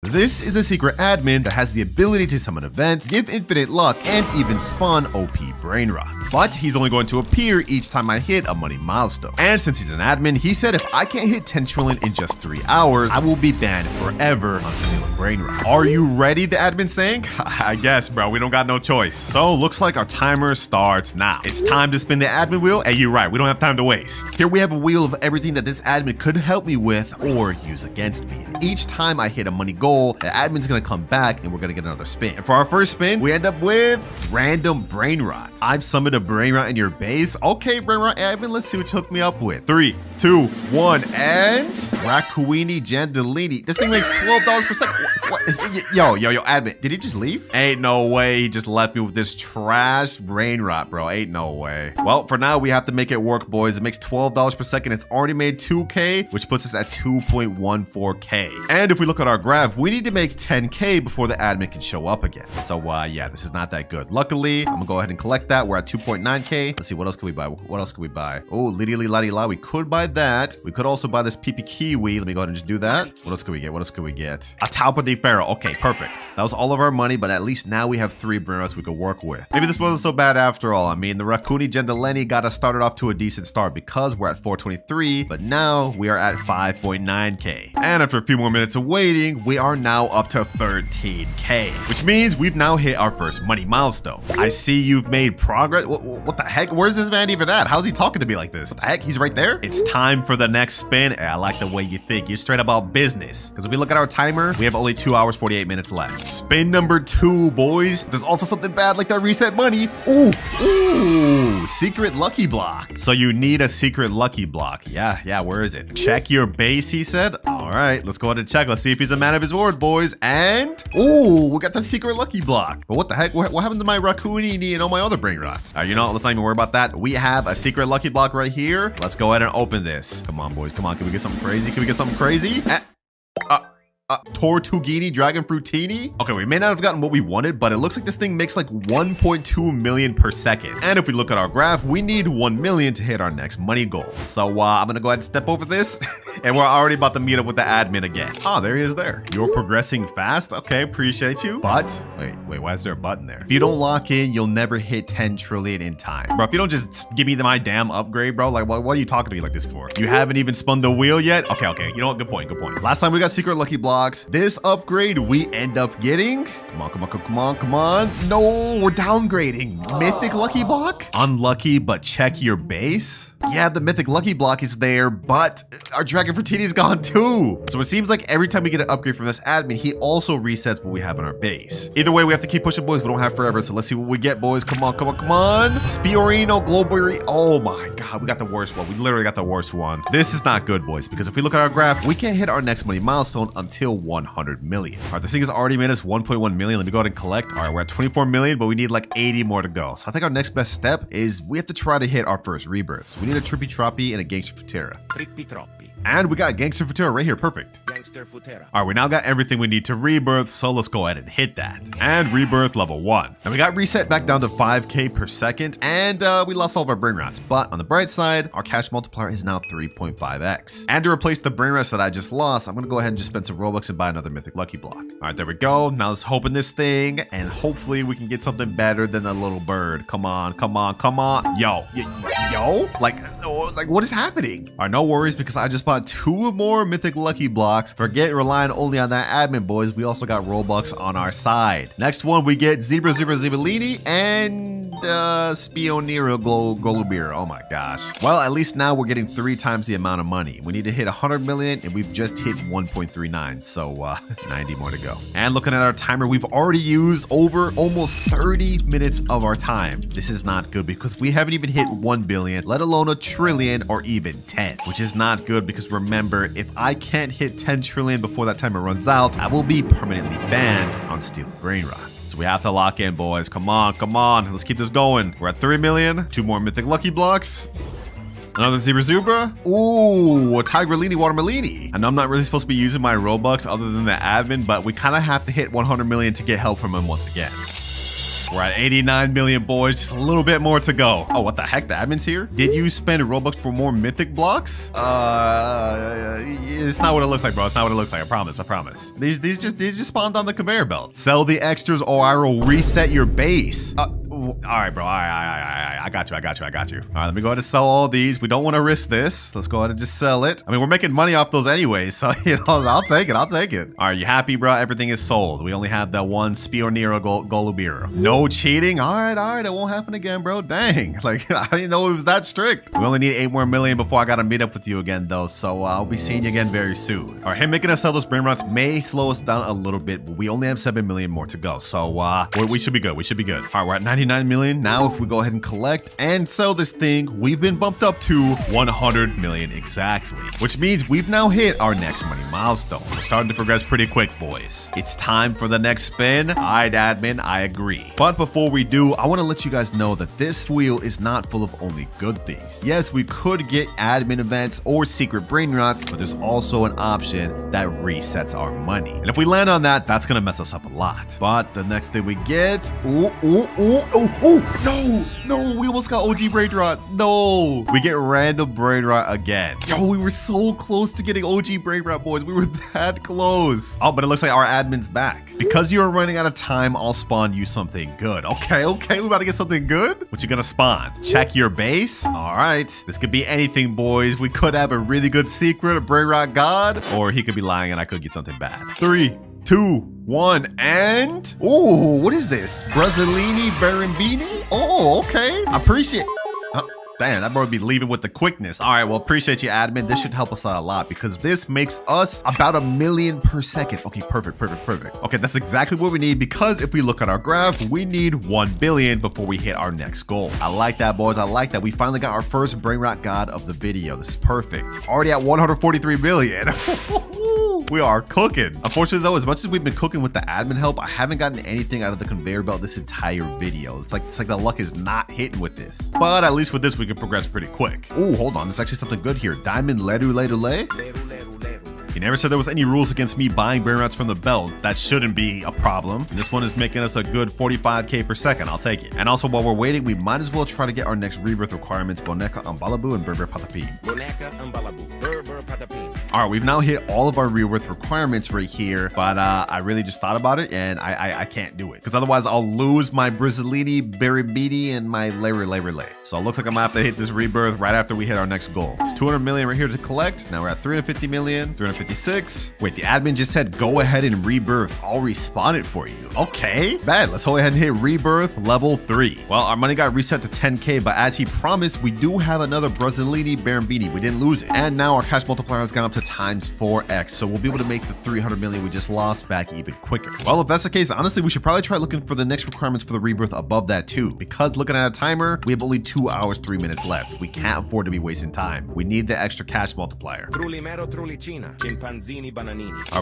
This is a secret admin that has the ability to summon events, give infinite luck, and even spawn OP Brainrots. But he's only going to appear each time I hit a money milestone. And since he's an admin, he said if I can't hit 10 trillion in just 3 hours, I will be banned forever on stealing Brainrots. Are you ready, the admin's saying? I guess, bro, we don't got no choice. So looks like our timer starts now. It's time to spin the admin wheel. Hey, you're right, we don't have time to waste. Here we have a wheel of everything that this admin could help me with or use against me. Each time I hit a money goal, the admin's gonna come back and we're gonna get another spin. And for our first spin, we end up with random Brainrot. I've summoned a Brainrot in your base. Okay, Brainrot admin, let's see what you hooked me up with. 3, 2, 1, and Raccoini Jandalini. This thing makes $12 per second. What? Yo, admin, did he just leave? Ain't no way he just left me with this trash Brainrot, bro. Ain't no way. Well, for now, we have to make it work, boys. It makes $12 per second. It's already made 2K, which puts us at 2.14K. And if we look at our graph, we need to make 10K before the admin can show up again. So yeah, this is not that good. Luckily, I'm gonna go ahead and collect that. We're at 2.9K. Let's see, what else can we buy? What else can we buy? Oh, liddy ladi la. We could buy that. We could also buy this PP Kiwi. Let me go ahead and just do that. What else can we get? What else can we get? A Taupa de Pharaoh. Okay, perfect. That was all of our money, but at least now we have 3 Brainrots we could work with. Maybe this wasn't so bad after all. I mean, the Raccooni Jandaleni got us started off to a decent start because we're at 423, but now we are at 5.9K. And after a few more minutes of waiting, we are now up to 13K, which means we've now hit our first money milestone. I see you've made progress. What the heck? Where's this man even at? How's he talking to me like this? What the heck? He's right there? It's time for the next spin. I like the way you think. You're straight about business. Because if we look at our timer, we have only 2 hours, 48 minutes left. Spin number 2, boys. There's also something bad like that reset money. Ooh, secret lucky block. So you need a secret lucky block. Yeah, where is it? Check your base, he said. All right, let's go ahead and check. Let's see if he's a man of his word, boys. And we got the secret lucky block. But what the heck? What happened to my Raccoonini and all my other Brainrots? You know what? Let's not even worry about that. We have a secret lucky block right here. Let's go ahead and open this. Come on, boys. Come on. Can we get something crazy? Can we get something crazy? Tortughini Dragon Fruitini? Okay, we may not have gotten what we wanted, but it looks like this thing makes like 1.2 million per second. And if we look at our graph, we need 1 million to hit our next money goal. So I'm gonna go ahead and step over this and we're already about to meet up with the admin again. Oh, there he is there. You're progressing fast. Okay, appreciate you. But wait, why is there a button there? If you don't lock in, you'll never hit 10 trillion in time. Bro, if you don't just give me my damn upgrade, bro, like what are you talking to me like this for? You haven't even spun the wheel yet? Okay. You know what? Good point. Last time we got secret lucky blocks. This upgrade we end up getting. Come on. No, we're downgrading. Mythic lucky block? Unlucky, but check your base. Yeah, the mythic lucky block is there, but our Dragon Fruitini is gone too. So it seems like every time we get an upgrade from this admin, he also resets what we have on our base. Either way, we have to keep pushing, boys. We don't have forever, so let's see what we get, boys. Come on. Spiorino, Globary. Oh my God, we got the worst one. We literally got the worst one. This is not good, boys, because if we look at our graph, we can't hit our next money milestone until 100 million. All right, this thing has already made us 1.1 million. Let me go ahead and collect. All right, we're at 24 million, but we need like 80 more to go. So I think our next best step is we have to try to hit our first rebirths. We need a Trippy Troppy and a Gangster Futera. Trippy Troppy. And we got Gangster Futera right here. Perfect. Gangster Futera. All right, we now got everything we need to rebirth, so let's go ahead and hit that. And rebirth level 1. And we got reset back down to 5K per second, and we lost all of our Brainrots. But on the bright side, our cash multiplier is now 3.5x. And to replace the Brainrots that I just lost, I'm gonna go ahead and just spend some Robux and buy another mythic lucky block. All right, there we go. Now let's open this thing, and hopefully we can get something better than a little bird. Come on. Yo, like what is happening? All right, no worries, because I just bought 2 more mythic lucky blocks. Forget relying only on that admin, boys. We also got Robux on our side. Next one, we get Zebra Zibalini and Spionero Golubir. Oh my gosh. Well, at least now we're getting 3 times the amount of money. We need to hit 100 million, and we've just hit 1.39. So 90 more to go. And looking at our timer, we've already used over almost 30 minutes of our time. This is not good because we haven't even hit 1 billion, let alone a trillion or even 10, which is not good because remember, if I can't hit 10 trillion before that timer runs out, I will be permanently banned on stealing Brainrot. So we have to lock in, boys. Come on. Let's keep this going. We're at 3 million. 2 more mythic lucky blocks. Another Zebra. Ooh, a Tigrellini Watermelini. And I'm not really supposed to be using my Robux other than the admin, but we kind of have to hit 100 million to get help from him once again. We're at 89 million, boys. Just a little bit more to go. Oh, what the heck? The admin's here? Did you spend Robux for more mythic blocks? It's not what it looks like, bro. It's not what it looks like. I promise. I promise. These just spawned on the conveyor belt. Sell the extras or I will reset your base. All right, bro. All right. I got you. All right, let me go ahead and sell all these. We don't want to risk this. Let's go ahead and just sell it. I mean, we're making money off those anyways, so, you know, I'll take it. All right, you happy, bro? Everything is sold. We only have that one Spionero Golubiro. No cheating? All right. It won't happen again, bro. Dang. Like, I didn't know it was that strict. We only need 8 more million before I got to meet up with you again, though, so I'll be seeing you again very soon. All right, him making us sell those Brainrots may slow us down a little bit, but we only have 7 million more to go, so we should be good. All right, we're at 99 million. Now, if we go ahead and collect and sell this thing, we've been bumped up to 100 million exactly, which means we've now hit our next money milestone. We're starting to progress pretty quick, boys. It's time for the next spin. All right, admin, I agree. But before we do, I want to let you guys know that this wheel is not full of only good things. Yes, we could get admin events or secret Brainrots, but there's also an option that resets our money. And if we land on that, that's going to mess us up a lot. But the next thing we get, no, we almost got OG Brainrot. No, we get random Brainrot again. Yo, we were so close to getting OG Brainrot, boys. We were that close. Oh, but it looks like our admin's back. Because you are running out of time, I'll spawn you something good. Okay, we about to get something good. What you gonna spawn? Check your base. All right, this could be anything, boys. We could have a really good secret, a Brainrot god, or he could be lying and I could get something bad. 3, 2, 1, and what is this? Brazzolini Barambini? Oh, okay. I appreciate. Damn, that bro would be leaving with the quickness. All right, well, appreciate you, admin. This should help us out a lot because this makes us about 1 million per second. Okay, perfect. Okay, that's exactly what we need because if we look at our graph, we need 1 billion before we hit our next goal. I like that, boys. I like that. We finally got our first Brainrot god of the video. This is perfect. Already at 143 million. We are cooking. Unfortunately, though, as much as we've been cooking with the admin help, I haven't gotten anything out of the conveyor belt this entire video. It's like the luck is not hitting with this. But at least with this, we can progress pretty quick. Oh, hold on. There's actually something good here. Diamond Leru. He never said there was any rules against me buying Brainrots from the belt. That shouldn't be a problem. And this one is making us a good 45k per second. I'll take it. And also, while we're waiting, we might as well try to get our next rebirth requirements, Boneka Ambalabu and Berber Patapin. All right, we've now hit all of our rebirth requirements right here, but I really just thought about it and I can't do it because otherwise I'll lose my Brazzolini, Barabidi, and my Lere. So it looks like I'm gonna have to hit this rebirth right after we hit our next goal. It's 200 million right here to collect. Now we're at 350 million, 356. Wait, the admin just said go ahead and rebirth. I'll respawn it for you. Okay, bad. Let's go ahead and hit rebirth level 3. Well, our money got reset to 10k, but as he promised, we do have another Brazzolini Barambini. We didn't lose it. And now our cash multiplier has gone up to times 4x, so we'll be able to make the 300 million we just lost back even quicker. Well, if that's the case, honestly, we should probably try looking for the next requirements for the rebirth above that too, because looking at a timer, we have only 2 hours, 3 minutes left. We can't afford to be wasting time. We need the extra cash multiplier. All right,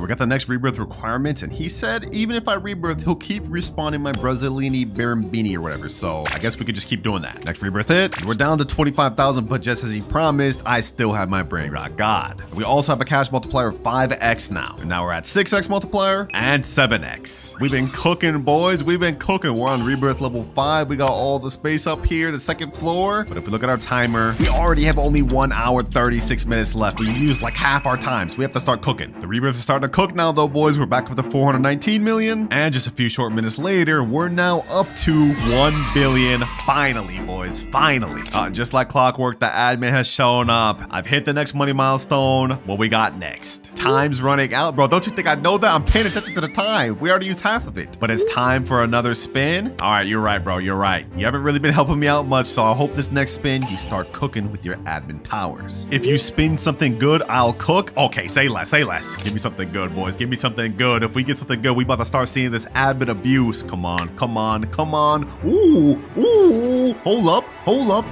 we got the next rebirth requirements, and he said even if I rebirth, he'll keep respawning my Brazzolini Barambini or whatever, so I guess we could just keep doing that. Next rebirth hit. We're down to 25,000, but just as he promised, I still have my Brainrot god. We also have a cash multiplier of 5x now. And now we're at 6x multiplier and 7x. We've been cooking, boys. We've been cooking. We're on rebirth level 5. We got all the space up here, the second floor. But if we look at our timer, we already have only 1 hour, 36 minutes left. We used like half our time, so we have to start cooking. The rebirth is starting to cook now, though, boys. We're back up to 419 million. And just a few short minutes later, we're now up to 1 billion. Finally, boys. Finally. Just like clockwork, the admin has shown up. I've hit the next money milestone. What we got next? Time's running out, bro. Don't you think I know that? I'm paying attention to the time. We already used half of it, but it's time for another spin. All right, you're right, bro. You're right. You haven't really been helping me out much, so I hope this next spin you start cooking with your admin powers. If you spin something good, I'll cook. Okay, say less, say less. Give me something good, boys. Give me something good. If we get something good, we about to start seeing this admin abuse. Come on, come on, come on. Ooh, ooh. hold up.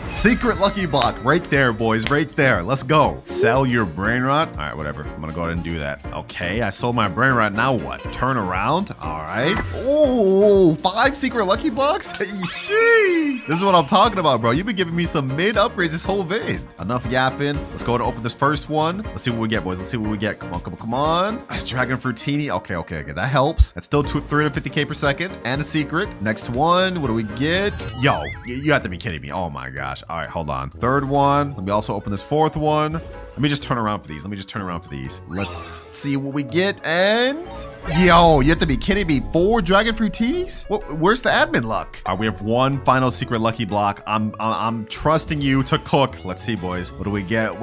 Secret lucky block right there, boys, right there. Let's go. Sell your brain rot. All right, whatever. I'm gonna go ahead and do that. Okay, I sold my brain rot. Now what? Turn around. All right. Oh, 5 secret lucky blocks. Sheesh. This is what I'm talking about, bro. You've been giving me some mid upgrades this whole vid. Enough yapping. Let's go ahead and open this first one. Let's see what we get, boys. Let's see what we get. Come on. Dragon Fruitini. Okay. That helps. That's still 350k per second and a secret. Next one. What do we get? Yo, you have to be kidding me. Oh my gosh. All right, hold on. Third one. Let me also open this fourth one. Let me just turn around for these. Let's see what we get. And yo, you have to be kidding me. 4 Dragon Fruitinis? Where's the admin luck? All right, we have one final secret lucky block. I'm trusting you to cook. Let's see, boys. What do we get?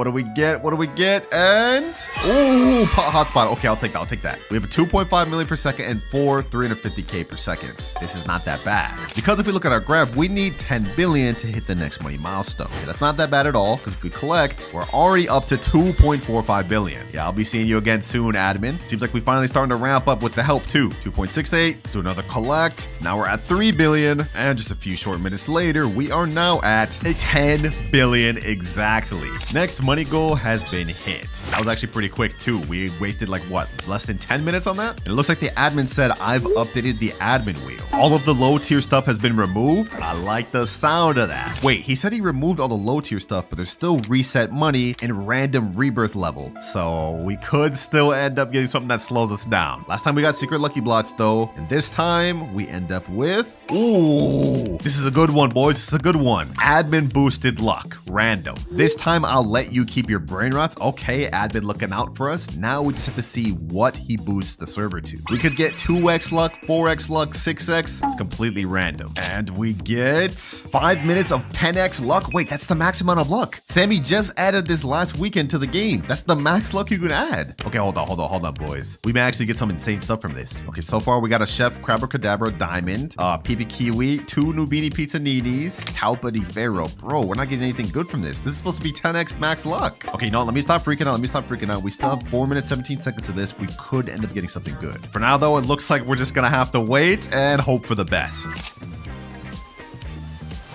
And ooh, hotspot. Okay, I'll take that. We have a 2.5 million per second and 4 350k per second. This is not that bad. Because if we look at our graph, we need 10 billion to hit the next money milestone. Okay, that's not that bad at all, because if we collect, we're already up to 2.45 billion. Yeah, I'll be seeing you again soon, admin. Seems like we finally starting to ramp up with the help too. 2.68, let's do another collect. Now we're at 3 billion, and just a few short minutes later, we are now at 10 billion exactly. Next money goal has been hit. That was actually pretty quick too. We wasted like what, less than 10 minutes on that? And it looks like the admin said I've updated the admin wheel. All of the low tier stuff has been removed. I like the sound of that. Wait, he said he removed all the low tier stuff, but there's still reset money and random rebirth level. So we could still end up getting something that slows us down. Last time we got secret lucky blocks though, and this time we end up with, ooh, this is a good one, boys. This is a good one. Admin boosted luck, random. This time I'll let you keep your brain rots. Okay, admin looking out for us. Now we just have to see what he boosts the server to. We could get 2x luck, 4x luck, 6x. It's completely random. And we get 5 minutes of 10x luck. Wait, that's the max amount of luck. Sammy just added this last weekend to the game. That's the max luck you can add. Okay, hold on, boys. We may actually get some insane stuff from this. Okay, so far we got a Chef Crabacadabra Diamond, PP Kiwi, 2 Nubini Pizza Needies, Talpa di Ferro. Bro, we're not getting anything good from this. This is supposed to be 10x max luck. Okay, no, let me stop freaking out. We still have 4 minutes, 17 seconds of this. We could end up getting something good. For now, though, it looks like we're just gonna have to wait and hope for the best.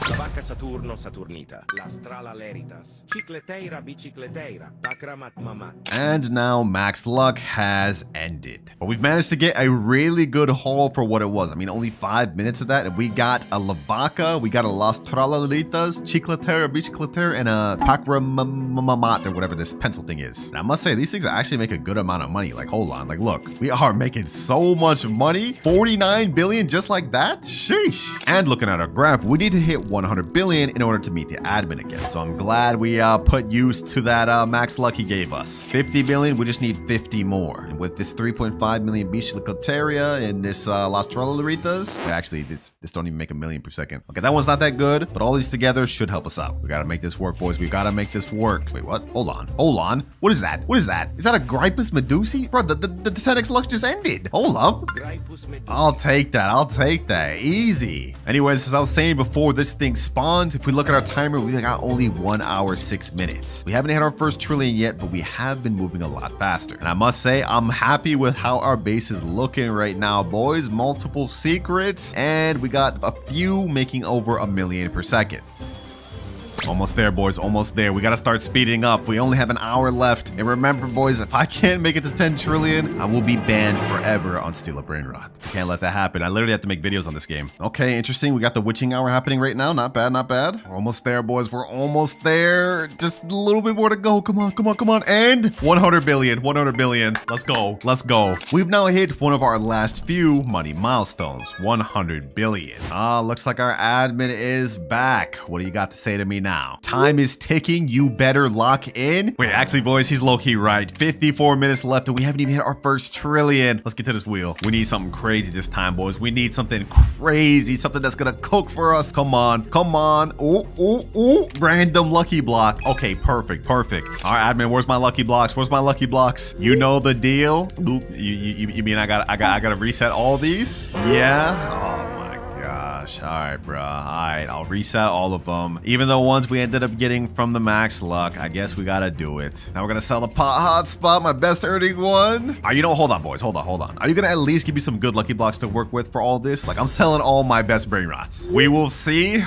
La vacca Saturno Saturnita, la strala leritas, cicleteira bicicleteira, bakramat mamat. And now max luck has ended. But we've managed to get a really good haul for what it was. I mean, only 5 minutes of that, and we got a lavaca, we got a las tralalitas, cicleteira bicicleteira, and a bakramamat, or whatever this pencil thing is. And I must say, these things actually make a good amount of money. Like, hold on, like, look, we are making so much money. 49 billion just like that? Sheesh. And looking at our graph, we need to hit 100 billion in order to meet the admin again. So I'm glad we put use to that max luck he gave us. 50 billion, we just need 50 more. And with this 3.5 million Bicicleteria and this Las Trolaritas, actually this don't even make a million per second. Okay, that one's not that good, but all these together should help us out. We gotta make this work, boys. We gotta make this work. Wait, what? Hold on. What is that? Is that a Gripus Medusi? Bro, the 10x luck just ended. Hold up. I'll take that. Easy. Anyways, as I was saying before, this thing spawned. If we look at our timer, we got only 1 hour, 6 minutes. We haven't hit our first trillion yet, but we have been moving a lot faster. And I must say, I'm happy with how our base is looking right now, boys. Multiple secrets, and we got a few making over 1 million per second. Almost there, boys. Almost there. We got to start speeding up. We only have an hour left. And remember, boys, if I can't make it to 10 trillion, I will be banned forever on Steal a Brain Rot. I can't let that happen. I literally have to make videos on this game. Okay, interesting. We got the witching hour happening right now. Not bad, not bad. We're almost there, boys. We're almost there. Just a little bit more to go. Come on. And 100 billion. Let's go. We've now hit one of our last few money milestones. 100 billion. Looks like our admin is back. What do you got to say to me now? Time is ticking. You better lock in. Wait, actually, boys, he's low-key right. 54 minutes left, and we haven't even hit our first trillion. Let's get to this wheel. We need something crazy this time, boys. We need something crazy, something that's gonna cook for us. Come on. Ooh. Random lucky block. Okay, perfect. All right, admin, where's my lucky blocks? You know the deal. Oop, you mean I gotta reset all these? Yeah. Oh my gosh. All right, bro. All right, I'll reset all of them. Even though ones we ended up getting from the max luck, I guess we gotta do it. Now we're gonna sell the pot hotspot, my best earning one. Hold on, boys. Hold on. Are you gonna at least give me some good lucky blocks to work with for all this? Like, I'm selling all my best brain rots. We will see.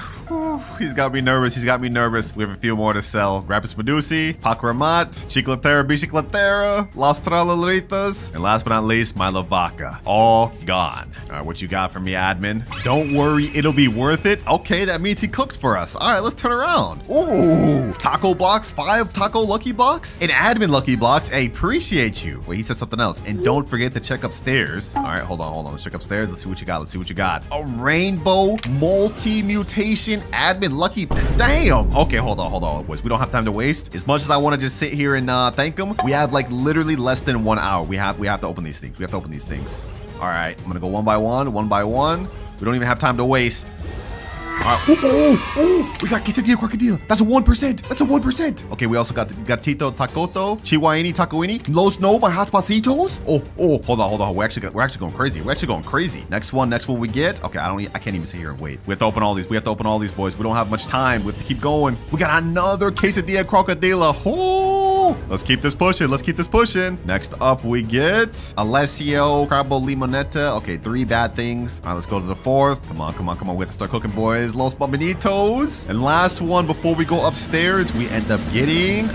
He's got me nervous. He's got me nervous. We have a few more to sell. Rapis Medusi, Pakramat, Chiclatera, Bicicletera, Las Tralalitas, and last but not least, my Lavaca. All gone. All right, what you got for me, admin? Don't worry, it'll be worth it. Okay, that means he cooks for us. All right, let's turn around. Ooh, taco blocks, 5 taco lucky blocks, and admin lucky blocks. Hey, appreciate you. Wait, he said something else. And don't forget to check upstairs. All right, hold on. Let's check upstairs. Let's see what you got. Let's see what you got. A rainbow multi-mutation admin lucky. Damn. Okay, hold on, boys. We don't have time to waste. As much as I want to just sit here and thank him, we have like literally less than 1 hour. We have to open these things. We have to open these things. All right, I'm gonna go one by one. We don't even have time to waste. All right. Oh, we got quesadilla crocodile. That's a 1%. Okay, we also got Tito Takoto, Chihuahini Tacoini, Los No by Hotspotsitos. Oh, hold on. We're actually going crazy. Next one we get. Okay, I can't even sit here and wait. We have to open all these. Boys. We don't have much time. We have to keep going. We got another quesadilla crocodile. Oh, let's keep this pushing. Next up we get Alessio Crabo Limonetta. Okay, 3 bad things. All right, let's go to the 4th. Come on. We have to start cooking, boys. Los Bombinitos. And last one before we go upstairs, we end up getting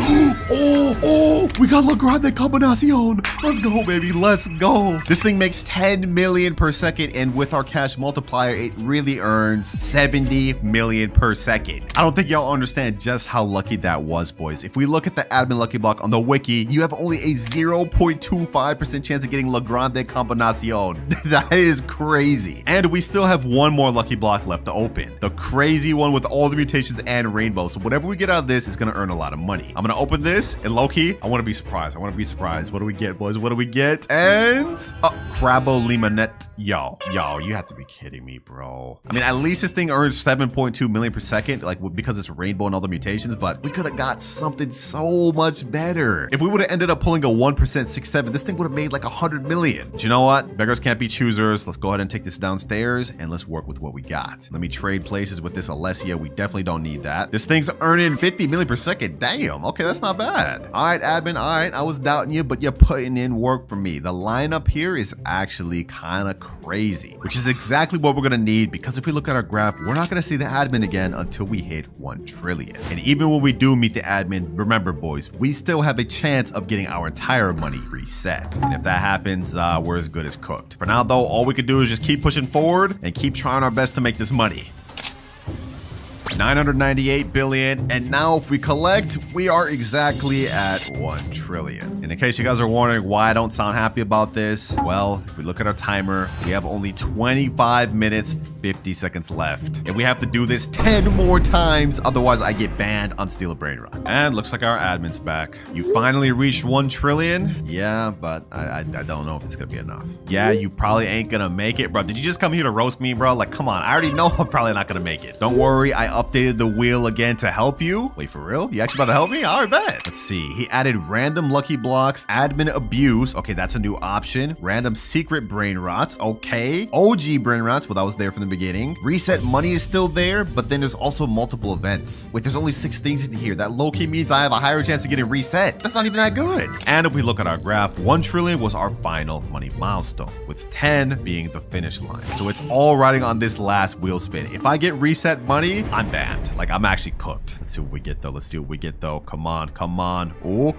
we got La Grande Combinacion. Let's go, baby. Let's go. This thing makes 10 million per second, and with our cash multiplier, it really earns 70 million per second. I don't think y'all understand just how lucky that was, boys. If we look at the admin lucky block on the wiki, you have only a 0.25% chance of getting La Grande Combinacion. That is crazy. And we still have one more lucky block left to open. The crazy one with all the mutations and rainbows. So whatever we get out of this is going to earn a lot of money. I'm going to open this, and low-key, I want to be surprised. What do we get, boys? What do we get? And Crabo Limonette. Yo, you have to be kidding me, bro. I mean, at least this thing earns 7.2 million per second, like because it's rainbow and all the mutations, but we could have got something so much better. If we would have ended up pulling a 1% 6-7, this thing would have made like 100 million. But you know what? Beggars can't be choosers. Let's go ahead and take this downstairs and let's work with what we got. Let me trade places with this Alessia. We definitely don't need that. This thing's earning 50 million per second. Damn. Okay, that's not bad. All right, admin. All right, I was doubting you, but you're putting in work for me. The lineup here is actually kind of crazy, which is exactly what we're gonna need, because if we look at our graph, we're not gonna see the admin again until we hit 1 trillion. And even when we do meet the admin, remember, boys, we still have a chance of getting our entire money reset. And if that happens, we're as good as cooked. For now, though, all we can do is just keep pushing forward and keep trying our best to make this money. 998 billion, and now if we collect, we are exactly at 1 trillion. And in case you guys are wondering why I don't sound happy about this, well, if we look at our timer, we have only 25 minutes 50 seconds left, and we have to do this 10 more times, otherwise I get banned on Steal a Brainrot. And looks like our admin's back. You finally reached 1 trillion. Yeah, but I don't know if it's gonna be enough. Yeah, you probably ain't gonna make it, bro. Did you just come here to roast me, bro? Like, come on, I already know I'm probably not gonna make it. Don't worry, I updated the wheel again to help you. Wait, for real? You actually about to help me? All right, bet. Let's see. He added random lucky blocks, admin abuse. Okay, that's a new option. Random secret brain rots. Okay. OG brain rots. Well, that was there from the beginning. Reset money is still there, but then there's also multiple events. Wait, there's only 6 things in here. That low-key means I have a higher chance of getting reset. That's not even that good. And if we look at our graph, 1 trillion was our final money milestone, with 10 being the finish line. So it's all riding on this last wheel spin. If I get reset money, I'm banned. Like, I'm actually cooked. Let's see what we get, though. Come on. Oh,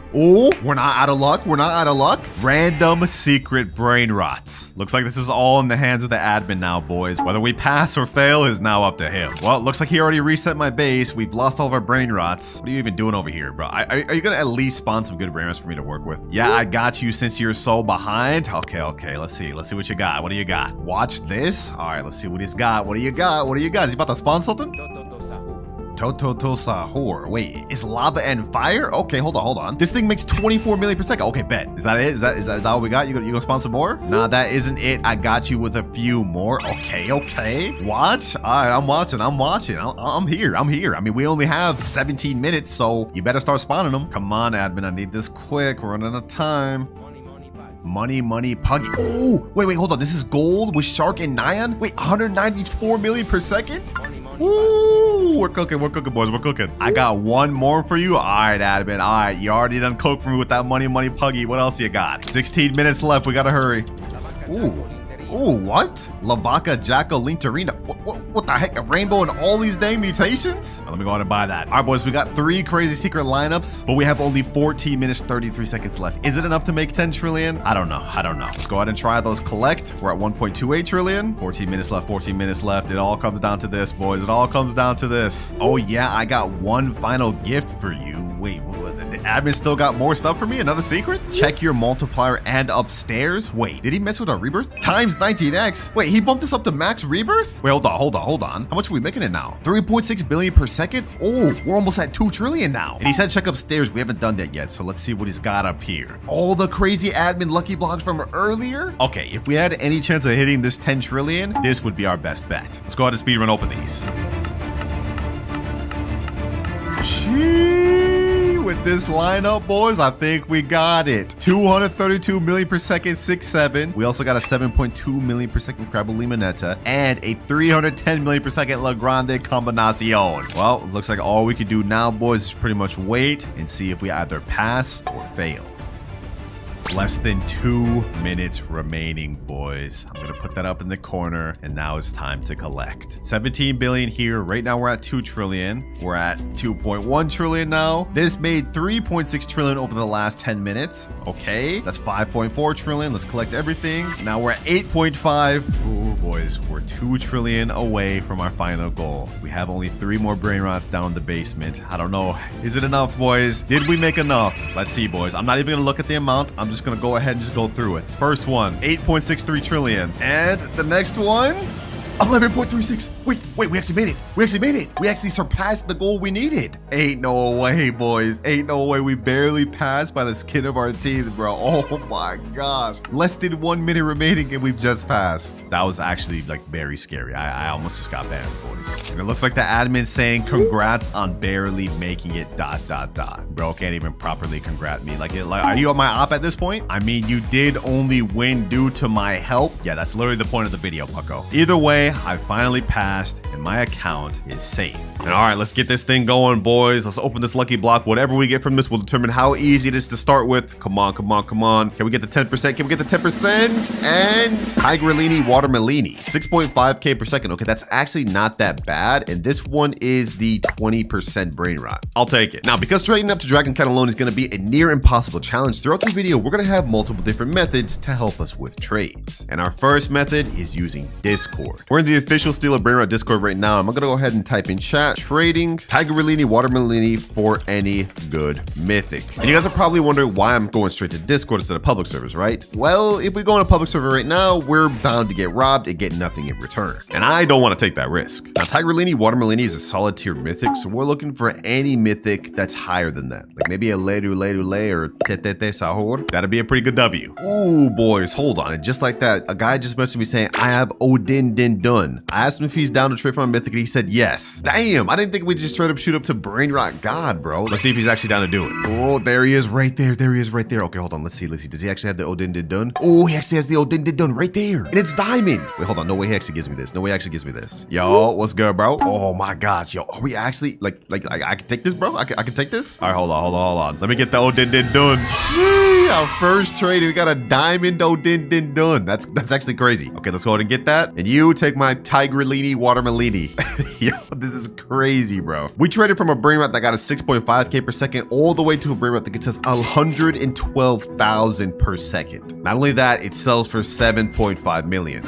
we're not out of luck. Random secret brain rots. Looks like this is all in the hands of the admin now, boys. Whether we pass or fail is now up to him. Well, it looks like he already reset my base. We've lost all of our brain rots. What are you even doing over here, bro? Are you gonna at least spawn some good brain rots for me to work with? Yeah, I got you since you're so behind. Okay. Let's see what you got. What do you got? Watch this. All right, let's see what he's got. What do you got? Is he about to spawn something? Toto Sahur. Wait, is lava and fire? Okay, hold on. This thing makes 24 million per second. Okay, bet. Is that it? Is that what we got? You gonna spawn some more? Nah, that isn't it. I got you with a few more. Okay. Watch. All right, I'm watching. I'm here. I mean, we only have 17 minutes, so you better start spawning them. Come on, admin. I need this quick. We're running out of time. Money, puggy. Oh, wait, hold on. This is gold with Shark and Nyan? Wait, 194 million per second? Woo! We're cooking, boys. We're cooking. I got one more for you. All right, admin. All right, you already done cooked for me with that money, puggy. What else you got? 16 minutes left. We gotta hurry. Ooh. Oh, what? Lavaca, Jackal, Linterina. What the heck? A rainbow in all these dang mutations? Let me go ahead and buy that. All right, boys, we got 3 crazy secret lineups, but we have only 14 minutes, 33 seconds left. Is it enough to make 10 trillion? I don't know. Let's go ahead and try those collect. We're at 1.28 trillion. 14 minutes left, 14 minutes left. It all comes down to this, boys. It all comes down to this. Oh, yeah, I got one final gift for you. Wait, the admin still got more stuff for me? Another secret? Check your multiplier and upstairs? Wait, did he mess with our rebirth? Times 19x? Wait, he bumped us up to max rebirth? Wait, hold on. How much are we making it now? 3.6 billion per second? Oh, we're almost at 2 trillion now. And he said check upstairs. We haven't done that yet, so let's see what he's got up here. All the crazy admin lucky blocks from earlier? Okay, if we had any chance of hitting this 10 trillion, this would be our best bet. Let's go ahead and speedrun open these. With this lineup, boys, I think we got it. 232 million per second, 6-7. We also got a 7.2 million per second Crabble Limonetta and a 310 million per second La Grande Combinacion. Well, it looks like all we can do now, boys, is pretty much wait and see if we either pass or fail. Less than 2 minutes remaining, boys. I'm gonna put that up in the corner, and now it's time to collect. 17 billion here. Right now we're at 2 trillion. We're at 2.1 trillion now. This made 3.6 trillion over the last 10 minutes. Okay, that's 5.4 trillion. Let's collect everything. Now we're at 8.5. Ooh, boys, we're 2 trillion away from our final goal. We have only 3 more Brainrots down in the basement. I don't know. Is it enough, boys? Did we make enough? Let's see, boys. I'm not even gonna look at the amount. I'm just gonna go ahead and just go through it. First one, 8.63 trillion. And the next one, 11.36. Wait, we actually made it. We actually surpassed the goal we needed. Ain't no way, boys. Ain't no way. We barely passed by the skin of our teeth, bro. Oh my gosh. Less than 1 minute remaining and we've just passed. That was actually like very scary. I almost just got banned, boys. And it looks like the admin's saying congrats on barely making it ... Bro can't even properly congrat me. Like, are you on my op at this point? I mean, you did only win due to my help. Yeah, that's literally the point of the video, Pucko. Either way, I finally passed and my account is safe. And all right, let's get this thing going, boys. Let's open this lucky block. Whatever we get from this will determine how easy it is to start with. Come on. Can we get the 10%? Can we get the 10%? And Tigrellini Watermelini, 6.5k per second. Okay, that's actually not that bad. And this one is the 20% brain rot. I'll take it. Now, because trading up to Dragon Cannelloni is going to be a near impossible challenge, throughout the video, we're going to have multiple different methods to help us with trades. And our first method is using Discord. We're in the official Steal a Brainrot Discord right now. I'm going to go ahead and type in chat, trading Tigrellini Watermelini for any good mythic. And you guys are probably wondering why I'm going straight to Discord instead of public servers, right? Well, if we go on a public server right now, we're bound to get robbed and get nothing in return. And I don't want to take that risk. Now, Tigrellini Watermelini is a solid tier mythic, so we're looking for any mythic that's higher than that. Like maybe a Ledu or Tetete Sahur. That'd be a pretty good W. Ooh, boys, hold on. And just like that, a guy just messaged me saying, I have Odin Din Dun. I asked him if he's down to trade for my mythic, and he said yes. Damn, I didn't think we'd just straight up shoot up to Brainrot God, bro. Let's see if he's actually down to do it. Oh, there he is right there. Okay, hold on. Let's see. Does he actually have the Odin Din Dun? Oh, he actually has the Odin Din Dun right there. And it's diamond. Wait, hold on. No way he actually gives me this. Yo, what's good, bro? Oh my gosh. Yo, are we actually like I can take this, bro? I can take this? All right, hold on. Let me get the Odin Din Dun. Our first trade, we got a diamond Odin Din Dun. That's actually crazy. Okay, let's go ahead and get that. And you take my Tigrellini Watermelini. Yo, this is crazy, bro. We traded from a Brainrot that got a 6.5k per second all the way to a Brainrot that gets us 112,000 per second. Not only that, it sells for 7.5 million.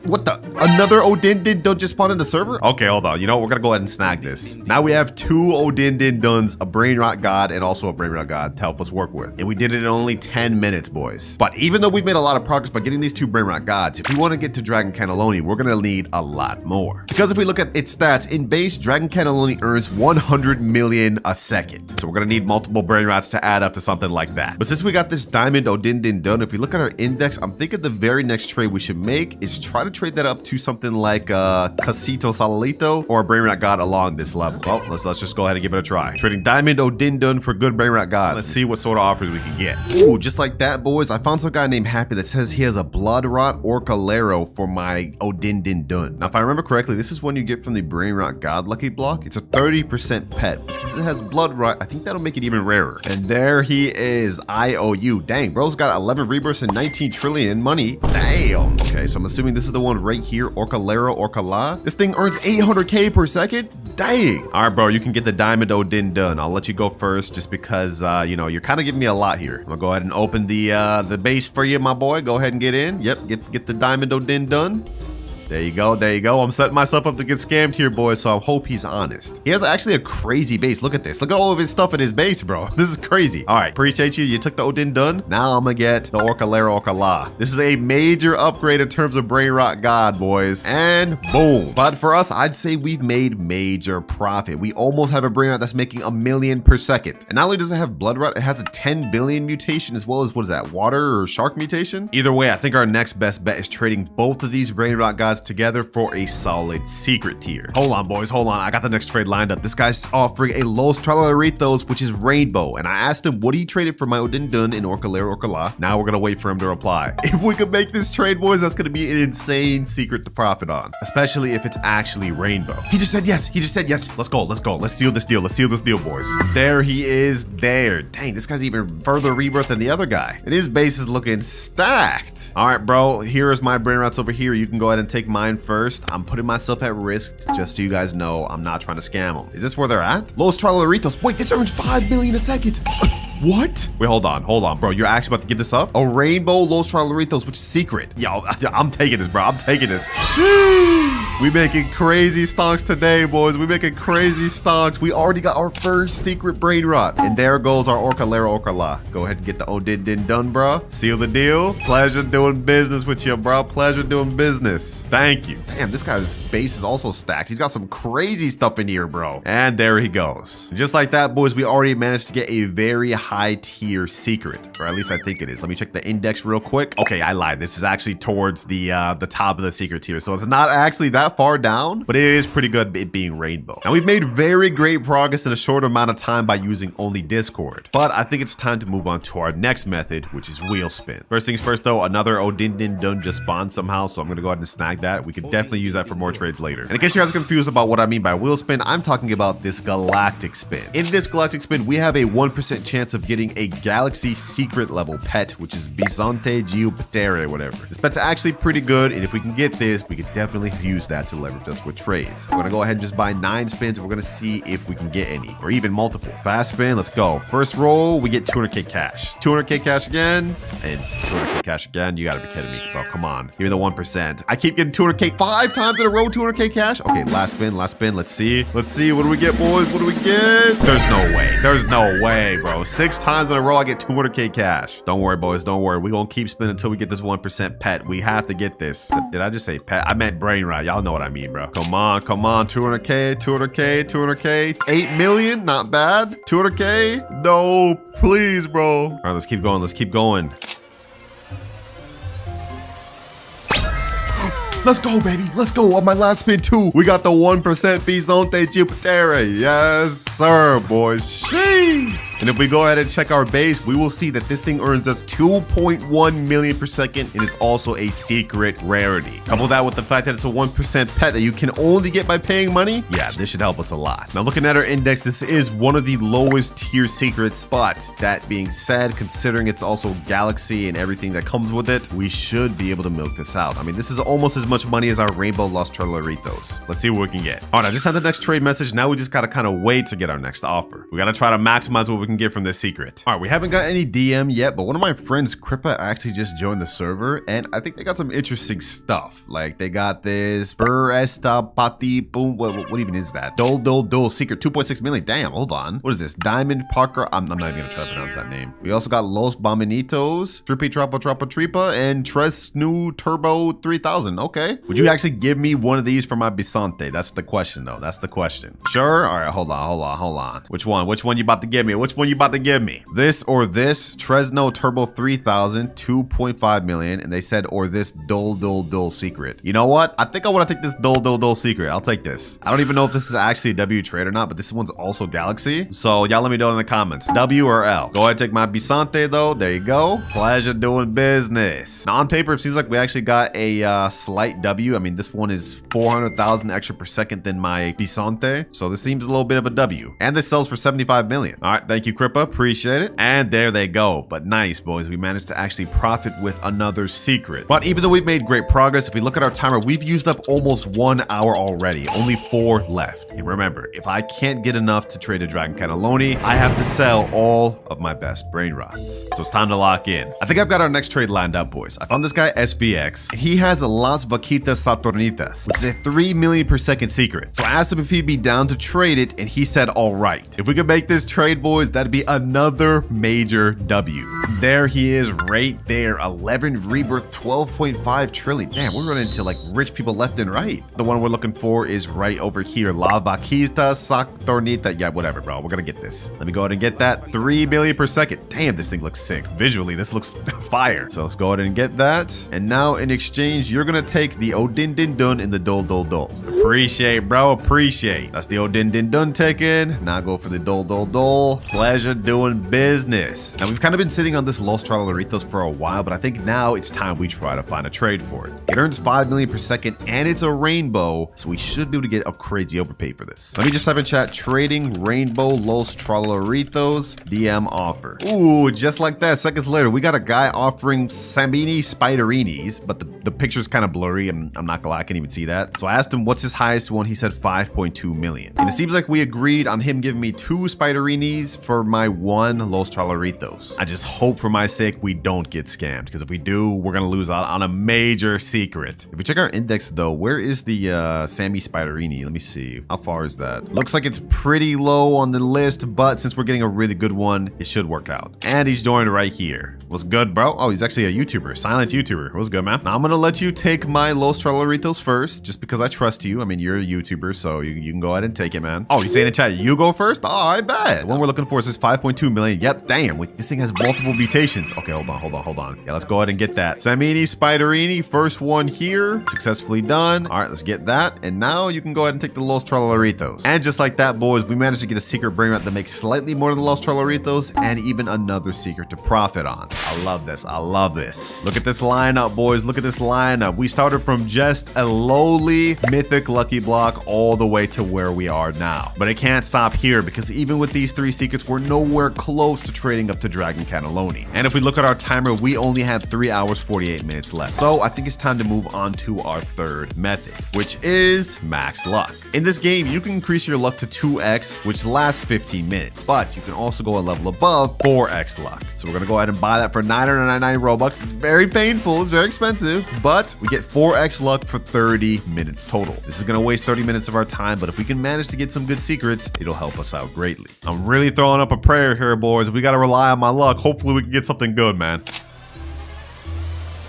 What the? Another Odin Din Dun just spawned in the server? Okay, hold on. You know what? We're gonna go ahead and snag this. Now we have 2 Odin Din Duns, a Brainrot God, and also a Brainrot God to help us work with. And we did it in only 10 minutes, boys. But even though we've made a lot of progress by getting these 2 Brainrot Gods, if we want to get to Dragon Cannelloni, we're gonna need a lot more. Because if we look at its stats, in base, Dragon Cannelloni earns 100 million a second. So we're gonna need multiple Brainrots to add up to something like that. But since we got this Diamond Odin Din Dun, if we look at our index, I'm thinking the very next trade we should make is try to to trade that up to something like Casito Salalito or a Brainrot God along this level. Well, let's just go ahead and give it a try. Trading Diamond Odindun for good Brainrot God. Let's see what sort of offers we can get. Ooh, just like that, boys. I found some guy named Happy that says he has a Blood Rot Orcalero for my Odindun. Now, if I remember correctly, this is one you get from the Brainrot God Lucky block. It's a 30% pet. But since it has Blood Rot, I think that'll make it even rarer. And there he is, IOU. Dang, bro's got 11 rebirths and 19 trillion in money. Damn. Okay, so I'm assuming this is the one right here, Orcalero Orcala. This thing earns 800k per second. Dang. All right, bro, you can get the Diamond Odindun. I'll let you go first just because, you know, you're kind of giving me a lot here. I'm gonna go ahead and open the base for you, my boy. Go ahead and get in. Yep, get the Diamond Odindun. There you go, there you go. I'm setting myself up to get scammed here, boys, so I hope he's honest. He has actually a crazy base. Look at this. Look at all of his stuff in his base, bro. This is crazy. All right, appreciate you. You took the Odindun. Now I'm gonna get the Orcalero Orcala. This is a major upgrade in terms of Brainrot God, boys. And boom. But for us, I'd say we've made major profit. We almost have a Brainrot that's making 1 million per second. And not only does it have Blood Rot, it has a 10 billion mutation as well as, what is that, water or shark mutation? Either way, I think our next best bet is trading both of these Brainrot Gods together for a solid secret tier. Hold on, boys, hold on. I got the next trade lined up. This guy's offering a Los Tralaritos, which is Rainbow. And I asked him what he traded for my Odindun in Orcalero Orcala. Now we're gonna wait for him to reply. If we could make this trade, boys, that's gonna be an insane secret to profit on, especially if it's actually Rainbow. He just said yes. He just said yes. Let's go. Let's go. Let's seal this deal. Let's seal this deal, boys. There he is there. Dang, this guy's even further rebirth than the other guy. And his base is looking stacked. All right, bro. Here is my Brainrots over here. You can go ahead and take mine first. I'm putting myself at risk just so you guys know I'm not trying to scam them. Is this where they're at? Los Tralaritos. Wait, this earns 5 million a second. What? Wait, hold on, bro. You're actually about to give this up? A Rainbow Los Tralaritos, which is secret. Yo, I'm taking this, bro. I'm taking this. Sheesh. We making crazy stonks today, boys. We making crazy stonks. We already got our first secret Brainrot. And there goes our Orcalero Orcala. Go ahead and get the Odindun done, bro. Seal the deal. Pleasure doing business with you, bro. Pleasure doing business. Thank you. Damn, this guy's base is also stacked. He's got some crazy stuff in here, bro. And there he goes. And just like that, boys, we already managed to get a very high tier secret, or at least I think it is. Let me check the index real quick. Okay, I lied. This is actually towards the top of the secret tier, so it's not actually that far down, but it is pretty good it being Rainbow. Now we've made very great progress in a short amount of time by using only Discord, but I think it's time to move on to our next method, which is wheel spin. First things first, though, another Odindun just spawned somehow, so I'm gonna go ahead and snag that. We could definitely use that for more trades later. And in case you guys are confused about what I mean by wheel spin, I'm talking about this galactic spin. In this galactic spin, we have a 1% chance of getting a galaxy secret level pet, which is Bisonte Geopatere or whatever. This pet's actually pretty good, and if we can get this, we could definitely use that to leverage us with trades. We're gonna go ahead and just buy 9 spins, and we're gonna see if we can get any, or even multiple. Fast spin, let's go. First roll, we get 200k cash. 200k cash again, and 200k cash again. You gotta be kidding me, bro. Come on, give me the 1%. I keep getting 200k 5 times in a row, 200k cash. Okay, last spin, last spin. Let's see. Let's see. What do we get, boys? What do we get? There's no way. There's no way, bro. 6 times in a row, I get 200k cash. Don't worry, boys. Don't worry. We're gonna keep spinning until we get this 1% pet. We have to get this. Did I just say pet? I meant Brainrot. Y'all know what I mean, bro. Come on, come on. 200k, 200k, 200k. 8 million, not bad. 200k. No, please, bro. All right, let's keep going. Let's keep going. Let's go, baby. Let's go. On my last spin, too. We got the 1% Bisonte Geopatere. Yes, sir, boys. Sheesh. And if we go ahead and check our base, we will see that this thing earns us 2.1 million per second and is also a secret rarity. Couple that with the fact that it's a 1% pet that you can only get by paying money. Yeah, this should help us a lot. Now, looking at our index, this is one of the lowest tier secrets, but that being said, considering it's also galaxy and everything that comes with it, we should be able to milk this out. I mean, this is almost as much money as our Rainbow Los Tralaritos. Let's see what we can get. All right, I just had the next trade message. Now we just got to kind of wait to get our next offer. We got to try to maximize what we can get from this secret. All right, we haven't got any DM yet, but one of my friends, Kripa, actually just joined the server, and I think they got some interesting stuff. Like, they got this Bur Esta Pati Boom. What even is that? Dol secret 2.6 million. Damn, hold on. What is this? Diamond Parker. I'm not even gonna try to pronounce that name. We also got Los Bominitos, Trippy Tripa, and Tres New Turbo 3000. Okay. Would you actually give me one of these for my Bisonte? That's the question, though. That's the question. Sure. All right, hold on. Which one? Which one you about to give me? Which one you about to give me? This or this? Tresno Turbo 3000, 2.5 million. And they said, or this dull secret. You know what? I think I want to take this dull secret. I'll take this. I don't even know if this is actually a W trade or not, but this one's also Galaxy. So y'all let me know in the comments. W or L? Go ahead and take my Bisonte though. There you go. Pleasure doing business. Now on paper, it seems like we actually got a slight W. I mean, this one is 400,000 extra per second than my Bisonte. So this seems a little bit of a W. And this sells for 75 million. All right, thank you, Crippa. Appreciate it. And there they go. But nice, boys. We managed to actually profit with another secret. But even though we've made great progress, if we look at our timer, we've used up almost 1 hour already. Only 4 left. And remember, if I can't get enough to trade a Dragon Cannelloni, I have to sell all of my best Brainrots. So it's time to lock in. I think I've got our next trade lined up, boys. I found this guy, SBX. He has a Las Vaquitas Saturnitas, which is a 3 million per second secret. So I asked him if he'd be down to trade it, and he said, all right. If we could make this trade, boys, that'd be another major W. There he is right there. 11 rebirth, 12.5 trillion. Damn, we're running into like rich people left and right. The one we're looking for is right over here. La Vaquita Saturnitas. Yeah, whatever, bro. We're gonna get this. Let me go ahead and get that. 3 million per second. Damn, this thing looks sick. Visually, this looks fire. So let's go ahead and get that. And now in exchange, you're gonna take the Odin Din Dun and the Dol Dol Dol. Appreciate, bro. Appreciate. That's the Odin Din Dun taken. Now go for the Dol Dol Dol. Pleasure doing business. Now we've kind of been sitting on this Los Tralaritos for a while, but I think now it's time we try to find a trade for it. It earns 5 million per second and it's a rainbow, so we should be able to get a crazy overpay for this. Let me just type in chat, trading rainbow Los Tralaritos DM offer. Ooh, just like that, seconds later, we got a guy offering Sambini Spiderinis, but the picture's kind of blurry and I'm not gonna lie, I can't even see that. So I asked him what's his highest one. He said 5.2 million. And it seems like we agreed on him giving me 2 Spiderinis for my 1 Los Tralaritos. I just hope for my sake we don't get scammed, because if we do, we're gonna lose out on a major secret. If we check our index though, where is the Sammy Spiderini? Let me see. How far is that? Looks like it's pretty low on the list, but since we're getting a really good one, it should work out. And he's joined right here. What's good, bro? Oh, he's actually a YouTuber, silent YouTuber. What's good, man? Now I'm gonna let you take my Los Tralaritos first, just because I trust you. I mean, you're a YouTuber, so you can go ahead and take it, man. Oh, you saying in chat, you go first? Oh, I bet. The one we're looking for is 5.2 million. Yep, damn. This thing has multiple mutations. Okay, hold on. Yeah, let's go ahead and get that. Samini Spiderini, first one here. Successfully done. All right, let's get that. And now you can go ahead and take the Los Tralaritos. And just like that, boys, we managed to get a secret Brainrot that makes slightly more than the Los Tralaritos and even another secret to profit on. I love this. I love this. Look at this lineup, boys. Look at this lineup. We started from just a lowly mythic lucky block all the way to where we are now. But it can't stop here, because even with these 3 secrets, we're nowhere close to trading up to Dragon Cannelloni. And if we look at our timer, we only have 3 hours, 48 minutes left. So I think it's time to move on to our third method, which is max luck. In this game, you can increase your luck to 2x, which lasts 15 minutes, but you can also go a level above 4x luck. So we're gonna go ahead and buy that for 999 Robux. It's very painful, it's very expensive, but we get 4x luck for 30 minutes total. This is gonna waste 30 minutes of our time, but if we can manage to get some good secrets, it'll help us out greatly. I'm really throwing up a prayer here, boys. We gotta rely on my luck. Hopefully we can get something good, man.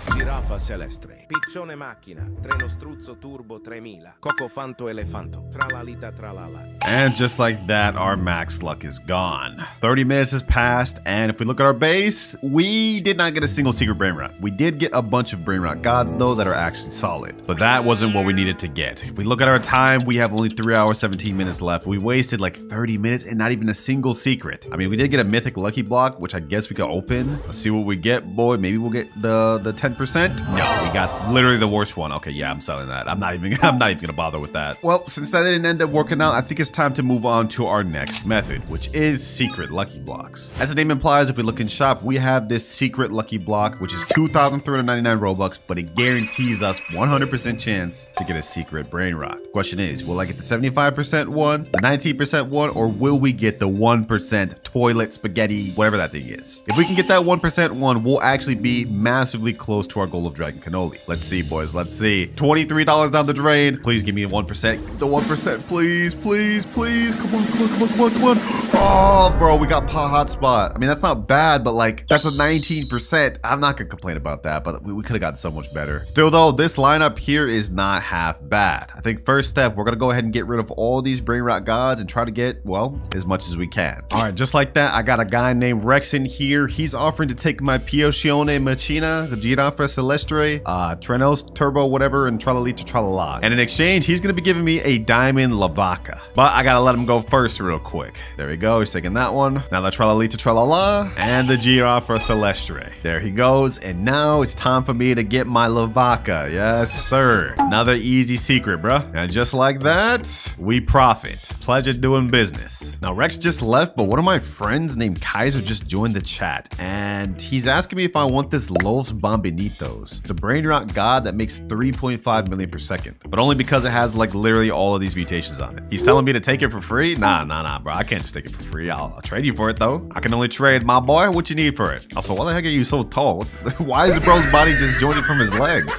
Giraffa Celestre, Piccione Macchina, Treno Struzzo Turbo 3000, Coco Fanto Elefanto, Tralalita Tralala. And just like that, our max luck is gone. 30 minutes has passed, and if we look at our base, we did not get a single secret Brainrot. We did get a bunch of Brainrot gods, though, that are actually solid. But that wasn't what we needed to get. If we look at our time, we have only 3 hours, 17 minutes left. We wasted like 30 minutes and not even a single secret. I mean, we did get a mythic lucky block, which I guess we could open. Let's see what we get, boy. Maybe we'll get the 10%. No, we got literally the worst one. Okay, yeah, I'm selling that. I'm not even gonna bother with that. Well, since that didn't end up working out, I think it's time to move on to our next method, which is secret lucky blocks. As the name implies, if we look in shop, we have this secret lucky block, which is 2,399 Robux, but it guarantees us 100% chance to get a secret Brainrot. Question is, will I get the 75% one, the 19% one, or will we get the 1% toilet spaghetti, whatever that thing is? If we can get that 1% one, we'll actually be massively close to our goal of Dragon Cannoli. Let's see, boys. Let's see. $23 down the drain. Please give me a 1%. The 1%, please, please, please. Come on, come on, come on, come on, come on. Oh, bro, we got Pa Hotspot. I mean, that's not bad, but like, that's a 19%. I'm not gonna complain about that, but we could have gotten so much better. Still though, this lineup here is not half bad. I think first step, we're gonna go ahead and get rid of all these Brainrot gods and try to get, well, as much as we can. All right, just like that, I got a guy named Rex in here. He's offering to take my Piochione Machina, the Giraffa Celestre, Trenos Turbo, whatever, and Tralalita Tralala. And in exchange, he's gonna be giving me a Diamond Lavaca. But I gotta let him go first real quick. There we go, he's taking that one. Now the Tralalita Tralala and the Giraffa Celestre. There he goes, and now it's time for me to get my Lavaca. Yes, sir. Another easy secret, bruh. And just like that, we profit. Pleasure doing business. Now Rex just left, but one of my friends named Kaiser just joined the chat, and he's asking me if I want this Los Bombinitos. It's a Brainrot god that makes 3.5 million per second, but only because it has like literally all of these mutations on it. He's telling me to take it for free? Nah, bro. I can't just take it for free. I'll trade you for it though. I can only trade, my boy. What you need for it? Also, why the heck are you so tall? Why is the bro's body just joining from his legs?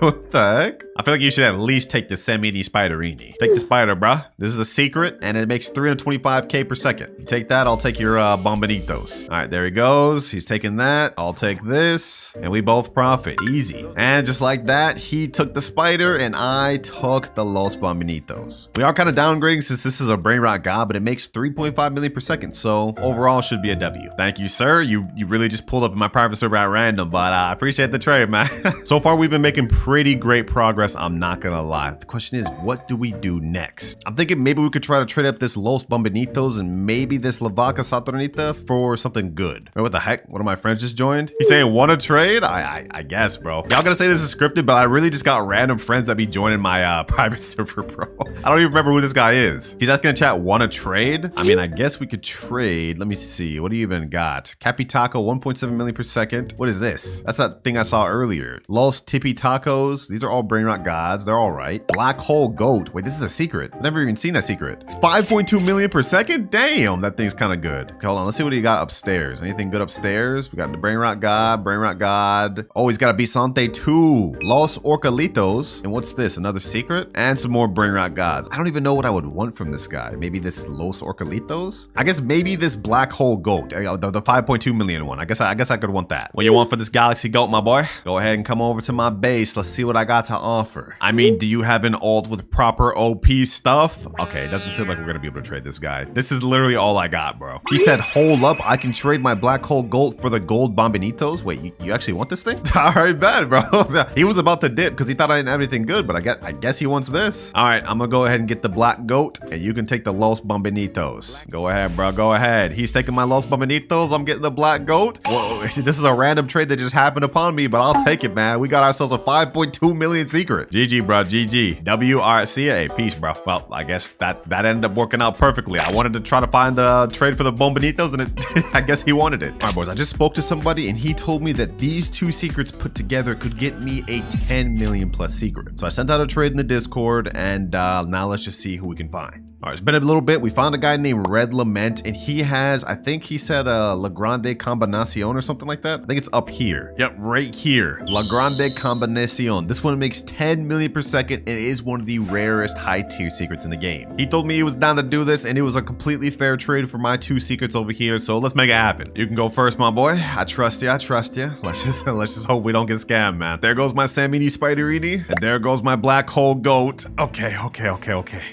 What the heck? I feel like you should at least take the Semini Spiderini. Take the spider, bruh. This is a secret, and it makes 325k per second. You take that, I'll take your Bombinitos. All right, there he goes. He's taking that. I'll take this, and we both profit. Easy. And just like that, he took the spider, and I took the Los Bombinitos. We are kind of downgrading since this is a Brainrot god, but it makes 3.5 million per second, so overall should be a W. Thank you, sir. You really just pulled up in my private server at random, but I appreciate the trade, man. So far, we've been making pretty great progress. I'm not gonna lie. The question is, what do we do next? I'm thinking maybe we could try to trade up this Los Bombinitos and maybe this Lavaca Saturnita for something good. Wait, what the heck? One of my friends just joined. He's saying, want to trade? I guess, bro. Y'all gonna say this is scripted, but I really just got random friends that be joining my private server, bro. I don't even remember who this guy is. He's asking in chat, want to trade? I mean, I guess we could trade. Let me see. What do you even got? Capitaco, 1.7 million per second. What is this? That's that thing I saw earlier. Los Tippy Tacos. These are all Brainrot gods. They're all right. Black Hole Goat. Wait, this is a secret. I've never even seen that secret. It's 5.2 million per second? Damn, that thing's kind of good. Okay, hold on. Let's see what he got upstairs. Anything good upstairs? We got the Brainrot God. Oh, he's got a Bisante too. Los Orcalitos. And what's this? Another secret? And some more Brainrot gods. I don't even know what I would want from this guy. Maybe this Los Orcalitos? I guess maybe this Black Hole Goat. The 5.2 million one. I guess I could want that. What you want for this Galaxy Goat, my boy? Go ahead and come over to my base. Let's see what I got to offer. I mean, do you have an alt with proper OP stuff? Okay, it doesn't seem like we're gonna be able to trade this guy. This is literally all I got, bro. He said, hold up, I can trade my Black Hole Gold for the gold Bombinitos. Wait, you actually want this thing? All right, bad, bro. He was about to dip because he thought I didn't have anything good, but I guess he wants this. All right, I'm gonna go ahead and get the Black Goat, and you can take the Los Bombinitos. Go ahead, bro, go ahead. He's taking my Los Bombinitos, I'm getting the Black Goat. Whoa, this is a random trade that just happened upon me, but I'll take it, man. We got ourselves a 5.2 million secret. GG, bro, GG. WRC, hey, peace, bro. Well, I guess that ended up working out perfectly. I wanted to try to find the trade for the Bombinitos, and I guess he wanted it. All right, boys, I just spoke to somebody, and he told me that these two secrets put together could get me a 10 million plus secret. So I sent out a trade in the Discord, and now let's just see who we can find. All right, it's been a little bit. We found a guy named Red Lament, and he has, I think he said La Grande Combinacion or something like that. I think it's up here. Yep, right here. La Grande Combinacion. This one makes 10 million per second, and it is one of the rarest high tier secrets in the game. He told me he was down to do this, and it was a completely fair trade for my two secrets over here, so let's make it happen. You can go first, my boy. I trust you. Let's just hope we don't get scammed, man. There goes my Samini Spiderini, and there goes my Black Hole Goat. Okay.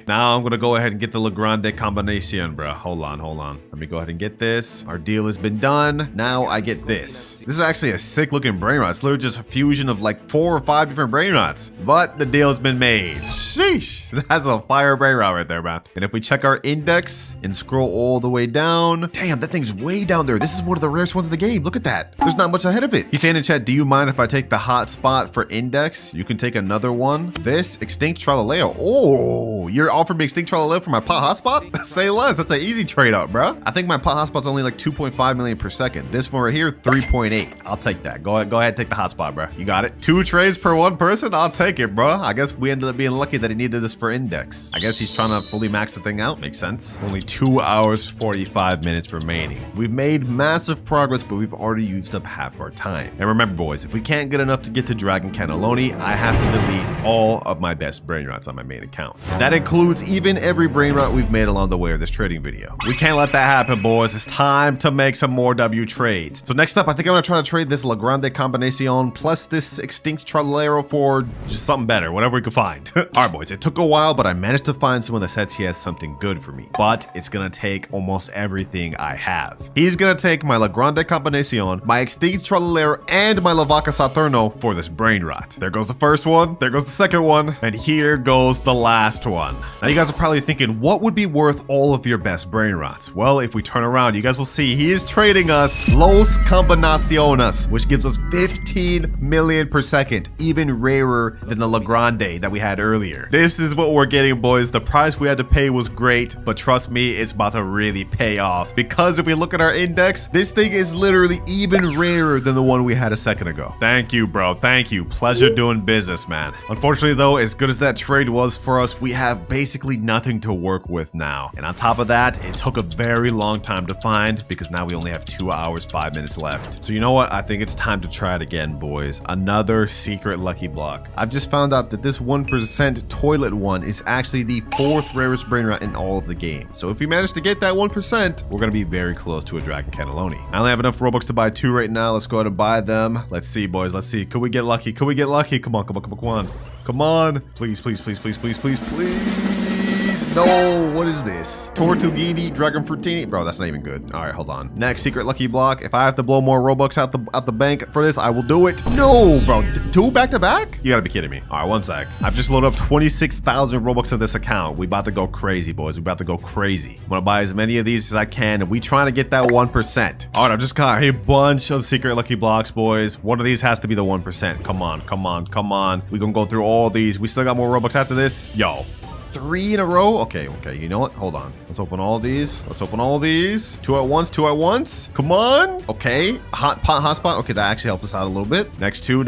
Now I'm gonna go ahead and get the La Grande Combination, bro. Hold on. Let me go ahead and get this. Our deal has been done. Now I get this. This is actually a sick looking Brainrot. It's literally just a fusion of like 4 or 5 different Brainrots. But the deal has been made. Sheesh. That's a fire Brainrot right there, man. And if we check our index and scroll all the way down, damn, that thing's way down there. This is one of the rarest ones in the game. Look at that. There's not much ahead of it. He's saying in chat, do you mind if I take the hot spot for index? You can take another one. This Extinct Tralaleo. Oh, you're offering me Extinct Tralaleo for my pot hotspot? Say less. That's an easy trade up, bro. I think my pot hotspot's only like 2.5 million per second. This one right here, 3.8. I'll take that. Go ahead, take the hotspot, bro. You got it. 2 trades per 1 person? I'll take it, bro. I guess we ended up being lucky that he needed this for index. I guess he's trying to fully max the thing out. Makes sense. Only 2 hours, 45 minutes remaining. We've made massive progress, but we've already used up half our time. And remember, boys, if we can't get enough to get to Dragon Cannelloni, I have to delete all of my best Brainrots on my main account. That includes even every brain rot we've made along the way of this trading video. We can't let that happen, boys. It's time to make some more W trades. So next up, I think I'm gonna try to trade this La Grande Combinacion plus this Extinct Trolero for just something better, whatever we can find. All right, boys, it took a while, but I managed to find someone that says he has something good for me. But it's gonna take almost everything I have. He's gonna take my La Grande Combinacion, my Extinct Trolero, and my La Vaca Saturno for this brain rot. There goes the first one, there goes the second one, and here goes the last one. Now you guys are probably thinking, what would be worth all of your best brain rots? Well, if we turn around, you guys will see he is trading us Los Combinaciones, which gives us 15 million per second, even rarer than the La Grande that we had earlier. This is what we're getting, boys. The price we had to pay was great, but trust me, it's about to really pay off, because if we look at our index, this thing is literally even rarer than the one we had a second ago. Thank you, bro. Thank you. Pleasure doing business, man. Unfortunately, though, as good as that trade was for us, we have basically nothing to work with now. And on top of that, it took a very long time to find, because now we only have 2 hours, 5 minutes left. So you know what? I think it's time to try it again, boys. Another secret lucky block. I've just found out that this 1% toilet one is actually the 4th rarest brain rot in all of the game. So if we manage to get that 1%, we're going to be very close to a Dragon Cannelloni. I only have enough Robux to buy 2 right now. Let's go ahead and buy them. Let's see, boys. Let's see. Could we get lucky? Could we get lucky? Come on, come on, come on, come on. Come on. Please, please, please, please, please, please, please. No, what is this? Tortughini, Dragon Fruitini? Bro, that's not even good. All right, hold on. Next secret lucky block. If I have to blow more Robux out the bank for this, I will do it. No, bro, 2 back to back? You gotta be kidding me. All right, one sec. I've just loaded up 26,000 Robux in this account. We about to go crazy, boys. We about to go crazy. I'm gonna buy as many of these as I can, and we trying to get that 1%. All right, I've just got a bunch of secret lucky blocks, boys. One of these has to be the 1%. Come on, come on, come on. We gonna go through all these. We still got more Robux after this. Yo. 3 in a row? Okay, you know what? Hold on. Let's open all these. Let's open all these. 2 at once, 2 at once. Come on. Okay. Hotspot. Okay, that actually helped us out a little bit. Next two.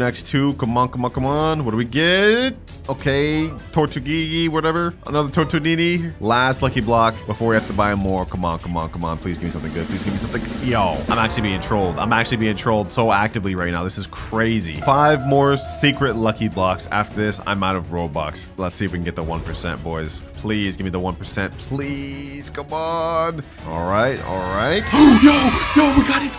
Come on, come on, come on. What do we get? Okay. Tortughini, whatever. Another Tortughini. Last lucky block before we have to buy more. Come on, come on, come on. Please give me something good. Please give me something. Yo, I'm actually being trolled. I'm actually being trolled so actively right now. This is crazy. 5 more secret lucky blocks. After this, I'm out of Robux. Let's see if we can get the 1%, boys. Please give me the 1%. Please, come on. All right. Yo,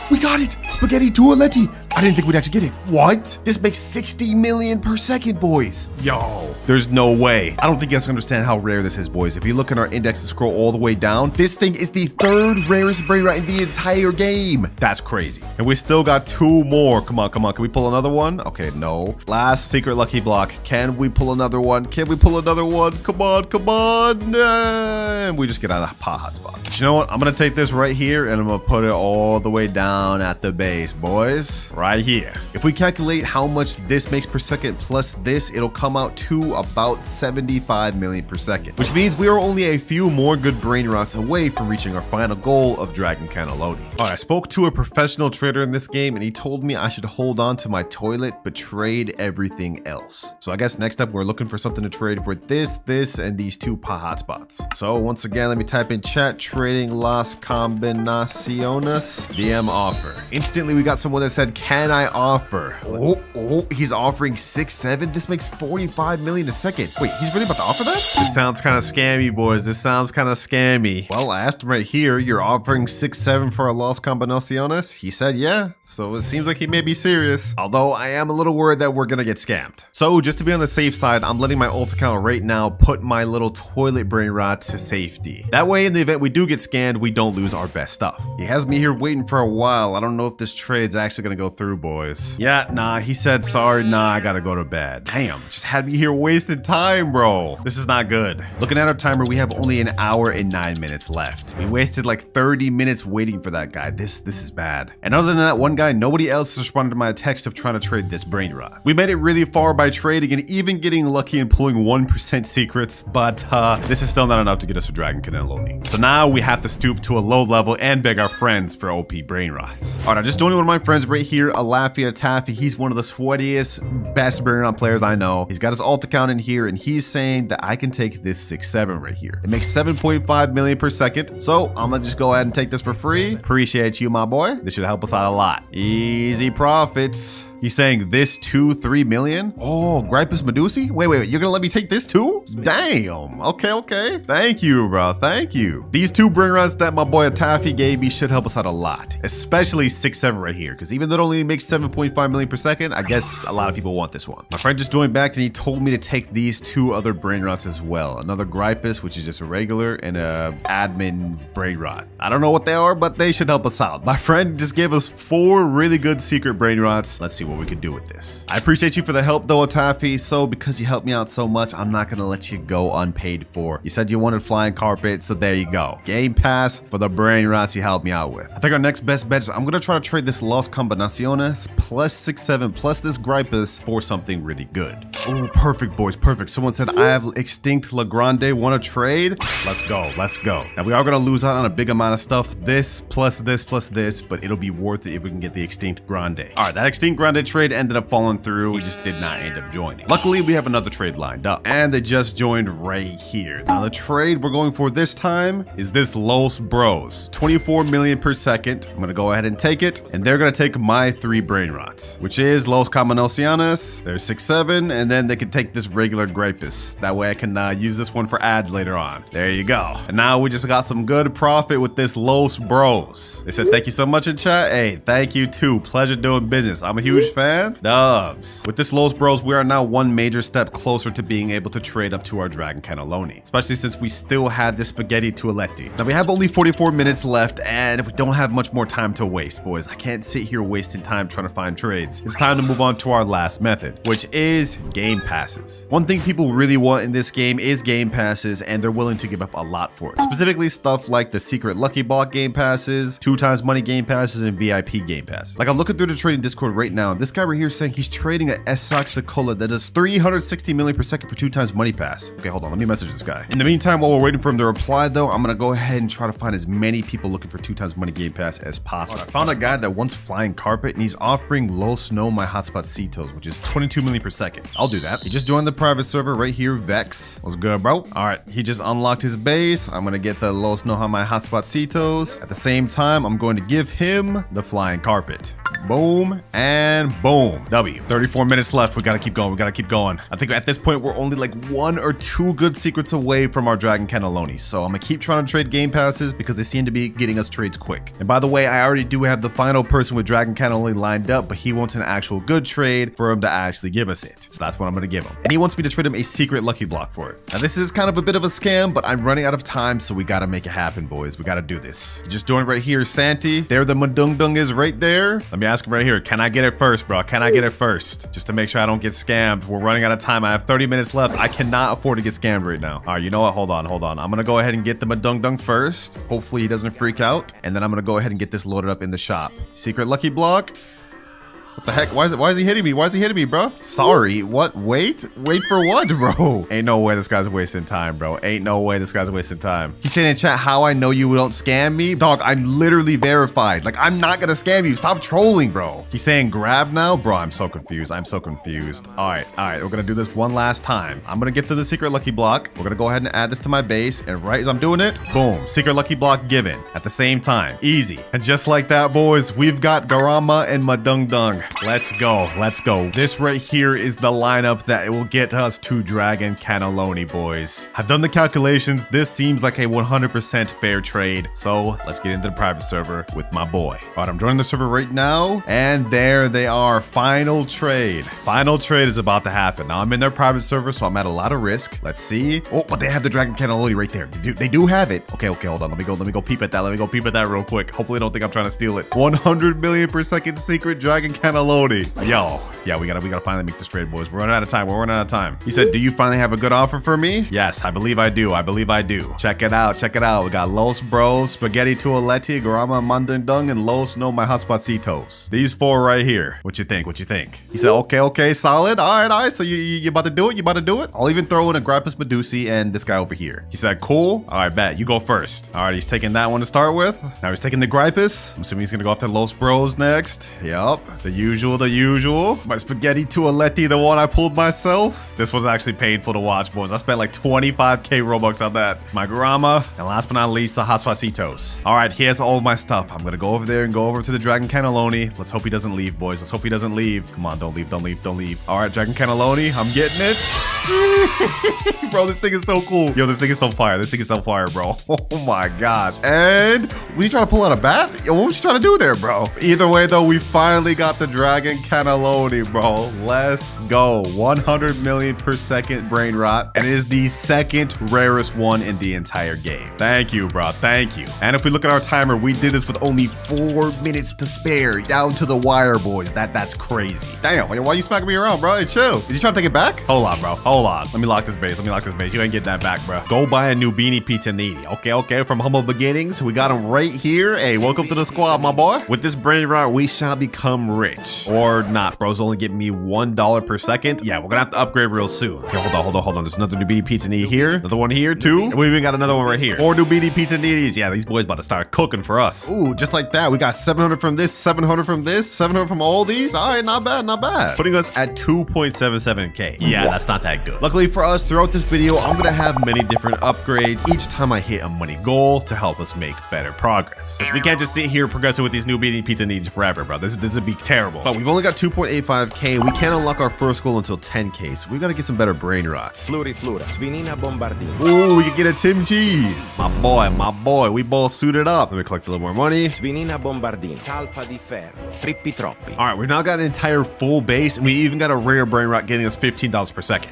we got it. Spaghetti Toaletti. I didn't think we'd actually get it. What? This makes 60 million per second, boys. Yo, there's no way. I don't think you guys understand how rare this is, boys. If you look at our index and scroll all the way down, this thing is the 3rd rarest brain rot in the entire game. That's crazy. And we still got 2 more. Come on, come on. Can we pull another one? Okay, no. Last secret lucky block. Can we pull another one? Can we pull another one? Come on, come on. And we just get out of hotspot. But you know what? I'm going to take this right here and I'm going to put it all the way down at the base, boys. Right here. If we calculate how much this makes per second plus this, it'll come out to about 75 million per second, which means we are only a few more good brain rots away from reaching our final goal of Dragon Cannelloni. All right, I spoke to a professional trader in this game and he told me I should hold on to my toilet but trade everything else. So I guess next up we're looking for something to trade for this, and these 2 hotspots. So once again, let me type in chat, trading Las Combinaciones, DM offer. Instantly we got someone that said, can I offer? Oh, he's offering 6-7. This makes 45 million a second. Wait, he's really about to offer that? This sounds kind of scammy, boys. This sounds kind of scammy. Well, I asked him right here, you're offering 6-7 for a Las Combinaciones? He said yeah, so it seems like he may be serious. Although I am a little worried that we're gonna get scammed. So just to be on the safe side, I'm letting my alt account right now put my little toilet brain rot to safety. That way, in the event we do get scammed, we don't lose our best stuff. He has me here waiting for a while. I don't know if this trade's actually gonna go through, boys. Yeah, nah, he said sorry, nah, I gotta go to bed. Damn, just had me here wasting time, bro. This is not good. Looking at our timer, we have only 1 hour and 9 minutes left. We wasted like 30 minutes waiting for that guy. This is bad. And other than that one guy, nobody else responded to my text of trying to trade this brain rot. We made it really far by trading and even getting lucky and pulling 1% secrets, but this is still not enough to get us a Dragon Cannelloni. So now we have to stoop to a low level and beg our friends for OP brain rots. All right, I just joined one of my friends right here, Alafia Taffy. He's one of the sweatiest, best brain rot players I know. He's got his alt account in here and he's saying that I can take this 6-7 right here. It makes 7.5 million per second. So I'm gonna just go ahead and take this for free. Appreciate you, my boy. This should help us out a lot. Easy profits. He's saying this too, 3 million. Oh, Gripus Medusi? Wait, you're gonna let me take this too? Damn. Okay. Thank you, bro. Thank you. These 2 Brainrots that my boy Taffy gave me should help us out a lot, especially 6-7 right here, because even though it only makes 7.5 million per second, I guess a lot of people want this one. My friend just joined back and he told me to take these 2 other Brainrots as well. Another Gripus, which is just a regular, and a admin Brainrot. I don't know what they are, but they should help us out. My friend just gave us 4 really good secret Brainrots. Let's see what we can do with this. I appreciate you for the help though, Taffy. So because you helped me out so much, I'm not gonna let you go unpaid for. You said you wanted flying carpet, so there you go. Game pass for the Brainrots you helped me out with. I think our next best bet is I'm gonna try to trade this Los Combinaciones plus 6-7 plus this Gripus for something really good. Oh, perfect, boys, perfect. Someone said I have Extinct Legrande, want to trade? Let's go. Now we are gonna lose out on a big amount of stuff. This plus this, but it'll be worth it if we can get the Extinct Grande. All right, that Extinct Grande trade ended up falling through. We just did not end up joining. Luckily, we have another trade lined up, and they just joined right here. Now the trade we're going for this time is this Los Bros, 24 million per second. I'm gonna go ahead and take it, and they're gonna take my 3 Brainrots, which is Los Combinaciones. There's 6-7, and then they can take this regular Gripus. That way I can use this one for ads later on. There you go. And now we just got some good profit with this Los Bros. They said thank you so much in chat. Hey, thank you too. Pleasure doing business. I'm a huge fan. Dubs. With this Los Bros, we are now one major step closer to being able to trade up to our Dragon Cannelloni, especially since we still have this Spaghetti Tualetti. Now we have only 44 minutes left, and we don't have much more time to waste, boys. I can't sit here wasting time trying to find trades. It's time to move on to our last method, which is game passes. One thing people really want in this game is game passes, and they're willing to give up a lot for it. Specifically stuff like the secret Lucky Block game passes, 2x money game passes, and VIP game passes. Like I'm looking through the trading Discord right now, and this guy right here is saying he's trading a S-Sox-Cola that does 360 million per second for 2x money pass. Okay, hold on, let me message this guy. In the meantime, while we're waiting for him to reply though, I'm gonna go ahead and try to find as many people looking for 2x money game pass as possible. I found a guy that wants flying carpet, and he's offering low snow my hotspot Cetos, which is 22 million per second. I'll do that. He just joined the private server right here, Vex. What's good, bro? All right, he just unlocked his base. I'm gonna get the Los Noha my hotspot Cetos. At the same time, I'm going to give him the flying carpet. Boom and boom. W. 34 minutes left. We gotta keep going. I think at this point we're only like 1 or 2 good secrets away from our Dragon Cannelloni. So I'm gonna keep trying to trade game passes because they seem to be getting us trades quick. And by the way, I already do have the final person with Dragon Cannelloni lined up, but he wants an actual good trade for him to actually give us it. So that's what I'm gonna give him. And he wants me to trade him a secret Lucky Block for it. Now this is kind of a bit of a scam, but I'm running out of time, so we gotta make it happen, boys. We gotta do this. You just joined right here, Santi. There the Madung Dung is right there. Let me ask him right here. Can I get it first, bro? Can I get it first? Just to make sure I don't get scammed. We're running out of time. I have 30 minutes left. I cannot afford to get scammed right now. All right, you know what? Hold on. I'm gonna go ahead and get the Madung Dung first. Hopefully he doesn't freak out. And then I'm gonna go ahead and get this loaded up in the shop. Secret Lucky Block. What the heck? Why is he hitting me? Why is he hitting me, bro? Sorry. What? Wait for what, bro? Ain't no way this guy's wasting time, bro. Ain't no way this guy's wasting time. He's saying in chat how I know you don't scam me. Dog, I'm literally verified. Like, I'm not gonna scam you. Stop trolling, bro. He's saying grab now? Bro, I'm so confused. All right. We're gonna do this one last time. I'm gonna gift him the secret Lucky Block. We're gonna go ahead and add this to my base. And right as I'm doing it, boom. Secret Lucky Block given at the same time. Easy. And just like that, boys, we've got Garama and Madung Dung. Let's go. This right here is the lineup that will get us to Dragon Cannelloni, boys. I've done the calculations. This seems like a 100% fair trade. So let's get into the private server with my boy. All right, I'm joining the server right now. And there they are. Final trade. Final trade is about to happen. Now I'm in their private server, so I'm at a lot of risk. Let's see. Oh, but they have the Dragon Cannelloni right there. They do have it. Okay, hold on. Let me go peep at that. Let me go peep at that real quick. Hopefully they don't think I'm trying to steal it. 100 million per second secret Dragon Cannelloni. Yo, yeah, we gotta finally make this trade, boys. We're running out of time. He said, do you finally have a good offer for me? Yes, I believe I do. Check it out. We got Los Bros, Spaghetti Tualetti, Garama Mandung Dung, and Los No My Hotspot Cetos. These 4 right here. What you think? He said, okay, solid. All right. So you about to do it? I'll even throw in a Gripus Medusi and this guy over here. He said, cool. All right, bet. You go first. All right, he's taking that one to start with. Now he's taking the Gripus. I'm assuming he's gonna go after Los Bros next. Yup. The usual. My spaghetti toaletti, the one I pulled myself. This was actually painful to watch, boys. I spent like 25k Robux on that. My grandma, and last but not least, the hot swasitos. All right, here's all of my stuff. I'm gonna go over there and go over to the Dragon Cannelloni. Let's hope he doesn't leave, boys. Let's hope he doesn't leave. Come on, don't leave, don't leave, don't leave. All right, Dragon Cannelloni, I'm getting it. Bro, this thing is so cool. Yo, this thing is so fire. This thing is so fire, bro. Oh my gosh. And we trying to pull out a bat? Yo, what was you trying to do there, bro? Either way, though, we finally got the Dragon Cannelloni, bro. Let's go. 100 million per second brain rot. And it is the second rarest one in the entire game. Thank you, bro. Thank you. And if we look at our timer, we did this with only 4 minutes to spare. Down to the wire, boys. That's crazy. Damn, why you smacking me around, bro? Hey, chill. Is he trying to take it back? Hold on, bro. Hold on. Let me lock this base. Let me lock this base. You ain't get that back, bro. Go buy a new beanie pizza needy. Okay. From humble beginnings, we got him right here. Hey, welcome to the squad, my boy. With this brain rot, we shall become rich. Or not, bro. It's only getting me $1 per second. Yeah, we're gonna have to upgrade real soon. Okay, hold on. There's another new beanie pizza needy here. Another one here, too. And we even got another one right here. 4 new beanie pizza needies. Yeah, these boys about to start cooking for us. Ooh, just like that. We got 700 from this, 700 from this, 700 from all these. All right, not bad, not bad. Putting us at 2.77k. Yeah, that's not that good. Luckily for us, throughout this video, I'm gonna have many different upgrades each time I hit a money goal to help us make better progress. Because we can't just sit here progressing with these new beanie pizza needs forever, bro. This would be terrible. But we've only got 2.85k. We can't unlock our first goal until 10k, so we gotta get some better brain rots. Fluriflura, Svinina Bombardino. Ooh, we can get a Tim Cheese. My boy, we both suited up. Let me collect a little more money. Svinina Bombardino, Talpa di Ferro, Trippi Troppi. All right, we've now got an entire full base, and we even got a rare brain rot getting us $15 per second.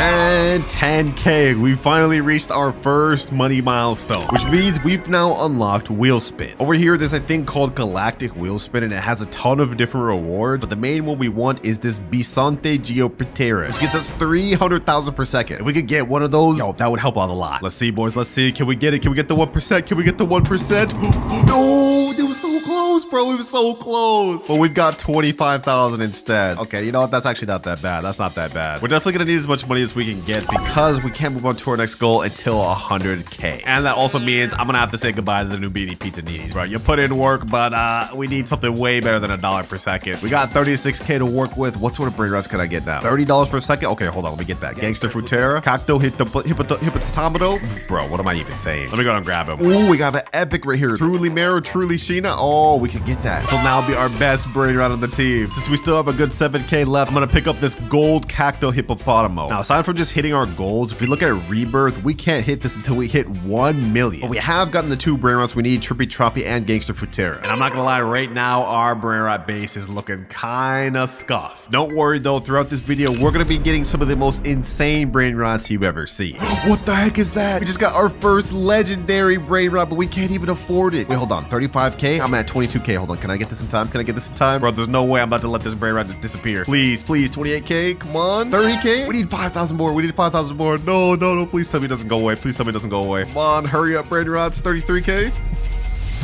And 10k, we finally reached our first money milestone, which means we've now unlocked wheel spin. Over here, there's a thing called galactic wheel spin, and it has a ton of different rewards, but the main one we want is this Bisonte Geoptera, which gets us 300,000 per second. If we could get one of those, yo, that would help out a lot. Let's see, boys, let's see. Can we get it? Can we get the 1%? Can we get the 1%? No, it was so close, bro. It was so close. But we've got 25,000 instead. Okay, you know what? That's actually not that bad. That's not that bad. We're definitely gonna need as much money as we can get because we can't move on to our next goal until 100k. And that also means I'm gonna have to say goodbye to the new beanie pizza needs, bro. You put in work, but we need something way better than $1 per second. We got 36k to work with. What sort of brain rots can I get now? $30 per second? Okay, hold on. Let me get that. Gangster Frutera, Cacto Hippopotamodo. Bro, what am I even saying? Let me go and grab him. Ooh, we got an epic right here. Truly Mero, Truly Sheena. Oh, we can get that. So now be our best brain rot on the team. Since we still have a good 7k left, I'm gonna pick up this gold Cacto Hippopotamo. Now, aside from just hitting our goals, if we look at Rebirth, we can't hit this until we hit 1 million. But we have gotten the 2 brain rots we need, Trippy Troppy and Gangster Frutera. And I'm not gonna lie, right now, our brain rot base is looking kinda scuffed. Don't worry though, throughout this video, we're gonna be getting some of the most insane brain rots you've ever seen. What the heck is that? We just got our first legendary brain rot, but we can't even afford it. Wait, hold on, 35k? I'm at 22k. Hold on, can I get this in time? Can I get this in time? Bro, there's no way I'm about to let this brain rot just disappear. Please, 28k, come on. 30k? We need 5,000 more. We need 5,000 more. No, please tell me it doesn't go away. Please tell me it doesn't go away. Come on, hurry up, brain rots. 33k.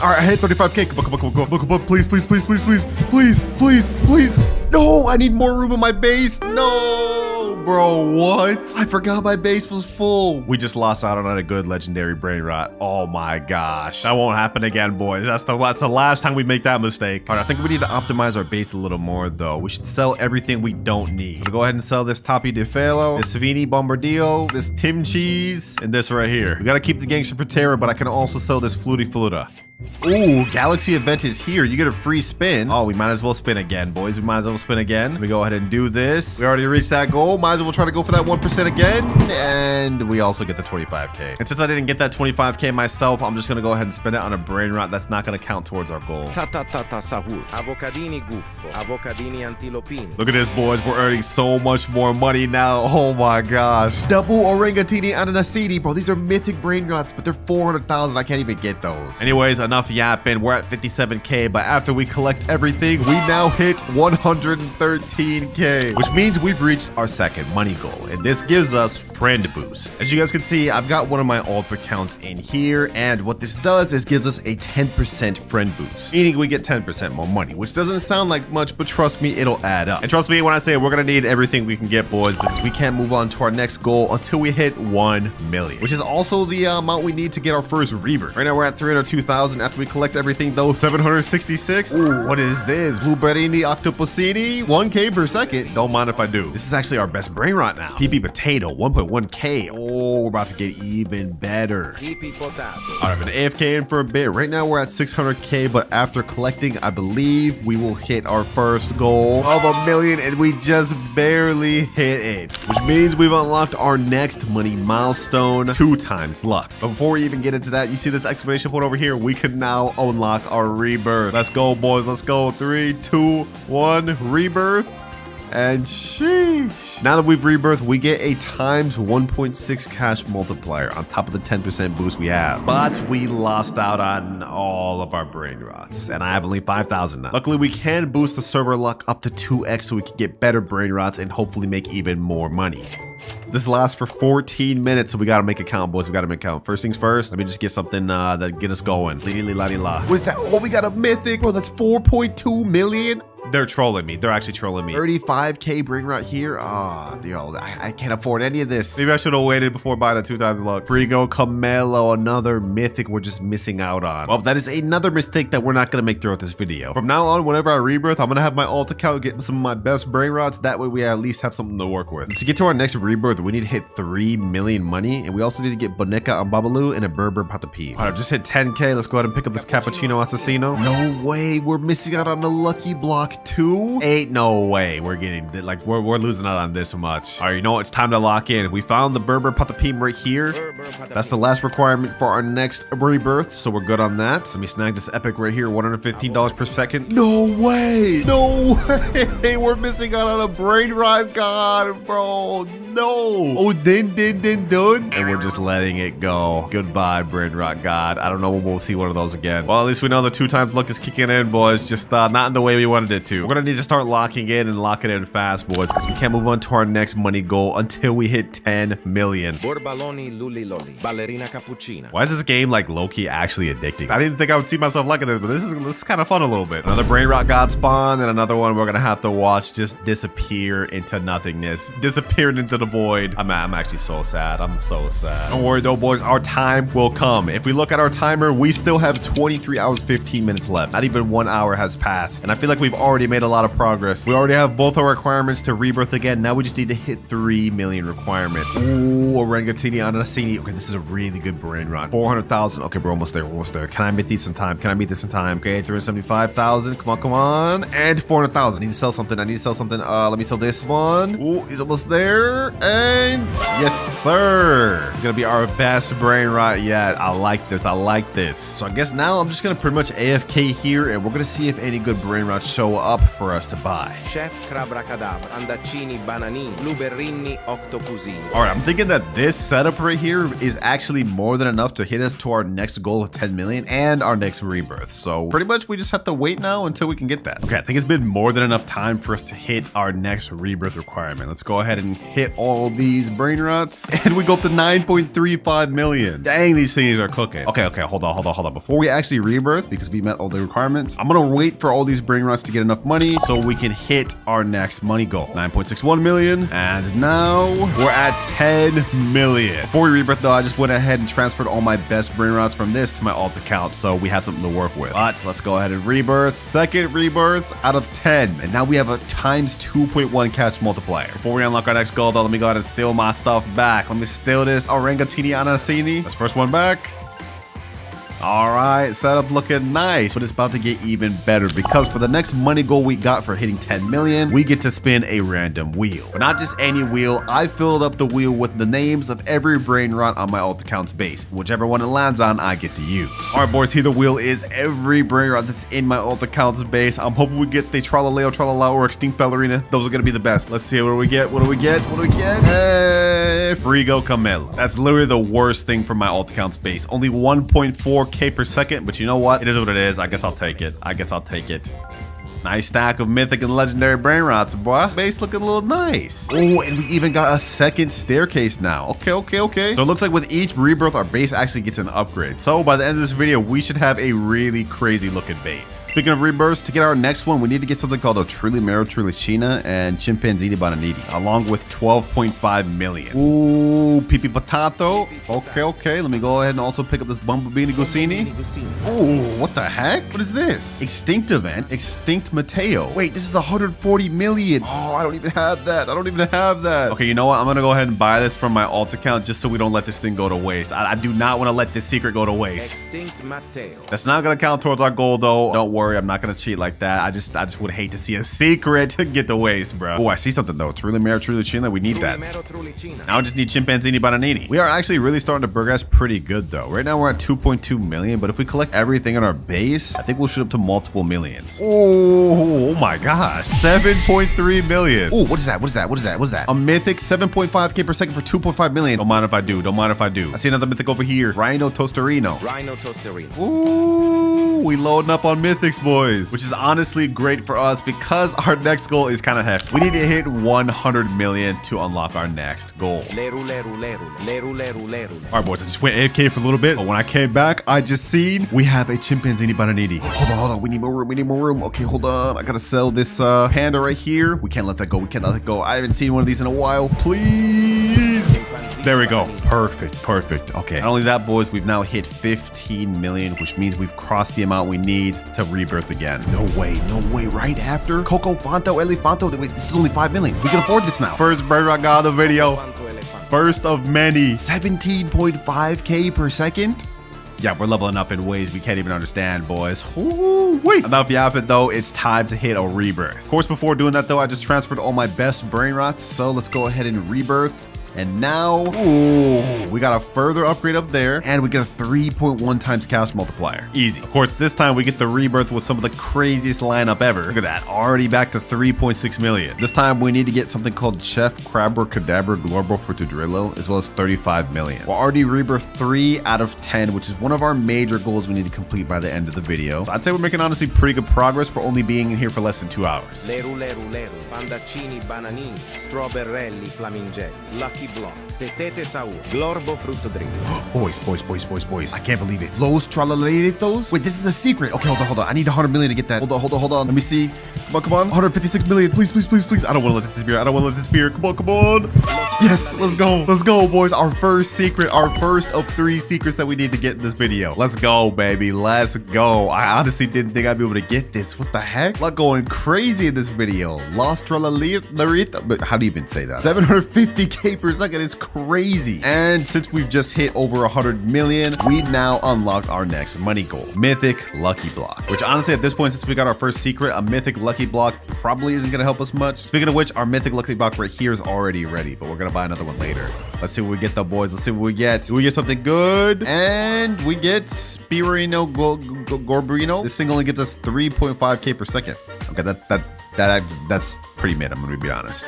All right, I hit 35k. Come on. Please. No, I need more room in my base. No, bro, what? I forgot my base was full. We just lost out on a good legendary brain rot. Oh my gosh. That won't happen again, boys. That's the last time we make that mistake. All right, I think we need to optimize our base a little more, though. We should sell everything we don't need. I'm gonna go ahead and sell this Tapi de Felo, this Svini Bombardillo, this Tim Cheese, and this right here. We gotta keep the Gangster Frutera, but I can also sell this Fluty Fluta. Ooh, Galaxy event is here. You get a free spin. Oh, we might as well spin again, boys. We might as well spin again. Let me go ahead and do this. We already reached that goal. Might as well try to go for that 1% again. And we also get the 25k. And since I didn't get that 25k myself, I'm just going to go ahead and spend it on a brain rot that's not going to count towards our goal. Sahur, avocadini guffo, avocadini antilopini. Look at this, boys. We're earning so much more money now. Oh my gosh. Double Orangatini Ananasini, bro. These are mythic brain rots, but they're 400,000. I can't even get those. Anyways, enough yapping. We're at 57k, but after we collect everything, we now hit 113k, which means we've reached our second money goal, and this gives us friend boost. As you guys can see, I've got one of my alt accounts in here, and what this does is gives us a 10% friend boost, meaning we get 10% more money, which doesn't sound like much, but trust me, it'll add up. And trust me when I say we're gonna need everything we can get, boys, because we can't move on to our next goal until we hit 1 million, which is also the amount we need to get our first rebirth. Right now we're at 302,000. 3,000 after we collect everything though. 766. Ooh, what is this? Blueberrini Octopusini? 1K per second. Don't mind if I do. This is actually our best brain rot now. PP Potato, 1.1K. Oh, we're about to get even better. PP Potato. All right, I've been AFK in for a bit. Right now we're at 600K, but after collecting, I believe we will hit our first goal of 1 million, and we just barely hit it, which means we've unlocked our next money milestone, 2 times luck. But before we even get into that, you see this exclamation point over here? We can now unlock our rebirth. Let's go, boys. Let's go. 3, 2, 1, rebirth. And sheesh. Now that we've rebirthed, we get a times 1.6 cash multiplier on top of the 10% boost we have. But we lost out on all of our brain rots, and I have only 5,000 now. Luckily, we can boost the server luck up to 2x so we can get better brain rots and hopefully make even more money. This lasts for 14 minutes, so we gotta make a count, boys. We gotta make a count. First things first, let me just get something that get us going. La. What is that? Oh, we got a mythic, bro. That's 4.2 million. They're trolling me. They're actually trolling me. 35K brain rot here. Ah, yo, I can't afford any of this. Maybe I should have waited before buying a 2 times luck. Frigo Camelo, another mythic we're just missing out on. Well, that is another mistake that we're not gonna make throughout this video. From now on, whenever I rebirth, I'm gonna have my alt account get some of my best brain rots. That way we at least have something to work with. To get to our next rebirth, we need to hit 3 million money, and we also need to get Boneka on Babalu and a Berber Patapim. All right, just hit 10K. Let's go ahead and pick up this Cappuccino Assassino. No way, we're missing out on the lucky block 2. Ain't no way we're getting we're losing out on this much. All right, you know what? It's time to lock in. We found the Berber Patapim right here. That's the last requirement for our next rebirth, so we're good on that. Let me snag this epic right here, $115 per second. No way! No way! We're missing out on a brain rot, God, bro. No. Oh, done. And we're just letting it go. Goodbye, brain rot God. I don't know when we'll see one of those again. Well, at least we know the 2 times luck is kicking in, boys. Just not in the way we wanted it to. We're gonna need to start locking in and locking in fast, boys, because we can't move on to our next money goal until we hit 10 million. Borbaloni Luli Loli. Ballerina Cappuccina. Why is this game like low-key actually addicting? I didn't think I would see myself liking this, but this is kind of fun a little bit. Another brain rot God spawn, and another one we're gonna have to watch just disappear into nothingness, disappearing into the void. I'm actually so sad. I'm so sad. Don't worry though, boys. Our time will come. If we look at our timer, we still have 23 hours 15 minutes left. Not even 1 hour has passed, and I feel like we've already made a lot of progress. We already have both our requirements to rebirth again. Now we just need to hit 3 million requirements. Ooh, Orangatini Anasini. Okay, this is a really good brain rot. 400,000. Okay, we're almost there. We're almost there. Can I meet these in time? Can I meet this in time? Okay, 375,000. Come on. And 400,000. I need to sell something. Let me sell this one. Ooh, he's almost there. And yes, sir. It's gonna be our best brain rot yet. I like this. So I guess now I'm just gonna pretty much AFK here, and we're gonna see if any good brain rots show up for us to buy. Chef Crabracadabra. Andaccini Banani. Blueberrini Octopusini. All right, I'm thinking that this setup right here is actually more than enough to hit us to our next goal of 10 million and our next rebirth. So pretty much we just have to wait now until we can get that. Okay, I think it's been more than enough time for us to hit our next rebirth requirement. Let's go ahead and hit all these brain rots, and we go up to 9.35 million. Dang, these things are cooking. Okay, hold on. Before we actually rebirth, because we met all the requirements, I'm gonna wait for all these brain rots to get enough money so we can hit our next money goal. 9.61 million, and now we're at 10 million. Before we rebirth though, I just went ahead and transferred all my best brain rots from this to my alt account, so we have something to work with. But let's go ahead and rebirth. Second rebirth out of 10, and now we have a times 2.1 cash multiplier. Before we unlock our next goal though, let me go ahead and steal my stuff back. Let me steal this Orangatini Anasini. That's first one back. All right, setup looking nice, but it's about to get even better because for the next money goal we got for hitting 10 million, we get to spin a random wheel. But not just any wheel, I filled up the wheel with the names of every brain rot on my alt account's base. Whichever one it lands on, I get to use. All right, boys, here the wheel is every brain rot that's in my alt account's base. I'm hoping we get the Tralaleo, Tralala, or Extinct Ballerina. Those are gonna be the best. Let's see, what do we get? Hey, Frigo Camelo. That's literally the worst thing from my alt account's base. Only 1.4K per second, but you know what? It is what it is. I guess I'll take it. Nice stack of mythic and legendary Brainrots, boy. Base looking a little nice. Oh, and we even got a second staircase now. Okay. So it looks like with each rebirth, our base actually gets an upgrade. So by the end of this video, we should have a really crazy looking base. Speaking of rebirths, to get our next one, we need to get something called a Trilimero Trilicina and Chimpanzini Bananiti, along with 12.5 million. Ooh, Pipi Potato. Okay. Let me go ahead and also pick up this Bumblebee Gusini. Ooh, what the heck? What is this? Extinct event, Extinct Mateo. Wait, this is 140 million. Oh, I don't even have that. Okay, you know what? I'm gonna go ahead and buy this from my alt account just so we don't let this thing go to waste. I do not want to let this secret go to waste. Extinct Matteo. That's not gonna count towards our goal though. Don't worry, I'm not gonna cheat like that. I just would hate to see a secret get to waste, bro. Oh, I see something though. It's really Trulicina. We need that. Now I just need Chimpanzini Bananini. We are actually really starting to progress pretty good though. Right now we're at 2.2 million, but if we collect everything in our base, I think we'll shoot up to multiple millions. Oh my gosh. 7.3 million. Oh, what is that? A mythic 7.5k per second for 2.5 million. Don't mind if I do. I see another mythic over here. Rhino Toasterino. Ooh, we loading up on mythics, boys, which is honestly great for us because our next goal is kind of hefty. We need to hit 100 million to unlock our next goal. All right, boys, I just went AFK for a little bit, but when I came back, I just seen we have a Chimpanzini Bananiti. Hold on. We need more room. Okay, hold on. I gotta sell this panda right here. We can't let that go. I haven't seen one of these in a while. Please. There we go. Perfect. Okay. Not only that, boys, we've now hit 15 million, which means we've crossed the amount we need to rebirth again. No way. Right after Coco Fanto, Elefanto. Wait, this is only 5 million. We can afford this now. First Brainrot got the video. First of many. 17.5k per second. Yeah, we're leveling up in ways we can't even understand, boys. Wait. Enough yapping, though. It's time to hit a rebirth. Of course, before doing that, though, I just transferred all my best Brainrots. So let's go ahead and rebirth. And now, ooh, we got a further upgrade up there, and we get a 3.1 times cash multiplier. Easy. Of course, this time we get the rebirth with some of the craziest lineup ever. Look at that, already back to 3.6 million. This time we need to get something called Chef Crabber Cadabra Glorbo Frutadrillo, as well as 35 million. We're already rebirth 3 out of 10, which is one of our major goals we need to complete by the end of the video. So I'd say we're making honestly pretty good progress for only being in here for less than 2 hours. Leru, Pandaccini, Bananini, Strawberrelli, Flamingelli, Lucky Block, Tetete Saur, Glorbo Frutodrillo. Boys. I can't believe it. Los Tralaleritos? Wait, this is a secret. Okay, hold on. I need 100 million to get that. Hold on. Let me see. Come on. 156 million. Please. I don't want to let this disappear. Come on. Yes, let's go, boys. Our first secret. Our first of 3 secrets that we need to get in this video. Let's go, baby. Let's go. I honestly didn't think I'd be able to get this. What the heck? Like going crazy in this video. Los Tralaleritos. But how do you even say that? 750k per second is crazy. And since we've just hit over 100 million, we now unlocked our next money goal, Mythic Lucky Block, which honestly at this point, since we got our first secret, a Mythic Lucky Block probably isn't going to help us much. Speaking of which, our Mythic Lucky Block right here is already ready, but we're going to buy another one later. Let's see what we get though, boys. Let's see what we get. Do we get something good? And we get Spirino Gorbrino. This thing only gives us 3.5k per second. Okay, that's pretty mid, I'm going to be honest.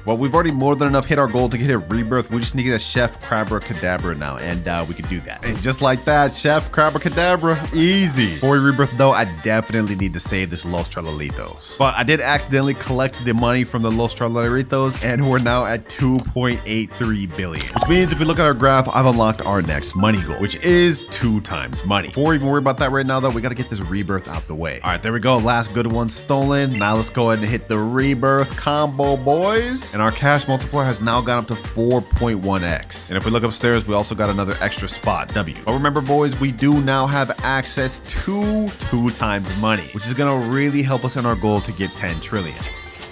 Well, we've already more than enough hit our goal to get a rebirth. We just need to get a Chef Crabber Cadabra now, and we can do that. And just like that, Chef Crabber Cadabra, easy. Before we rebirth, though, I definitely need to save this Los Tralalitos. But I did accidentally collect the money from the Los Tralalitos, and we're now at 2.83 billion. Which means if we look at our graph, I've unlocked our next money goal, which is 2 times money. Before we even worry about that right now, though, we got to get this rebirth out the way. All right, there we go. Last good one stolen. Now let's go ahead and hit the rebirth combo, boys. And our cash multiplier has now gone up to 4.1x. And if we look upstairs, we also got another extra spot, W. But remember, boys, we do now have access to 2 times money, which is gonna really help us in our goal to get 10 trillion.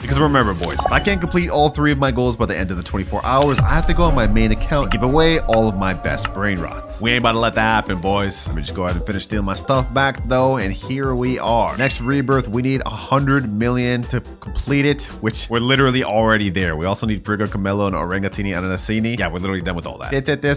Because remember, boys, if I can't complete all 3 of my goals by the end of the 24 hours, I have to go on my main account and give away all of my best Brainrots. We ain't about to let that happen, boys. Let me just go ahead and finish stealing my stuff back, though, and here we are. Next rebirth, we need 100 million to complete it, which we're literally already there. We also need Frigo, Camelo, and Orangatini Ananasini. Yeah, we're literally done with all that.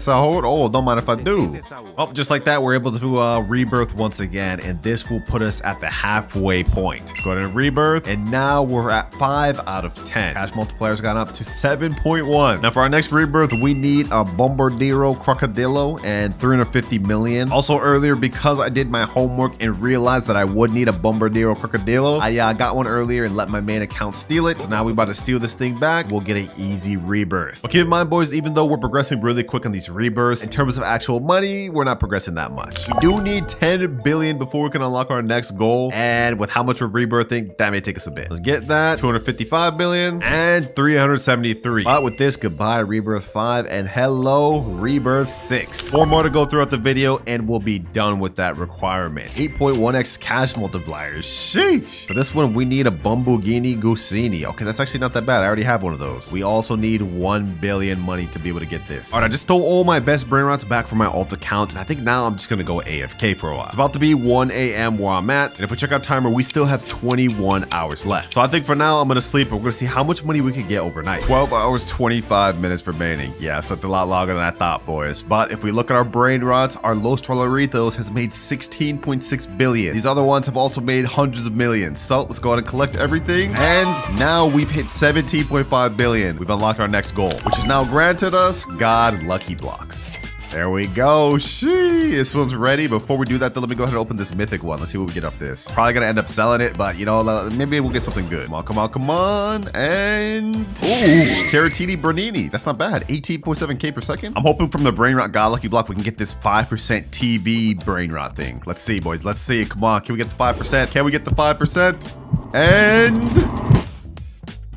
Oh, don't mind if I do. Oh, just like that, we're able to do a rebirth once again, and this will put us at the halfway point. Let's go ahead and rebirth, and now we're at 5 5 out of 10. Cash multipliers gone up to 7.1. Now for our next rebirth, we need a Bombardiro Crocodilo and 350 million. Also earlier, because I did my homework and realized that I would need a Bombardiro Crocodilo, I got one earlier and let my main account steal it. So now we about to steal this thing back. We'll get an easy rebirth. But keep in mind, boys, even though we're progressing really quick on these rebirths, in terms of actual money, we're not progressing that much. We do need 10 billion before we can unlock our next goal. And with how much we're rebirthing, that may take us a bit. Let's get that. 255 billion and 373. But with this, goodbye rebirth 5 and hello rebirth 6. 4 more to go throughout the video and we'll be done with that requirement. 8.1x cash multipliers. Sheesh. For this one, we need a Bumbughini Gusini. Okay, that's actually not that bad. I already have one of those. We also need 1 billion money to be able to get this. All right, I just stole all my best Brainrots back from my alt account, and I think now I'm just gonna go AFK for a while. It's about to be 1 a.m. where I'm at, and if we check our timer, we still have 21 hours left. So I think for now, I'm gonna sleep, and we're gonna see how much money we can get overnight. 12 hours, 25 minutes remaining. Yeah, so it's a lot longer than I thought, boys. But if we look at our Brainrots, our Los Trolleritos has made 16.6 billion. These other ones have also made hundreds of millions. So let's go ahead and collect everything. And now we've hit 17.5 billion. We've unlocked our next goal, which is now granted us God Lucky Blocks. There we go. Shee, this one's ready. Before we do that, though, let me go ahead and open this mythic one. Let's see what we get up this. Probably gonna end up selling it, but you know, maybe we'll get something good. Come on, come on, come on. And ooh, Caratini Bernini. That's not bad. 18.7k per second. I'm hoping from the Brainrot God Lucky Block we can get this 5% TV Brainrot thing. Let's see, boys. Let's see. Come on. Can we get the 5%? Can we get the 5%? And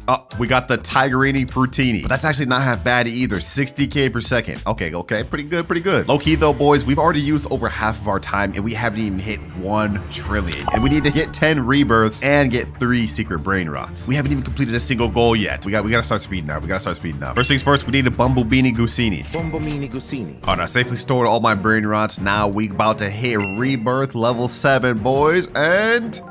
oh, we got the Tigerini Frutini. But that's actually not half bad either. 60k per second. Okay, okay. Pretty good, pretty good. Low key though, boys, we've already used over half of our time and we haven't even hit 1 trillion. And we need to get 10 rebirths and get 3 secret Brainrots. We haven't even completed a single goal yet. We gotta start speeding up. We gotta start speeding up. First things first, we need a Bumblebini Gusini. Bombomini Gusini. All right, I safely stored all my Brainrots. Now we about to hit rebirth level 7, boys. And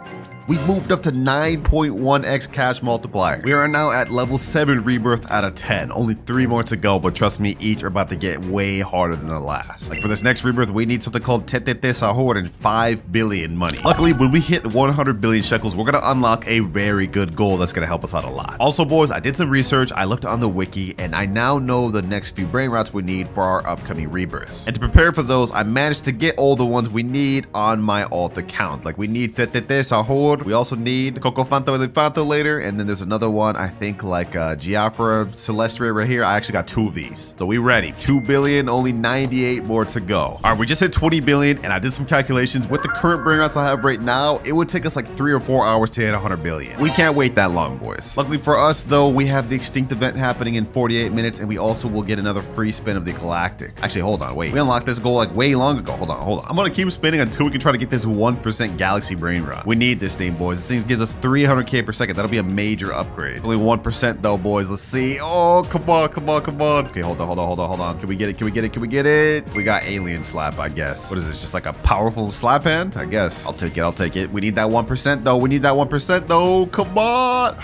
we moved up to 9.1x cash multiplier. We are now at level 7 rebirth out of 10. Only 3 more to go, but trust me, each are about to get way harder than the last. Like for this next rebirth, we need something called Tetete Sahur and 5 billion money. Luckily, when we hit 100 billion shekels, we're gonna unlock a very good goal that's gonna help us out a lot. Also, boys, I did some research. I looked on the wiki, and I now know the next few Brainrots we need for our upcoming rebirths. And to prepare for those, I managed to get all the ones we need on my alt account. Like we need Tetete Sahur. We also need Coco Fanta Elefanto later, and then there's another one, I think like Giafra Celestria right here. I actually got 2 of these. So we ready. 2 billion, only 98 more to go. All right, we just hit 20 billion, and I did some calculations. With the current Brainrots I have right now, it would take us like 3 or 4 hours to hit 100 billion. We can't wait that long, boys. Luckily for us, though, we have the Extinct event happening in 48 minutes, and we also will get another free spin of the Galactic. Actually, hold on, wait. We unlocked this goal like way long ago. Hold on, hold on. I'm gonna keep spinning until we can try to get this 1% Galaxy Brainrot. We need this thing, boys. This thing gives us 300k per second. That'll be a major upgrade. Only 1% though, boys. Let's see. Oh, come on, come on, come on. Okay, hold on, hold on, hold on, hold on. Can we get it? Can we get it? Can we get it? We got Alien Slap, I guess. What is this? Just like a powerful slap hand? I guess. I'll take it. I'll take it. We need that 1% though. We need that 1% though. Come on.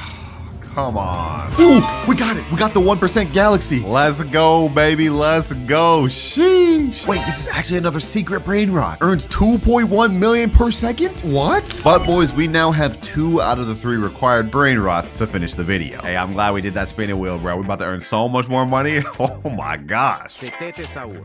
Come on. Ooh, we got it. We got the 1% Galaxy. Let's go, baby. Let's go. Sheesh. Wait, this is actually another secret Brainrot. Earns 2.1 million per second? What? But boys, we now have 2 out of the 3 required Brainrots to finish the video. Hey, I'm glad we did that spinning wheel, bro. We're about to earn so much more money. Oh my gosh.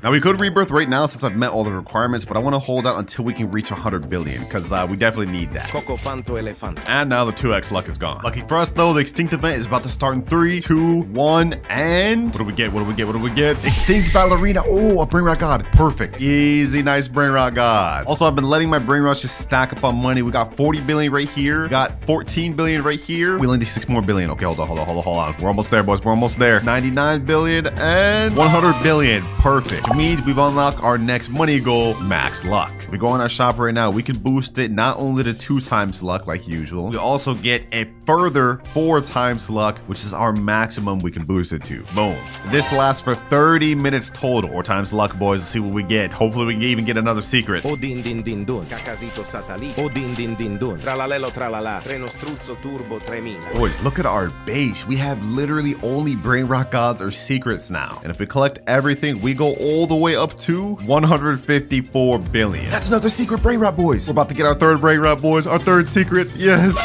Now we could rebirth right now since I've met all the requirements, but I want to hold out until we can reach 100 billion because we definitely need that. Coco Fanto Elefante. And now the 2x luck is gone. Lucky for us though, the Extinct event is about to start in 3, 2, 1, and what do we get? What do we get? What do we get? Extinct Ballerina. Oh, a Brainrot God. Perfect. Easy, nice Brainrot God. Also, I've been letting my Brainrots just stack up on money. We got 40 billion right here. We got 14 billion right here. We only need 6 more billion. Okay, hold on, hold on, hold on, hold on. We're almost there, boys. We're almost there. 99 billion and 100 billion. Perfect. Which means we've unlocked our next money goal, max luck. If we go on our shop right now, we can boost it not only to 2 times luck like usual, we also get a further 4 times luck, which is our maximum we can boost it to. Boom. This lasts for 30 minutes total, or times luck, boys. Let's see what we get. Hopefully we can even get another secret. O din din din dun, cacasito satali. O din din din dun, tralalelo tralala, treno struzzo turbo 3000. Boys, look at our base. We have literally only Brainrot Gods or secrets now. And if we collect everything, we go all the way up to 154 billion. That's another secret Brainrot, boys. We're about to get our 3rd Brainrot, boys. Our 3rd secret. Yes.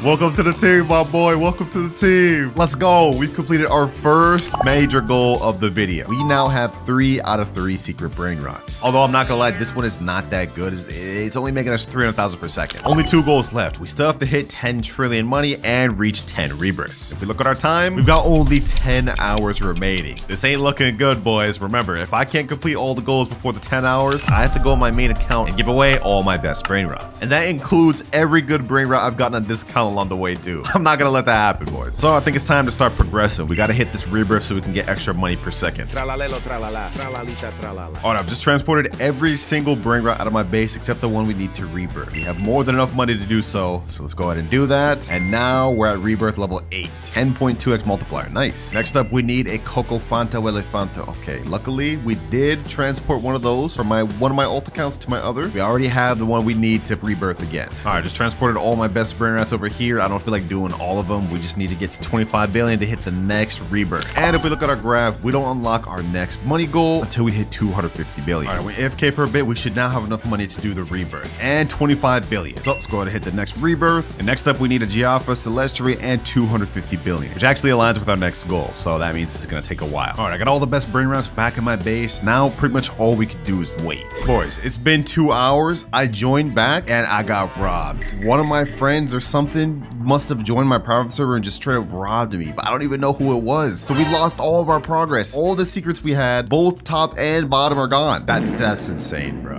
Welcome to the team, my boy. Welcome to the team. Let's go. We've completed our first major goal of the video. We now have 3 out of 3 secret Brainrots. Although I'm not gonna lie, this one is not that good. It's only making us 300,000 per second. Only 2 goals left. We still have to hit 10 trillion money and reach 10 rebirths. If we look at our time, we've got only 10 hours remaining. This ain't looking good, boys. Remember, if I can't complete all the goals before the 10 hours, I have to go on my main account and give away all my best Brainrots. And that includes every good Brainrot I've gotten on this account along the way too. I'm not gonna let that happen, boys. So I think it's time to start progressing. We gotta hit this rebirth so we can get extra money per second. Tralalelo tralala, tralalita tralala. All right, I've just transported every single Brainrot out of my base except the one we need to rebirth. We have more than enough money to do so, so let's go ahead and do that. And now we're at rebirth level 8, 10.2x multiplier. Nice. Next up, we need a Coco Fanta Elefanta. Okay, luckily we did transport one of those from one of my alt accounts to my other. We already have the one we need to rebirth again. All right, just transported all my best Brainrots over here. I don't feel like doing all of them. We just need to get to 25 billion to hit the next rebirth. And if we look at our graph, we don't unlock our next money goal until we hit 250 billion. All right, we AFK for a bit. We should now have enough money to do the rebirth and 25 billion. So let's go ahead and hit the next rebirth. And next up, we need a Giaffa, Celestri, and 250 billion, which actually aligns with our next goal. So that means it's gonna take a while. All right, I got all the best Brainrots back in my base. Now pretty much all we can do is wait. Boys, it's been 2 hours. I joined back and I got robbed. One of my friends or something must have joined my private server and just straight up robbed me, but I don't even know who it was. So we lost all of our progress. All the secrets we had, both top and bottom, are gone. That's insane, bro.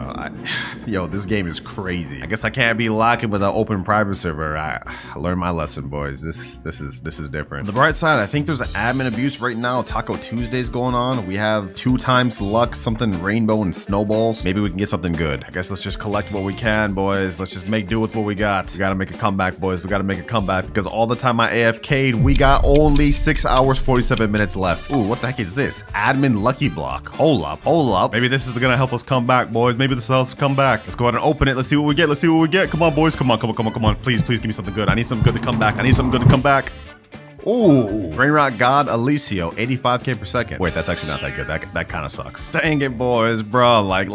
Yo, this game is crazy. I guess I can't be locking with an open private server. I learned my lesson, boys. This is different. On the bright side, I think there's an admin abuse right now. Taco Tuesday's going on. We have 2 times luck, something rainbow and snowballs. Maybe we can get something good. I guess let's just collect what we can, boys. Let's just make do with what we got. We gotta make a comeback, boys. We gotta make a comeback because all the time I AFK'd, we got only 6 hours, 47 minutes left. Ooh, what the heck is this? Admin lucky block. Hold up. Maybe this is gonna help us come back, boys. Maybe this will help us come back. Let's go ahead and open it. Let's see what we get. Come on, boys. Come on. Please give me something good. I need something good to come back. Ooh, Brainrot God Alicio, 85k per second. Wait, that's actually not that good. That kind of sucks. Dang it, boys, bro. Like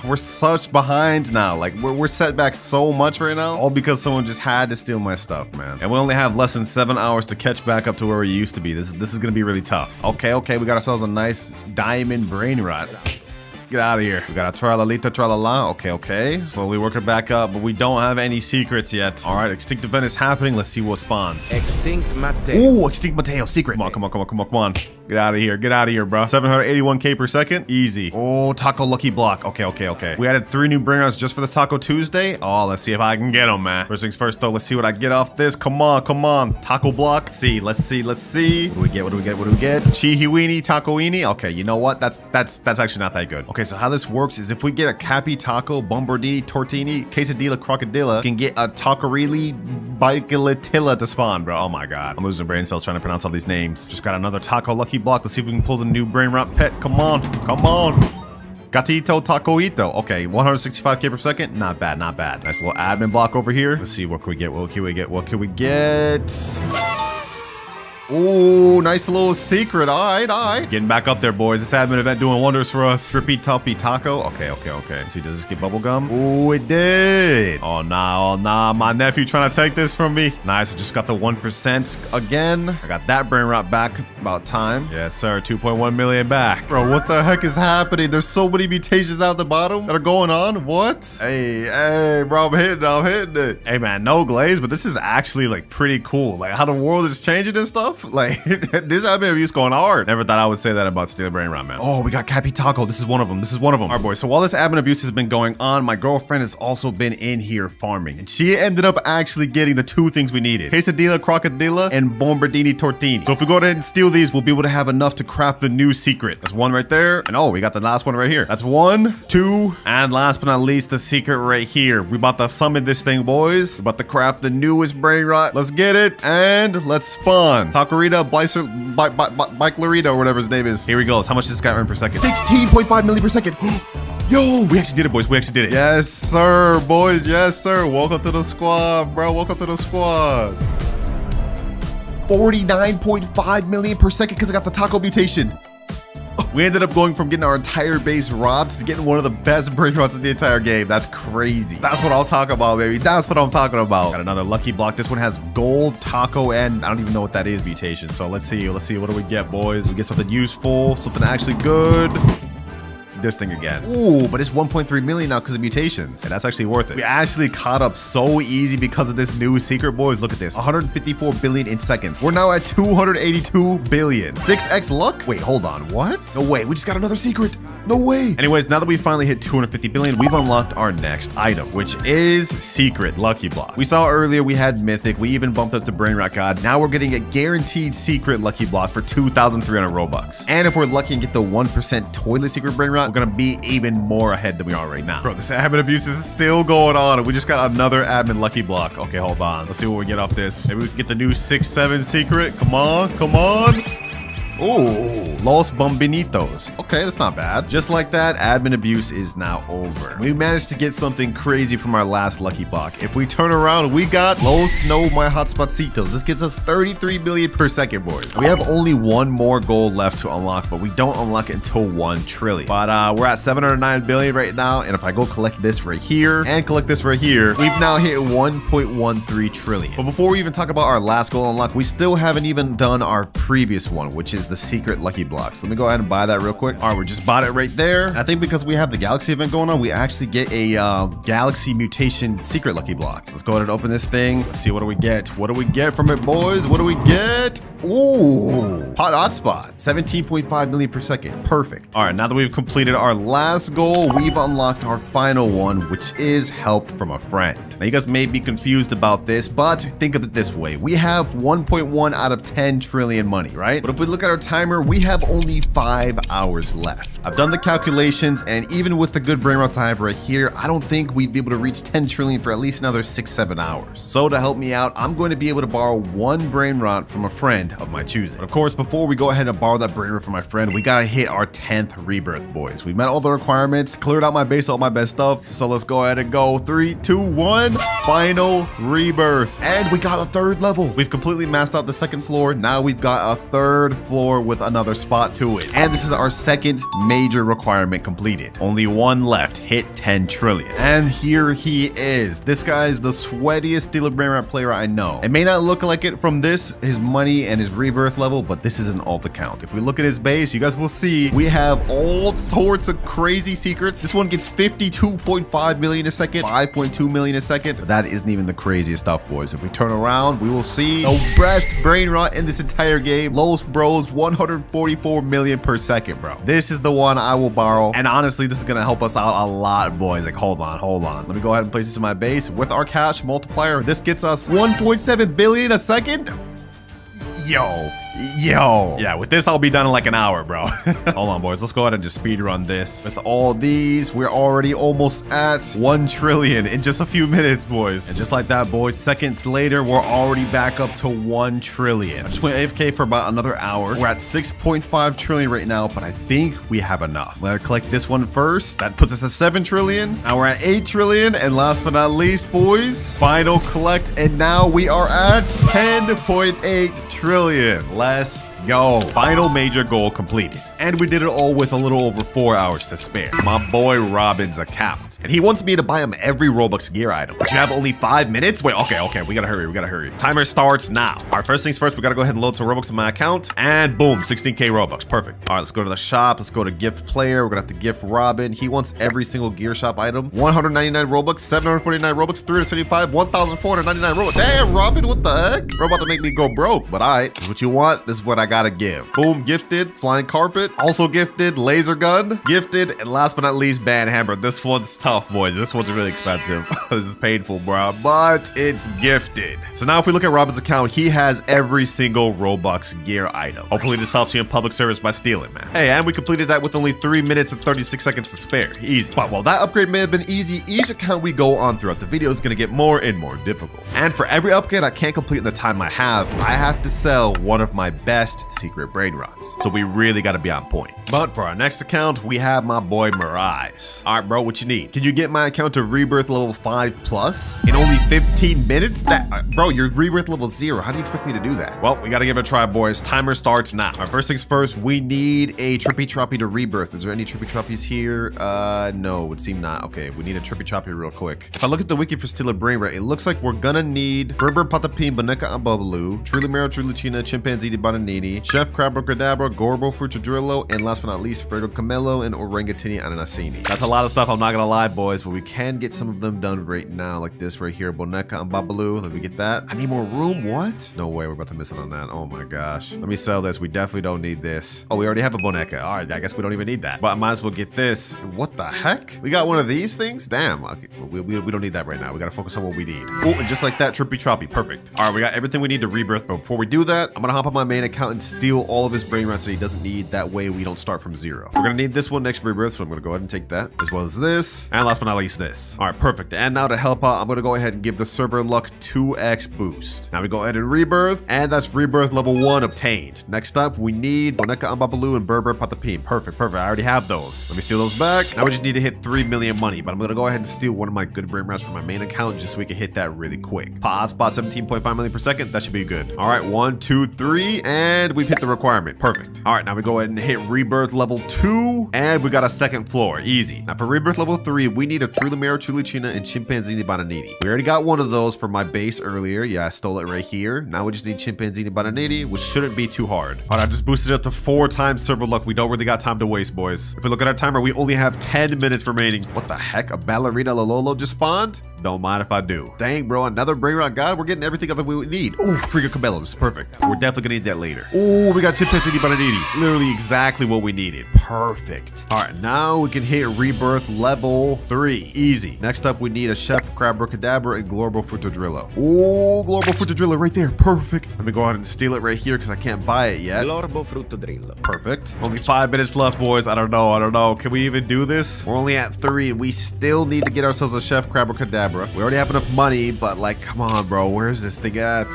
we're such behind now. Like we're set back so much right now, all because someone just had to steal my stuff, man. And we only have less than 7 hours to catch back up to where we used to be. This is gonna be really tough. Okay, we got ourselves a nice diamond Brainrot. Get out of here. We got a tralalita tralala. Okay. Slowly working back up, but we don't have any secrets yet. All right, extinct event is happening. Let's see what spawns. Extinct Mateo. Ooh, extinct Mateo secret. Come on. Get out of here, bro. 781k per second. Easy. Oh, taco lucky block. Okay. We added 3 new Brainrots just for the Taco Tuesday. Oh, let's see if I can get them, man. First things first, though. Let's see what I get off this. Come on. Taco block. Let's see. What do we get? Chihiwini, tacoini. Okay, you know what? That's actually not that good. Okay, so how this works is if we get a Cappy Taco, Bombardini, Tortini, Quesadilla, Crocodilla, we can get a Tacorini, Bicalatilla to spawn, bro. Oh my god. I'm losing brain cells trying to pronounce all these names. Just got another Taco lucky block. Let's see if we can pull the new Brainrot pet. Come on. Gatito Tacoito. Okay, 165k per second. Not bad. Nice little admin block over here. Let's see, what can we get? Ooh, nice little secret. All right. Getting back up there, boys. This admin event doing wonders for us. Trippy Toppy Taco. Okay. Let's see, does this get bubblegum? Ooh, it did. Oh, nah. My nephew trying to take this from me. Nice. I just got the 1% again. I got that Brainrot back. About time. Yes, sir. 2.1 million back. Bro, what the heck is happening? There's so many mutations down at the bottom that are going on. What? Hey, bro, I'm hitting it. Hey, man, no glaze, but this is actually like pretty cool. Like how the world is changing and stuff. Like this admin abuse going hard. Never thought I would say that about Steel Brainrot, man. Oh, we got Cappy Taco. This is one of them. All right, boys. So while this admin abuse has been going on, my girlfriend has also been in here farming, and she ended up actually getting the 2 things we needed: Quesadilla, Crocodilla, and Bombardini Tortini. So if we go ahead and steal these, we'll be able to have enough to craft the new secret. That's 1 right there, and oh, we got the last one right here. That's 1, 2, and last but not least, the secret right here. We about to summon this thing, boys. We're about to craft the newest Brainrot. Let's get it, and let's spawn Tacorita, Bike Larita, or whatever his name is. Here we go. How much does this guy earn per second? 16.5 million per second. Yo, we actually did it, boys. We actually did it. Yes, sir, boys. Yes, sir. Welcome to the squad, bro. 49.5 million per second because I got the taco mutation. We ended up going from getting our entire base robbed to getting one of the best Brainrots in the entire game. That's crazy. That's what I'll talk about, baby. That's what I'm talking about. Got another lucky block. This one has gold, taco, and I don't even know what that is mutation. So let's see. What do we get, boys? We get something useful, something actually good. This thing again. Ooh, but it's 1.3 million now because of mutations. And that's actually worth it. We actually caught up so easy because of this new secret, boys. Look at this. 154 billion in seconds. We're now at 282 billion. 6x luck? Wait, hold on. What? No way. We just got another secret. No way. Anyways, now that we finally hit 250 billion, we've unlocked our next item, which is secret lucky block. We saw earlier we had mythic. We even bumped up to Brainrot God. Now we're getting a guaranteed secret lucky block for 2,300 Robux. And if we're lucky and get the 1% toilet secret Brainrot, we're gonna be even more ahead than we are right now. Bro, this admin abuse is still going on, and we just got another admin lucky block. Okay, hold on. Let's see what we get off this. Maybe we can get the new 6-7 secret. Come on, come on. Ooh, Los Bombinitos. Okay, that's not bad. Just like that, admin abuse is now over. We managed to get something crazy from our last lucky block. If we turn around, we got Los No My Hotspotcitos. This gets us 33 million per second, boys. We have only one more goal left to unlock, but we don't unlock it until 1 trillion. But we're at 709 billion right now, and if I go collect this right here and collect this right here, we've now hit 1.13 trillion. But before we even talk about our last goal unlock, we still haven't even done our previous one, which is the secret lucky blocks. Let me go ahead and buy that real quick. All right, we just bought it right there. I think because we have the galaxy event going on, we actually get a galaxy mutation secret lucky blocks. Let's go ahead and open this thing. Let's see, what do we get? What do we get from it, boys? What do we get? Ooh, hotspot, 17.5 million per second. Perfect. All right, now that we've completed our last goal, we've unlocked our final one, which is help from a friend. Now, you guys may be confused about this, but think of it this way. We have 1.1 out of 10 trillion money, right? But if we look at our timer, we have only 5 hours left. I've done the calculations, and even with the good Brainrots I have right here, I don't think we'd be able to reach 10 trillion for at least another 6-7 hours. So to help me out, I'm going to be able to borrow one Brainrot from a friend of my choosing. But of course, before we go ahead and borrow that Brainrot from my friend, we gotta hit our 10th rebirth, boys. We met all the requirements, cleared out my base, all my best stuff. So let's go ahead and go 3, 2, 1, final rebirth. And we got a 3rd level. We've completely maxed out the 2nd floor. Now we've got a 3rd floor with another spot to it. And this is our 2nd major requirement completed. Only one left, hit 10 trillion. And here he is. This guy is the sweatiest Stealer Brainrot player I know. It may not look like it from this, his money and his rebirth level, but this is an alt account. If we look at his base, you guys will see we have all sorts of crazy secrets. This one gets 52.5 million a second, 5.2 million a second. But that isn't even the craziest stuff, boys. If we turn around, we will see the best Brainrot in this entire game. Los Bros, 144 million per second, bro. This is the one I will borrow. And honestly, this is gonna help us out a lot, boys. Like, hold on. Let me go ahead and place this in my base. With our cash multiplier, this gets us 1.7 billion a second. Yo. Yeah, with this, I'll be done in like an hour, bro. Hold on, boys. Let's go ahead and just speed run this. With all these, we're already almost at 1 trillion in just a few minutes, boys. And just like that, boys, seconds later, we're already back up to 1 trillion. I just went AFK for about another hour. We're at 6.5 trillion right now, but I think we have enough. I'm gonna collect this one first. That puts us at 7 trillion. Now we're at 8 trillion. And last but not least, boys, final collect. And now we are at 10.8 trillion. Let's go. Final major goal completed. And we did it all with a little over 4 hours to spare. My boy Robin's account. And he wants me to buy him every Robux gear item. But you have only 5 minutes? Wait, okay. We gotta hurry. Timer starts now. All right, first things first, we gotta go ahead and load some Robux in my account. And boom, 16K Robux. Perfect. All right, let's go to the shop. Let's go to gift player. We're gonna have to gift Robin. He wants every single gear shop item. 199 Robux, 749 Robux, 375, 1,499 Robux. Damn, Robin, what the heck? Bro, about to make me go broke. But all right, this is what you want. This is what I gotta give. Boom, gifted. Flying carpet. Also gifted. Laser gun. Gifted. And last but not least, band hammer. This one's tough, boys. This one's really expensive. This is painful, bro. But it's gifted. So now if we look at Robin's account, he has every single Robux gear item. Hopefully this helps you in public service by stealing, man. Hey, and we completed that with only 3 minutes and 36 seconds to spare. Easy. But while that upgrade may have been easy, each account we go on throughout the video is going to get more and more difficult. And for every upgrade I can't complete in the time I have to sell one of my best secret Brainrots. So we really got to be on on point. But for our next account, we have my boy Mirage. All right, bro, what you need? Can you get my account to rebirth level 5+ in only 15 minutes? Bro, you're rebirth level 0. How do you expect me to do that? Well, we gotta give it a try, boys. Timer starts now. All right, first things first, we need a Trippy Troppy to rebirth. Is there any Trippy Troppies here? No, it would seem not. Okay, we need a Trippy Troppy real quick. If I look at the wiki for Stealer Brainrot, it looks like we're gonna need Berber Patapim, Boneka and Bubaloo, Trulimero Trulicina, Chimpanzee de Bananini, Chef Crabacadabra, Gorbo Fruitadrillo, and last but not least, Fredo Camelo and Orangatini Ananasini. That's a lot of stuff, I'm not gonna lie, boys, but we can get some of them done right now, like this right here, Boneka and Bubaloo. Let me get that. I need more room. What? No way, we're about to miss it on that. Oh my gosh. Let me sell this. We definitely don't need this. Oh, we already have a Boneka. All right, I guess we don't even need that. But I might as well get this. What the heck? We got one of these things? Damn. Okay, we don't need that right now. We gotta focus on what we need. Oh, and just like that, Trippy Troppy. Perfect. All right, we got everything we need to rebirth. But before we do that, I'm gonna hop on my main account and steal all of his Brainrots that he doesn't need. That way we don't start from 0. We're gonna need this one next rebirth, so I'm gonna go ahead and take that, as well as this. And last but not least, this. All right, perfect. And now to help out, I'm gonna go ahead and give the server luck 2x boost. Now we go ahead and rebirth, and that's rebirth level 1 obtained. Next up, we need Boneka Ambabaloo and Berber Patapim. Perfect, perfect. I already have those. Let me steal those back. Now we just need to hit 3 million money, but I'm gonna go ahead and steal one of my good Brainrots from my main account just so we can hit that really quick. Spot 17.5 million per second. That should be good. All right, 1, 2, 3, and we've hit the requirement. Perfect. All right, now we go ahead and hit rebirth level 2, and we got a second floor. Easy. Now for rebirth level 3, we need a Trulimero Trulicina and Chimpanzini Bananini. We already got one of those for my base earlier. Yeah, I stole it right here. Now we just need Chimpanzini Bananini, which shouldn't be too hard. All right, I just boosted it up to 4 times server luck. We don't really got time to waste, boys. If we look at our timer, we only have 10 minutes remaining. What the heck? A Ballerina Lololo just spawned? Don't mind if I do. Dang, bro, another Brainrot God. We're getting everything that we would need. Oh, Friga Cabello. This is perfect. We're definitely gonna need that later. Oh, we got Chimpanzini Bananini. Literally exactly what we needed. Perfect. All right, now we can hit rebirth level 3. Easy. Next up, we need a Chef Crabacadabra and Glorbo Fruitadrillo. Oh, Glorbo Fruitadrillo right there. Perfect. Let me go ahead and steal it right here because I can't buy it yet. Glorbo Fruttodrillo. Perfect. Only 5 minutes left, boys. I don't know. Can we even do this? We're only at 3 and we still need to get ourselves a Chef Crabacadabra. We already have enough money, but like, come on, bro. Where's this thing at?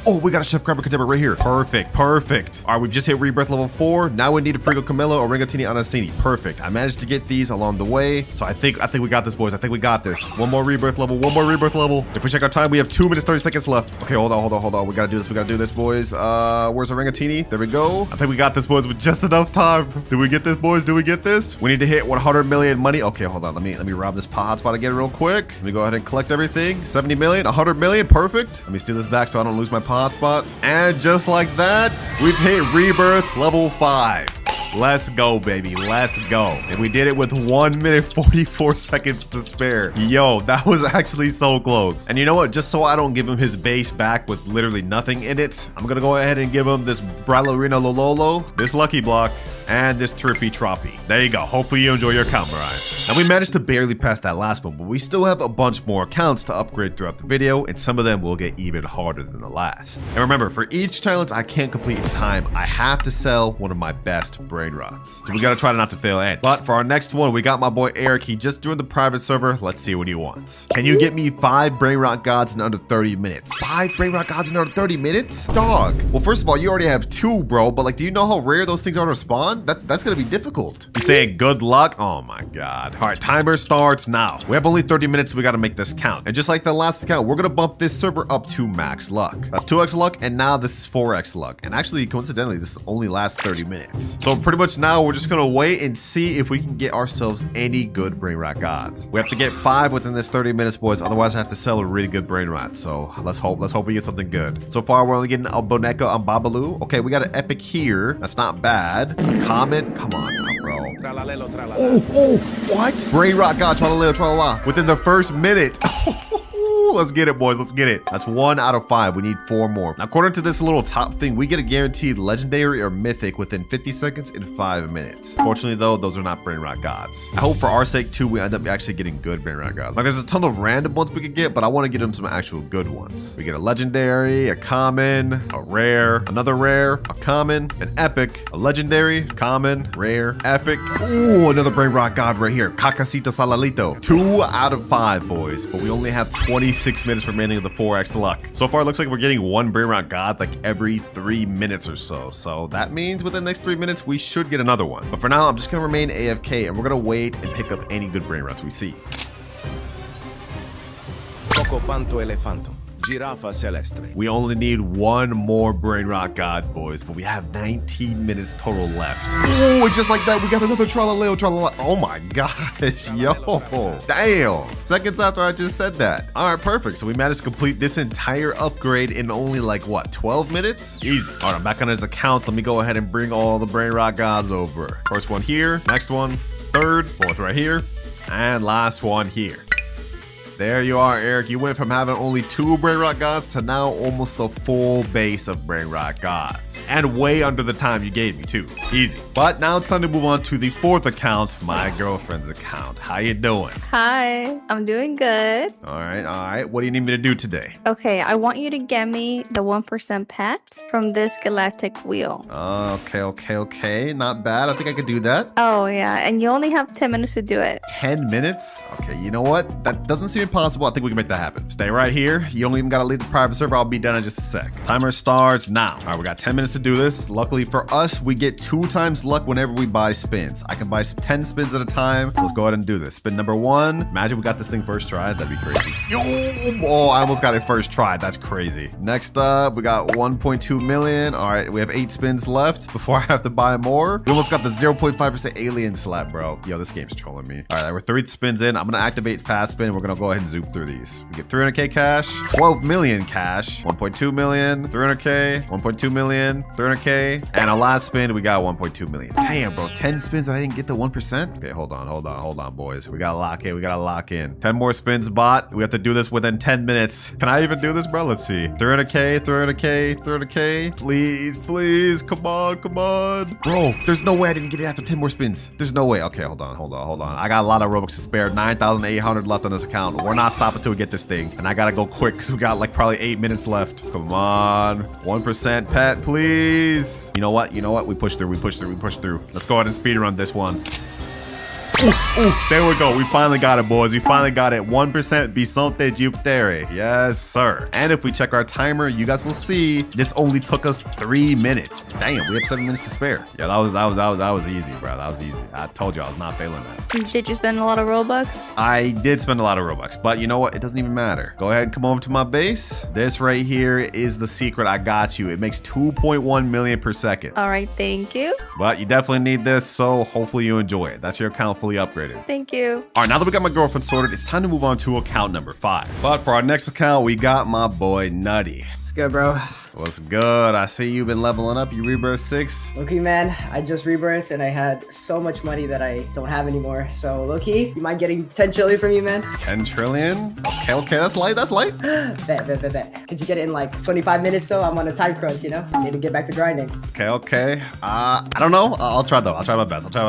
Oh, we got a Chef Crabacadabra right here. Perfect. All right, we've just hit rebirth level 4. Now we need a Frigo Camelo or Orangatini Anasini. Perfect. I managed to get these along the way. So I think we got this, boys. I think we got this. One more rebirth level. If we check our time, we have 2 minutes, 30 seconds left. Okay, hold on. We gotta do this, boys. Where's Orangatini? There we go. I think we got this, boys, with just enough time. Do we get this, boys? We need to hit 100 million money. Okay, hold on. Let me rob this hotspot again real quick. Let me go ahead and collect everything. 70 million, 100 million. Perfect. Let me steal this back so I don't lose my hotspot. And just like that, we've hit rebirth level 5. Let's go, baby. Let's go. And we did it with 1 minute 44 seconds to spare. Yo, that was actually so close. And you know what? Just so I don't give him his base back with literally nothing in it, I'm gonna go ahead and give him this Ballerina Lololo, this Lucky Block, and this Trippy Troppy. There you go. Hopefully you enjoy your account, Mariah. And we managed to barely pass that last one, but we still have a bunch more accounts to upgrade throughout the video, and some of them will get even harder than the last. And remember, for each challenge I can't complete in time, I have to sell one of my best Brainrots. So we gotta try not to fail at. But for our next one, we got my boy Eric. He just joined the private server. Let's see what he wants. Can you get me 5 Brainrot Gods in under 30 minutes? 5 Brainrot Gods in under 30 minutes? Dog. Well, first of all, you already have 2, bro, but like, do you know how rare those things are to spawn? That's gonna be difficult. You saying good luck? Oh my god. All right, timer starts now. We have only 30 minutes. We gotta make this count. And just like the last account, we're gonna bump this server up to max luck. That's 2x luck, and now this is 4x luck. And actually, coincidentally, this only lasts 30 minutes. So pretty much now we're just gonna wait and see if we can get ourselves any good Brainrot Gods. We have to get 5 within this 30 minutes, boys. Otherwise, I have to sell a really good Brainrot. So let's hope we get something good. So far, we're only getting a Boneka and Babaloo. Okay, we got an epic here. That's not bad. Comment. Come on now, bro. Oh, what? Brainrot God, tra-la-la, tra-la-la. Within the first minute. Let's get it, boys. Let's get it. That's 1 out of 5. We need 4 more. Now, according to this little top thing, we get a guaranteed legendary or mythic within 50 seconds in 5 minutes. Fortunately, though, those are not Brainrot Gods. I hope for our sake, too, we end up actually getting good Brainrot Gods. Like, there's a ton of random ones we could get, but I want to get them some actual good ones. We get a legendary, a common, a rare, another rare, a common, an epic, a legendary, common, rare, epic. Ooh, another Brainrot God right here. Cacasito Salalito. 2 out of 5, boys. But we only have 26 6 minutes remaining of the 4x luck. So far, it looks like we're getting one Brainrot God like every 3 minutes or so. So that means within the next 3 minutes, we should get another one. But for now, I'm just gonna remain AFK and we're gonna wait and pick up any good Brainrots we see. Cocofanto elefanto. Giraffa celestre. We only need one more Brainrot God, boys, but we have 19 minutes total left. Oh, just like that, we got another Tralaleo Tralala. Oh my gosh, yo, damn. Seconds after I just said that. All right, perfect. So we managed to complete this entire upgrade in only like, what, 12 minutes? Easy. All right, I'm back on his account. Let me go ahead and bring all the Brainrot Gods over. First one here, next one, third, fourth right here, and last one here. There you are, Eric. You went from having only 2 Brainrot Gods to now almost a full base of Brainrot Gods. And way under the time you gave me, too. Easy. But now it's time to move on to the 4th account, my girlfriend's account. How you doing? Hi, I'm doing good. All right. What do you need me to do today? Okay, I want you to get me the 1% pet from this galactic wheel. Okay. Not bad. I think I could do that. Oh, yeah, and you only have 10 minutes to do it. 10 minutes? Okay, you know what? That doesn't seem impossible. I think we can make that happen. Stay right here. You don't even gotta leave the private server. I'll be done in just a sec. Timer starts now. All right, we got 10 minutes to do this. Luckily for us, we get 2 times luck whenever we buy spins. I can buy 10 spins at a time. So let's go ahead and do this. Spin number 1. Imagine we got this thing first try. That'd be crazy. Oh, I almost got it first try. That's crazy. Next up, we got 1.2 million. All right, we have 8 spins left before I have to buy more. We almost got the 0.5% alien slap, bro. Yo, this game's trolling me. All right, we're 3 spins in. I'm gonna activate fast spin. We're gonna go ahead and zoom through these. We get 300k cash, 12 million cash, 1.2 million, 300k, 1.2 million, 300k, and our last spin we got 1.2 million. Damn, bro, 10 spins and I didn't get the 1%. Okay, hold on, boys. We gotta lock in. 10 more spins, bot. We have to do this within 10 minutes. Can I even do this, bro? Let's see. 300k. Please, come on. Bro, there's no way I didn't get it after 10 more spins. There's no way. Okay, hold on. I got a lot of Robux to spare. 9,800 left on this account. We're not stopping until we get this thing. And I gotta go quick because we got like probably 8 minutes left. Come on. 1% pet, please. You know what? We push through. Let's go ahead and speed run this one. Ooh, there we go. We finally got it, boys. We finally got it. 1% Bisonte Jupiter. Yes, sir. And if we check our timer, you guys will see this only took us 3 minutes. Damn, we have 7 minutes to spare. Yeah, that was easy, bro. That was easy. I told you I was not failing that. Did you spend a lot of Robux? I did spend a lot of Robux, but you know what? It doesn't even matter. Go ahead and come over to my base. This right here is the secret. I got you. It makes 2.1 million per second. All right, thank you. But you definitely need this, so hopefully you enjoy it. That's your account fully upgraded. Thank you. All right, now that we got my girlfriend sorted, it's time to move on to account number 5. But for our next account, we got my boy Nutty. What's good, bro? What's good? I see you've been leveling up. You rebirth 6. Low-key, man, I just rebirthed and I had so much money that I don't have anymore. So, low-key, you mind getting 10 trillion from me, man? 10 trillion? Okay, that's light. Bet. Could you get it in like 25 minutes, though? I'm on a time crunch, you know? I need to get back to grinding. Okay. I don't know. I'll try, though. I'll try my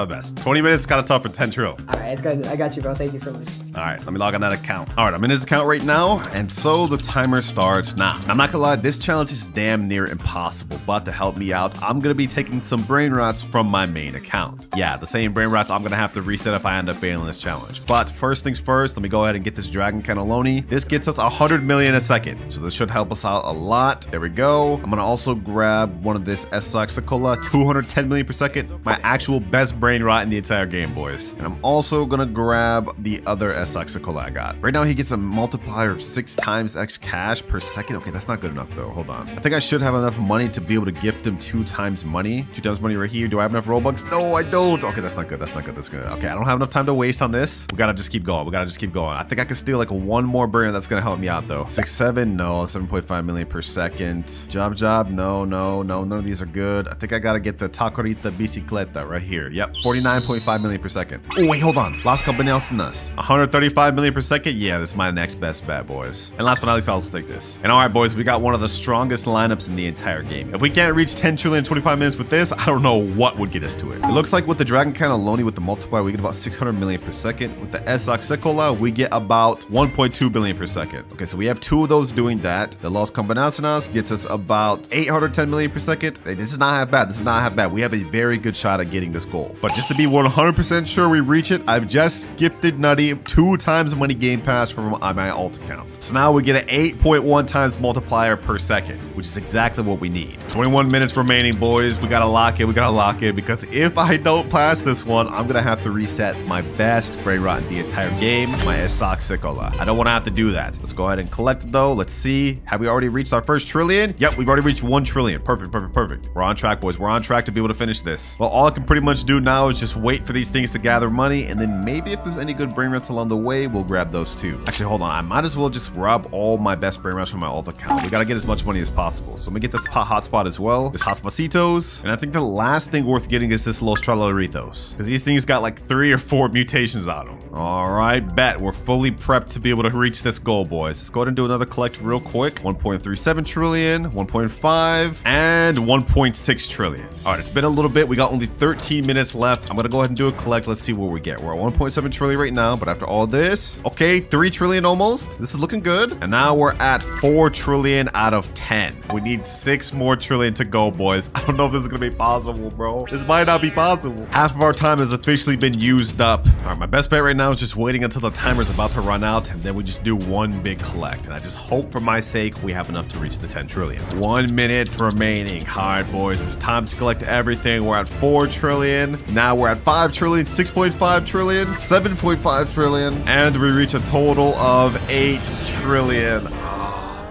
best. 20 minutes is kind of tough for 10 trill. All right, it's good. I got you, bro. Thank you so much. All right, let me log on that account. All right, I'm in his account right now, and so the timer starts now. I'm not gonna lie, this challenge is damn near impossible, but to help me out, I'm gonna be taking some Brainrots from my main account. Yeah, the same Brainrots I'm gonna have to reset if I end up failing this challenge. But first things first, let me go ahead and get this Dragon Cannelloni. This gets us 100 million a second, so this should help us out a lot. There we go. I'm gonna also grab one of this Esaxicola, 210 million per second, my actual best Brainrot in the entire game, boys. And I'm also gonna grab the other Esaxicola I got. Right now, he gets a multiplier of 6 times X cash per second. Okay, that's not good enough though. Hold on. I think I should have enough money to be able to gift him 2 times money. 2 times money right here. Do I have enough Robux? No, I don't. Okay, that's not good. That's good. Okay, I don't have enough time to waste on this. We gotta just keep going. I think I can steal like one more burn. That's gonna help me out though. 6, 7, no. 7.5 million per second. Job, no. None of these are good. I think I gotta get the Tacorita Bicicleta right here. Yep, 49.5 million per second. Oh, wait, hold on. Las Campanadas. 135 million per second. Yeah, this is my next best bet, boys. And last but not least, I'll also take this. And all right, boys, we got one of the strongest lineups in the entire game. If we can't reach 10 trillion in 25 minutes with this, I don't know what would get us to it. It looks like with the Dragon Cannelloni with the multiplier, we get about 600 million per second. With the Esaxicola, we get about 1.2 billion per second. Okay, so we have 2 of those doing that. The Los Combinaciones gets us about 810 million per second. Hey, this is not half bad. This is not half bad. We have a very good shot at getting this goal. But just to be 100% sure we reach it, I've just gifted Nutty 2 times money game pass from my alt account. So now we get an 8.1 times multiplier per second, which is exactly what we need. 21 minutes remaining, boys. We gotta lock it. We gotta lock it, because if I don't pass this one, I'm gonna have to reset my best Brainrot in the entire game, my Esaxicola. I don't want to have to do that. Let's go ahead and collect it though. Let's see. Have we already reached our first trillion? Yep, we've already reached 1 trillion. Perfect, perfect, perfect. We're on track, boys. We're on track to be able to finish this. Well, all I can pretty much do now is just wait for these things to gather money, and then maybe if there's any good Brainrots along the way, we'll grab those too. Actually, hold on. I might as well just rob all my best Brainrots from my alt account. We gotta get as much money as possible. So let me get this hotspot as well. This hotspotitos. And I think the last thing worth getting is this Los Tralaritos, because these things got like 3 or 4 mutations on them. All right, bet. We're fully prepped to be able to reach this goal, boys. Let's go ahead and do another collect real quick. 1.37 trillion, 1.5, and 1.6 trillion. All right, it's been a little bit. We got only 13 minutes left. I'm gonna go ahead and do a collect. Let's see what we get. We're at 1.7 trillion right now, but after all this, okay, 3 trillion almost. This is looking good. And now we're at 4 trillion out of 10. We need 6 more trillion to go, boys. I don't know if this is gonna be possible, bro. This might not be possible. Half of our time has officially been used up. All right, my best bet right now is just waiting until the timer's about to run out, and then we just do one big collect. And I just hope for my sake we have enough to reach the 10 trillion. 1 minute remaining. All right, boys, it's time to collect everything. We're at 4 trillion. Now we're at 5 trillion, 6.5 trillion, 7.5 trillion, and we reach a total of 8 trillion.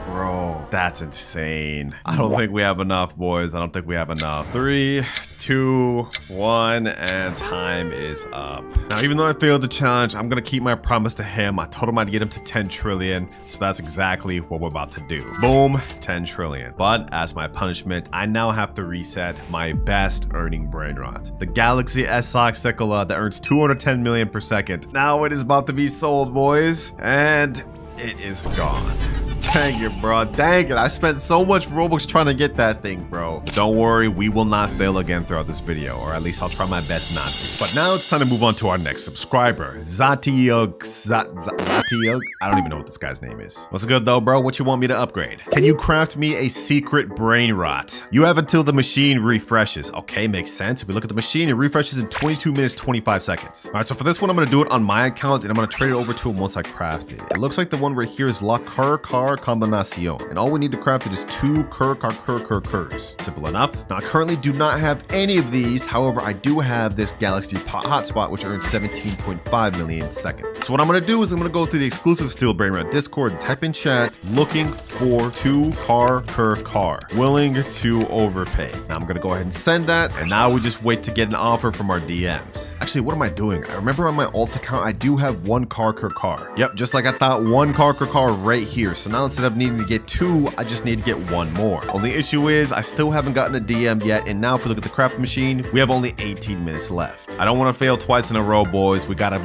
Bro, that's insane. I don't think we have enough, boys. I don't think we have enough. 3, 2, 1, and time is up. Now, even though I failed the challenge, I'm gonna keep my promise to him. I told him I'd get him to 10 trillion, so that's exactly what we're about to do. Boom, 10 trillion. But as my punishment, I now have to reset my best earning Brainrot, the Galaxy Esaxicola that earns 210 million per second. Now it is about to be sold, boys, and it is gone. Dang it, bro. Dang it. I spent so much Robux trying to get that thing, bro. Don't worry, we will not fail again throughout this video, or at least I'll try my best not to. But now it's time to move on to our next subscriber, Zatiug. I don't even know what this guy's name is. What's good though, bro? What you want me to upgrade? Can you craft me a secret Brainrot? You have until the machine refreshes. Okay, makes sense. If we look at the machine, it refreshes in 22 minutes, 25 seconds. All right, so for this one, I'm gonna do it on my account, and I'm gonna trade it over to him once I craft it. It looks like the one right here is La Car Combinacion, and all we need to craft it is 2 Curs. Simple enough. Now, I currently do not have any of these. However, I do have this Galaxy hotspot, which earns 17.5 million seconds. So what I'm going to do is I'm going to go to the exclusive Steel Brainrot Discord and type in chat, looking for 2 Car, willing to overpay. Now I'm going to go ahead and send that, and now we just wait to get an offer from our DMs. Actually, what am I doing? I remember on my alt account, I do have 1 Car. Yep, just like I thought, 1 Car right here. So now instead of needing to get 2, I just need to get 1 more. Only issue is I still haven't gotten a DM yet, and now if we look at the craft machine, we have only 18 minutes left. I don't want to fail twice in a row, boys. We gotta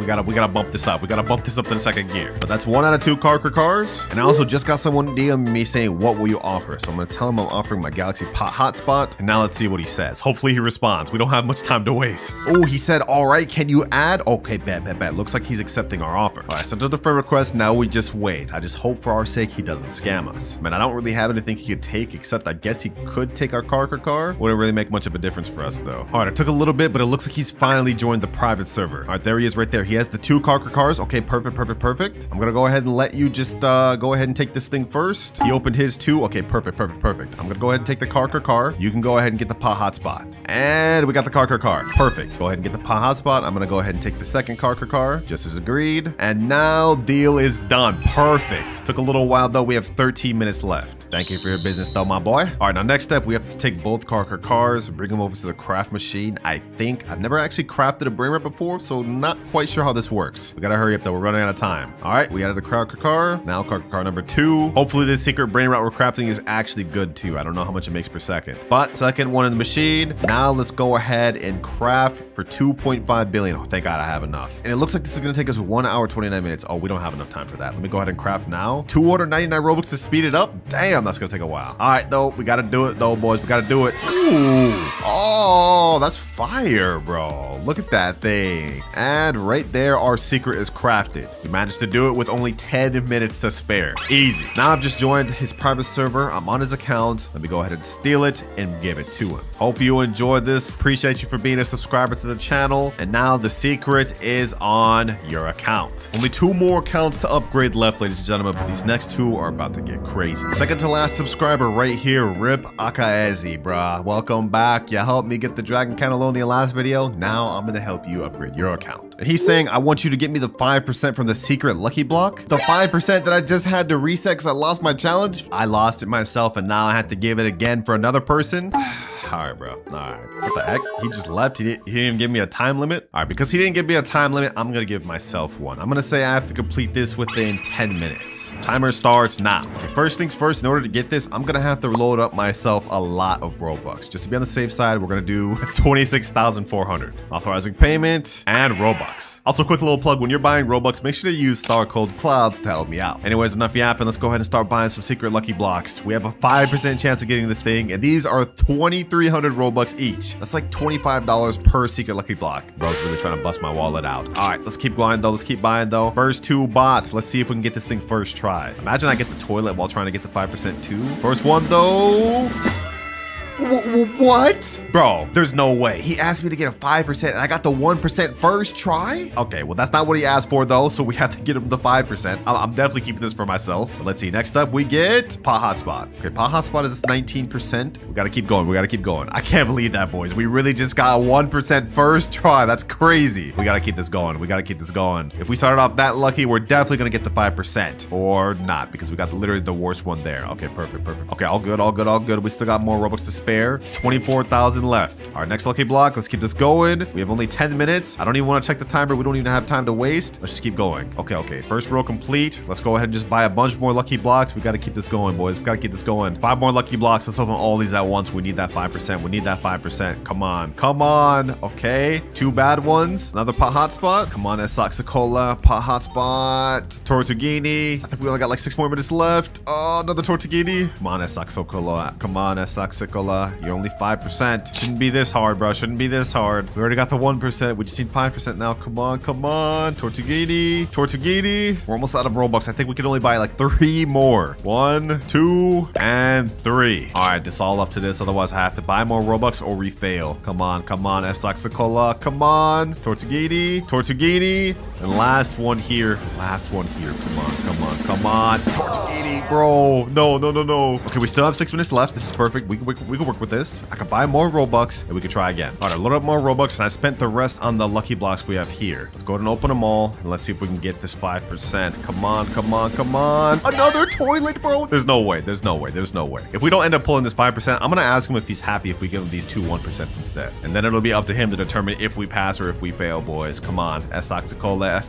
bump this up. We gotta bump this up to the 2nd gear. But that's 1 out of 2 cars. And I also just got someone DM me saying, what will you offer? So I'm gonna tell him I'm offering my Galaxy hotspot, and now let's see what he says. Hopefully he responds. We don't have much time to waste. Oh, he said, all right, can you add? Okay, bet. Looks like he's accepting our offer. All right, sent the friend request. Now we just wait. I just hope for our sake he doesn't scam us. Man, I don't really have anything he could take, except I guess he could take our car. Wouldn't really make much of a difference for us though. All right, it took a little bit, but it looks like he's finally joined the private server. All right, there he is right there. He has the 2 cars. Okay, perfect. I'm gonna go ahead and let you just go ahead and take this thing first. He opened his 2. Okay, perfect. I'm gonna go ahead and take the car. You can go ahead and get the hotspot. And we got the car. Perfect. Go ahead and get the hotspot. I'm gonna go ahead and take the 2nd car, just as agreed. And now deal is done. Perfect. Took a little while though. We have 13 minutes left. Thank you for your business though, my boy. All right, now next step, we have to take both cars, bring them over to the craft machine. I think I've never actually crafted a Brainrot before, so not quite sure how this works. We gotta hurry up though, we're running out of time. All right, we added the car. Now car number 2. Hopefully this secret Brainrot we're crafting is actually good too. I don't know how much it makes per second, but 2nd one in the machine. Now let's go ahead and craft for 2.5 billion. Oh, thank God I have enough. And it looks like this is gonna take us 1 hour, 29 minutes. Oh, we don't have enough time for that. Let me go ahead and craft now. 299 Robux to speed it up. Damn. Damn, that's gonna take a while. All right, though, we gotta do it, though, boys. We gotta do it. Ooh. Oh, that's fire, bro. Look at that thing. And right there, our secret is crafted. We managed to do it with only 10 minutes to spare. Easy. Now I've just joined his private server. I'm on his account. Let me go ahead and steal it and give it to him. Hope you enjoyed this. Appreciate you for being a subscriber to the channel. And now the secret is on your account. Only 2 more accounts to upgrade left, ladies and gentlemen, but these next 2 are about to get crazy. Second to last subscriber right here, Rip Akaezi, bruh. Welcome back. You helped me get the Dragon Cannelloni last video. Now I'm gonna help you upgrade your account. And he's saying, I want you to get me the 5% from the secret lucky block. The 5% that I just had to reset because I lost my challenge. I lost it myself and now I have to give it again for another person. All right, bro. All right. What the heck? He just left. He didn't even give me a time limit. All right, because he didn't give me a time limit, I'm going to give myself one. I'm going to say I have to complete this within 10 minutes. Timer starts now. Okay, first things first, in order to get this, I'm going to have to load up myself a lot of Robux. Just to be on the safe side, we're going to do 26,400. Authorizing payment and Robux. Also, quick little plug. When you're buying Robux, make sure to use star code Clouds to help me out. Anyways, enough yapping. Let's go ahead and start buying some secret lucky blocks. We have a 5% chance of getting this thing, and these are 300 Robux each. That's like $25 per secret lucky block. Bro's really trying to bust my wallet out. All right, let's keep going though. Let's keep buying though. First 2 bots. Let's see if we can get this thing first try. Imagine I get the toilet while trying to get the 5% too. First one though. What? Bro, there's no way. He asked me to get a 5% and I got the 1% first try? Okay, well, that's not what he asked for though, so we have to get him the 5%. I'm definitely keeping this for myself. But let's see. Next up, we get Pot Hotspot. Okay, Pot Hotspot is 19%. We gotta keep going. We gotta keep going. I can't believe that, boys. We really just got a 1% first try. That's crazy. We gotta keep this going. We gotta keep this going. If we started off that lucky, we're definitely gonna get the 5%. Or not, because we got literally the worst one there. Okay, perfect, perfect. Okay, all good, all good, all good. We still got more Robux to spare. 24,000 left. Our next lucky block. Let's keep this going. We have only 10 minutes. I don't even want to check the timer. We don't even have time to waste. Let's just keep going. Okay, okay. First row complete. Let's go ahead and just buy a bunch more lucky blocks. We got to keep this going, boys. We got to keep this going. 5 more lucky blocks. Let's open all these at once. We need that 5%. We need that 5%. Come on. Come on. Okay. 2 bad ones. Another Pot Hotspot. Come on, Saxacola. Pot Hotspot. Tortughini. I think we only got like 6 more minutes left. Oh, another Tortughini. Come on, Saxacola. Come on, Saxacola. You're only 5%. Shouldn't be this hard, bro. Shouldn't be this hard. We already got the 1%. We just need 5% now. Come on, come on. Tortughini. Tortughini. We're almost out of Robux. I think we can only buy like 3 more. 1, 2, and 3. All right, this all up to this. Otherwise, I have to buy more Robux or we fail. Come on, come on. Saxacola. Come on. Tortughini. Tortughini. And last one here. Last one here. Come on, come on, come on. Tortughini, bro. No, no, no, no. Okay, we still have 6 minutes left. This is perfect. We can work with this. I can buy more Robux and we can try again. All right, load up more Robux and I spent the rest on the lucky blocks we have here. Let's go ahead and open them all and let's see if we can get this 5%. Come on, come on, come on. Another toilet, bro. There's no way. There's no way. There's no way. If we don't end up pulling this 5%, I'm going to ask him if he's happy if we give him these 2 1% instead. And then it'll be up to him to determine if we pass or if we fail, boys. Come on. Saxacola,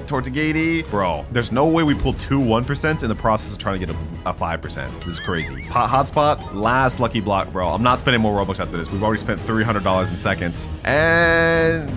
Tortughini. Bro, there's no way we pull 2 1% in the process of trying to get a 5%. This is crazy. Pot Hotspot, last lucky block, bro. I'm not spending more Robux after this. We've already spent $300 in seconds. And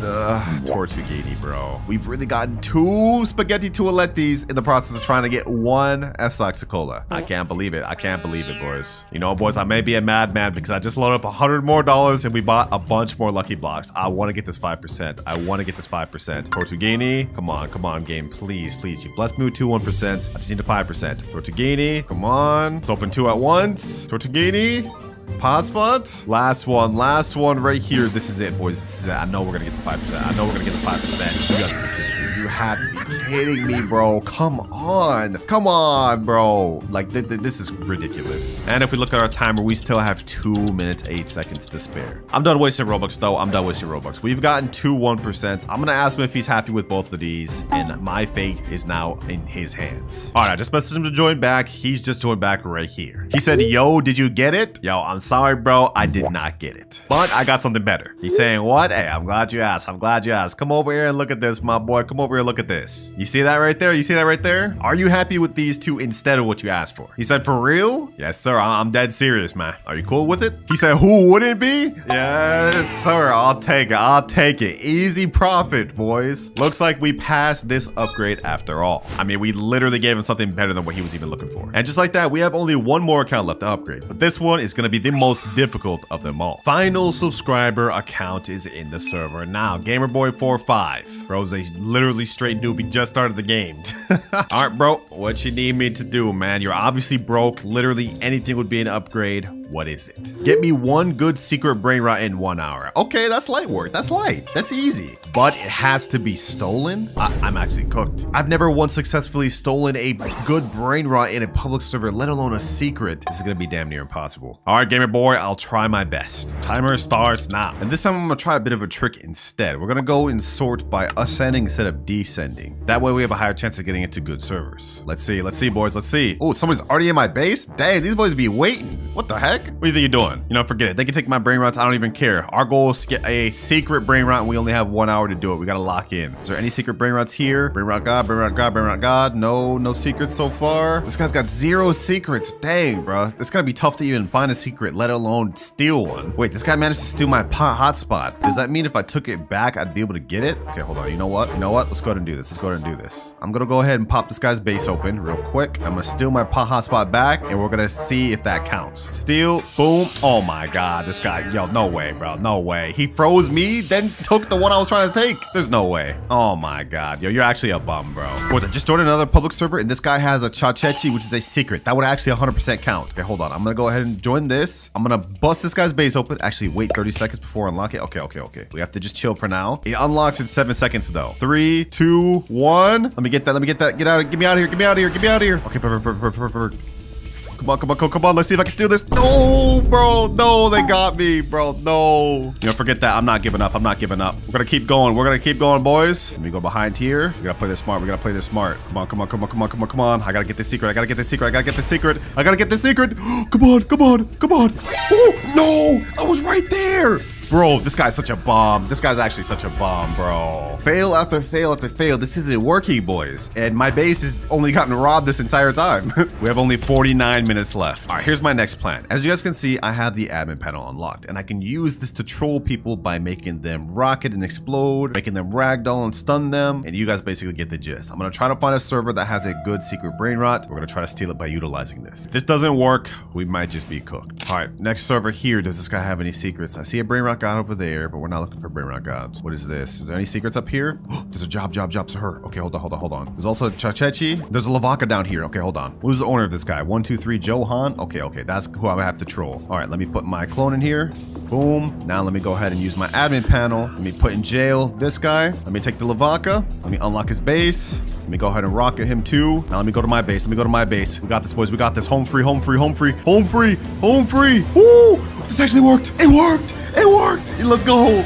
Tortughini, bro. We've really gotten 2 spaghetti toilettis in the process of trying to get 1 Saxacola. I can't believe it. I can't believe it, boys. You know, boys, I may be a madman because I just loaded up $100 more and we bought a bunch more lucky blocks. I want to get this 5%. I want to get this 5%. Tortughini, come on, game. Please, please. You blessed me with 2 1%. I just need a 5%. Tortughini, come on. Let's open 2 at once. Tortughini. Hotspot. Last one right here. This is it, boys. This is it. I know we're gonna get the 5%. I know we're gonna get the 5%. You gotta be kidding me. You have to be kidding me, bro. Come on. Come on, bro. Like, this is ridiculous. And if we look at our timer, we still have 2 minutes, 8 seconds to spare. I'm done wasting Robux, though. I'm done wasting Robux. We've gotten 2 1%. I'm gonna ask him if he's happy with both of these. And my fate is now in his hands. All right, I just messaged him to join back. He's just joined back right here. He said, yo, did you get it? Yo, I'm sorry, bro. I did not get it. But I got something better. He's saying, what? Hey, I'm glad you asked. I'm glad you asked. Come over here and look at this, my boy. Come over over, look at this. You see that right there? You see that right there? Are you happy with these two instead of what you asked for? He said, for real? Yes, sir. I'm dead serious, man. Are you cool with it? He said, who wouldn't be? Yes, sir. I'll take it. I'll take it. Easy profit, boys. Looks like we passed this upgrade after all. I mean, we literally gave him something better than what he was even looking for. And just like that, we have only one more account left to upgrade. But this one is going to be the most difficult of them all. Final subscriber account is in the server now. Gamerboy45. Bro's a literally straight newbie, just started the game. All right, bro. What you need me to do, man? You're obviously broke. Literally anything would be an upgrade. What is it? Get me one good secret brain rot in 1 hour. Okay, that's light work. That's light. That's easy. But it has to be stolen? I'm actually cooked. I've never once successfully stolen a good brain rot in a public server, let alone a secret. This is gonna be damn near impossible. All right, gamer boy, I'll try my best. Timer starts now. And this time I'm gonna try a bit of a trick instead. We're gonna go and sort by ascending instead of descending. That way we have a higher chance of getting into good servers. Let's see, boys, let's see. Oh, somebody's already in my base? Dang, these boys be waiting. What the heck? What do you think you're doing? You know, forget it. They can take my brain rots. I don't even care. Our goal is to get a secret brain rot, and we only have 1 hour to do it. We gotta lock in. Is there any secret brain rots here? Brain rot God, brain rot God, brain rot God. No secrets so far. This guy's got 0 secrets. Dang, bro. It's gonna be tough to even find a secret, let alone steal one. Wait, this guy managed to steal my hotspot. Does that mean if I took it back, I'd be able to get it? Okay, hold on. You know what? Let's go ahead and do this. I'm gonna go ahead and pop this guy's base open real quick. I'm gonna steal my hotspot back, and we're gonna see if that counts. Steal. Boom. Oh my god, this guy, yo, no way, bro, no way. He froze me, then took the one I was trying to take. There's no way. Oh my god, yo, you're actually a bum, bro. Boys, I just joined another public server, and this guy has a Chachechi, which is a secret. That would actually 100% count. Okay, hold on. I'm gonna go ahead and join this. I'm gonna bust this guy's base open. Actually, wait 30 seconds before I unlock it. Okay. We have to just chill for now. It unlocks in 7 seconds, though. 3, 2, 1. Let me get that. Get out. Get me out of here. Okay, perfect. Come on, let's see if I can steal this. No, bro, no, they got me, bro, no. You know, forget that, I'm not giving up. We're gonna keep going, boys. Let me go behind here. We gotta play this smart, Come on. I gotta get this secret. Come on. Oh, no, I was right there. Bro, this guy's such a bomb. This guy's actually such a bomb, bro. Fail after fail. This isn't working, boys. And my base has only gotten robbed this entire time. We have only 49 minutes left. All right, here's my next plan. As you guys can see, I have the admin panel unlocked, and I can use this to troll people by making them rocket and explode, making them ragdoll and stun them, and you guys basically get the gist. I'm gonna try to find a server that has a good secret brain rot. We're gonna try to steal it by utilizing this. If this doesn't work, we might just be cooked. All right, next server here. Does this guy have any secrets? I see a brain rot god over there, but we're not looking for brain rot gods. What is this? Is there any secrets up here? There's a job to her. Okay, hold on. There's also a Chachechi. There's a Lavaka down here. Okay, hold on. Who's the owner of this guy? 1, 2, 3, Johan. Okay, that's who I have to troll. All right, let me put my clone in here. Boom. Now let me go ahead and use my admin panel. Let me put in jail this guy. Let me take the Lavaka. Let me unlock his base. Let me go ahead and rocket him too. Now let me go to my base. We got this, boys. We got this. Home free. Woo! This actually worked. It worked. Let's go.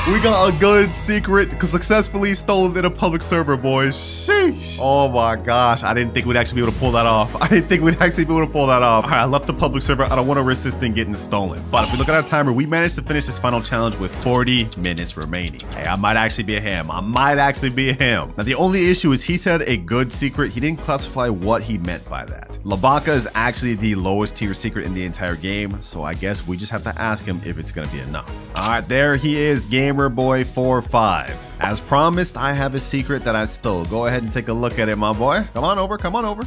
We got a good secret because successfully stolen in a public server, boys. Sheesh. Oh my gosh. I didn't think we'd actually be able to pull that off. All right, I left the public server. I don't want to risk this thing getting stolen. But if we look at our timer, we managed to finish this final challenge with 40 minutes remaining. Hey, I might actually be a him. Now, the only issue is he said a good secret. He didn't classify what he meant by that. Lavaka is actually the lowest tier secret in the entire game. So I guess we just have to ask him if it's going to be enough. All right, there he is, Gamerboy45. As promised, I have a secret that I stole. Go ahead and take a look at it, my boy. Come on over.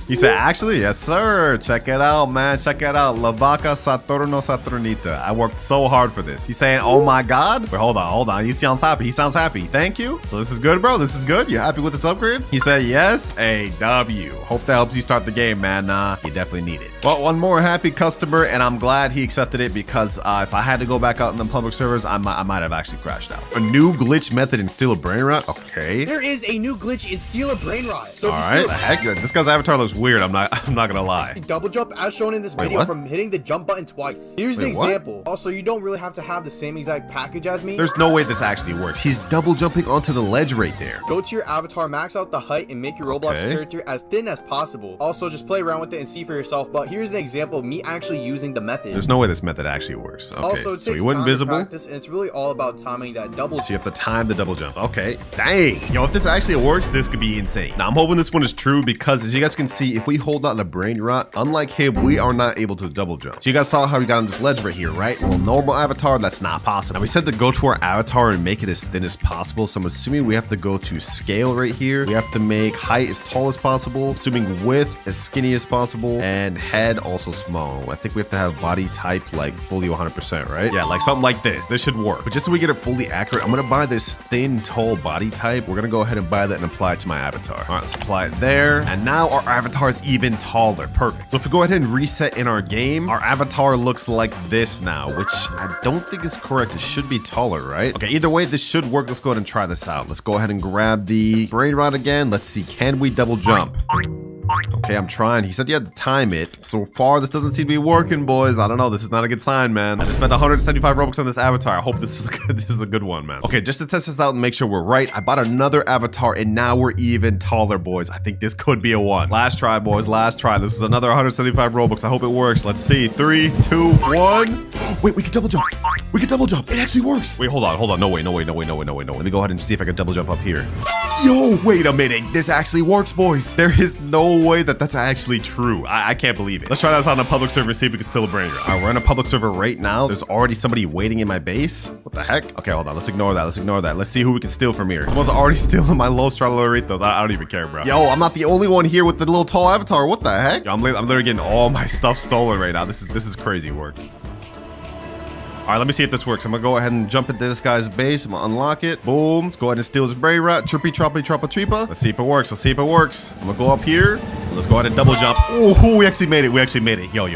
He said, actually, yes, sir. Check it out, man. Lavaka Saturno Saturnita. I worked so hard for this. He's saying, oh my God. Wait, hold on. He sounds happy. Thank you. So this is good, bro. You happy with this upgrade? He said, yes, a W. Hope that helps you start the game, man. You definitely need it. Well, one more happy customer, and I'm glad he accepted it because if I had to go back out in the public servers, I might have actually crashed out. A new glitch method in steal a brain rot? Okay. There is a new glitch in steal a brain rot. So all right. Heck, this guy's avatar looks weird. I'm not gonna lie. Double jump as shown in this video from hitting the jump button twice. Here's the example. What? Also, you don't really have to have the same exact package as me. There's no way this actually works. He's double jumping onto the ledge right there. Go to your avatar, max out the height, and make your Roblox character as thin as possible. Also, just play around with it and see for yourself. But here's an example of me actually using the method. There's no way this method actually works. Okay, also, it takes so he went invisible. Practice, and it's really all about timing that double. So you have to time the double jump. Okay, dang. Yo, if this actually works, this could be insane. Now, I'm hoping this one is true because as you guys can see, if we hold out a brain rot, unlike him, we are not able to double jump. So you guys saw how we got on this ledge right here, right? Well, normal avatar, that's not possible. Now, we said to go to our avatar and make it as thin as possible. So I'm assuming we have to go to scale right here. We have to make height as tall as possible, assuming width as skinny as possible, and head also small. I think we have to have body type like fully 100%, right? Yeah, like something like this. This should work. But just so we get it fully accurate, I'm gonna buy this thin, tall body type. We're gonna go ahead and buy that and apply it to my avatar. All right, let's apply it there. And now our avatar is even taller. Perfect. So if we go ahead and reset in our game, our avatar looks like this now, which I don't think is correct. It should be taller, right? Okay, either way, this should work. Let's go ahead and try this out. Let's go ahead and grab the brain rod again. Let's see, can we double jump? Okay, I'm trying. He said you had to time it. So far, this doesn't seem to be working, boys. I don't know. This is not a good sign, man. I just spent 175 Robux on this avatar. I hope this is a good one, man. Okay, just to test this out and make sure we're right, I bought another avatar, and now we're even taller, boys. I think this could be a one. Last try, boys. Last try. This is another 175 Robux. I hope it works. Let's see. 3, 2, 1. Wait, we can double jump. We can double jump. It actually works. Wait, hold on. Hold on. No way. No way. No way. No way. No way. No way. Let me go ahead and see if I can double jump up here. Yo, wait a minute. This actually works, boys. There is no way that that's actually true. I can't believe it. Let's try this on a public server and see if we can steal a brain rot. All right, we're in a public server right now. There's already somebody waiting in my base. What the heck? Okay, hold on. Let's ignore that. Let's ignore that. Let's see who we can steal from here. Someone's already stealing my Los Tralaritos. I don't even care, bro. Yo, I'm not the only one here with the little tall avatar. What the heck? Yo, I'm literally getting all my stuff stolen right now. This is crazy work. All right, let me see if this works. I'm gonna go ahead and jump into this guy's base. I'm gonna unlock it. Boom. Let's go ahead and steal his brain rot. Trippy, troppy, troppa, treepa. Let's see if it works. Let's see if it works. I'm gonna go up here. Let's go ahead and double jump. Oh, we actually made it. We actually made it. Yo.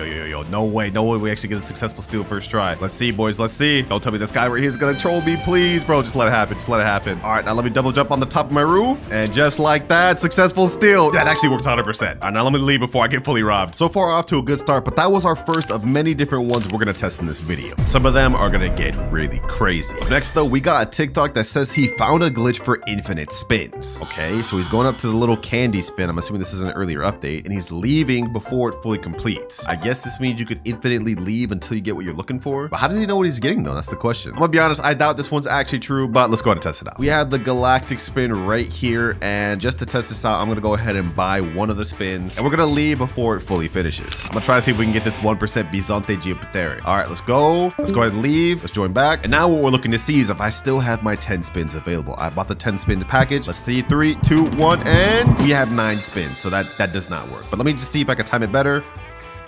No way. No way we actually get a successful steal first try. Let's see, boys. Let's see. Don't tell me this guy right here is gonna troll me, please, bro. Just let it happen. Just let it happen. All right, now let me double jump on the top of my roof. And just like that, successful steal. That actually works 100%. All right, now let me leave before I get fully robbed. So far, off to a good start, but that was our first of many different ones we're gonna test in this video. Some of them are gonna get really crazy. Next, though, we got a TikTok that says he found a glitch for infinite spins. Okay, so he's going up to the little candy spin. I'm assuming this is an earlier update, and he's leaving before it fully completes. I guess this means you could infinitely leave until you get what you're looking for. But how does he know what he's getting, though? That's the question. I'm gonna be honest, I doubt this one's actually true, but let's go ahead and test it out. We have the galactic spin right here, and just to test this out, I'm gonna go ahead and buy one of the spins, and we're gonna leave before it fully finishes. I'm gonna try to see if we can get this 1% Bizante Geopitheric. All right, let's go. Let's go ahead and leave. Let's join back. And now what we're looking to see is if I still have my 10 spins available. I bought the 10 spin package. Let's see. 3, 2, 1, and we have 9 spins. So that does not work. But let me just see if I can time it better.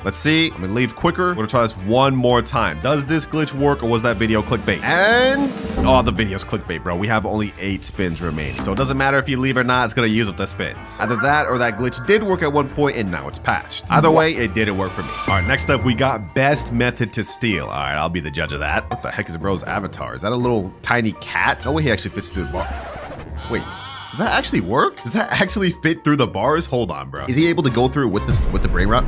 Let's see. I'm gonna leave quicker. We're gonna try this one more time. Does this glitch work, or was that video clickbait? And oh, the video's clickbait, bro. We have only 8 spins remaining, so it doesn't matter if you leave or not. It's gonna use up the spins. Either that or that glitch did work at one point and now it's patched. Either way, it didn't work for me. All right, next up we got best method to steal. All right, I'll be the judge of that. What the heck is bro's avatar? Is that a little tiny cat? No way he actually fits through the bar. Wait. Does that actually work? Does that actually fit through the bars? Hold on, bro. Is he able to go through with the brain rot?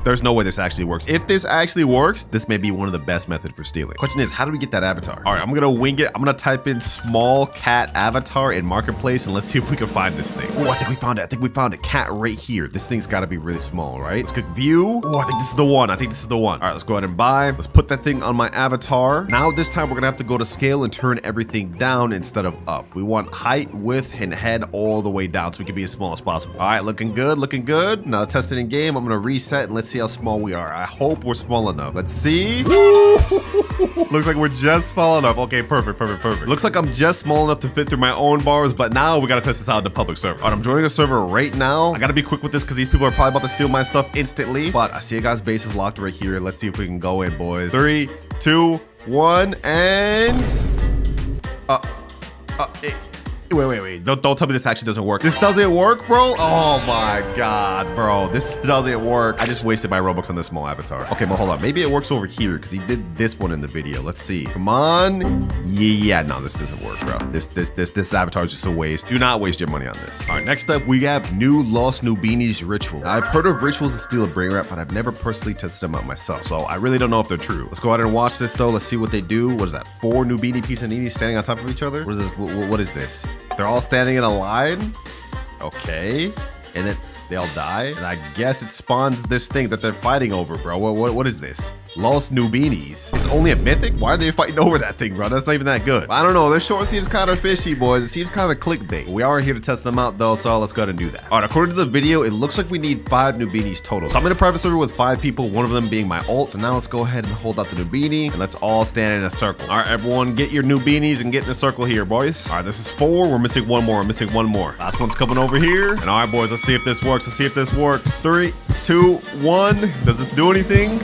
There's no way this actually works. If this actually works, this may be one of the best methods for stealing. Question is, how do we get that avatar? All right, I'm gonna wing it. I'm gonna type in small cat avatar in marketplace, and let's see if we can find this thing. Oh, I think we found it. I think we found a cat right here. This thing's gotta be really small, right? Let's click view. Oh, I think this is the one. I think this is the one. All right, let's go ahead and buy. Let's put that thing on my avatar. Now this time we're gonna have to go to scale and turn everything down instead of up. We want height, width, and head all the way down so we can be as small as possible. All right, looking good, looking good. Now test it in game. I'm gonna reset and let's see how small we are. I hope we're small enough. Let's see. Looks like we're just small enough. Okay, perfect. Looks like I'm just small enough to fit through my own bars, but now we gotta test this out in the public server. All right, I'm joining the server right now. I gotta be quick with this because these people are probably about to steal my stuff instantly, but I see a guy's base is locked right here. Let's see if we can go in, boys. 3, 2, 1, and Wait. Don't tell me this actually doesn't work. This doesn't work, bro? Oh my God, bro. This doesn't work. I just wasted my Robux on this small avatar. Okay, but hold on. Maybe it works over here because he did this one in the video. Let's see. Come on. Yeah, no, this doesn't work, bro. This avatar is just a waste. Do not waste your money on this. All right, next up, we have new Lost Nubinis ritual. Now, I've heard of rituals to steal a brain rot, but I've never personally tested them out myself, so I really don't know if they're true. Let's go ahead and watch this, though. Let's see what they do. What is that? 4 Nubini Pisaninis standing on top of each other? What is this? What is this? They're all standing in a line. Okay. And then they all die. And I guess it spawns this thing that they're fighting over, bro. What is this? Los Nubinis. It's only a mythic? Why are they fighting over that thing, bro? That's not even that good. I don't know. This short seems kind of fishy, boys. It seems kind of clickbait. We are here to test them out, though, so let's go ahead and do that. All right, according to the video, it looks like we need 5 Nubinis total. So I'm in a private server with 5 people, one of them being my ult. So now let's go ahead and hold out the Nubini, and let's all stand in a circle. All right, everyone, get your Nubinis and get in a circle here, boys. All right, this is 4. We're missing 1 more. We're missing 1 more. Last one's coming over here. And all right, boys, let's see if this works. Let's see if this works. 3, 2, 1. Does this do anything?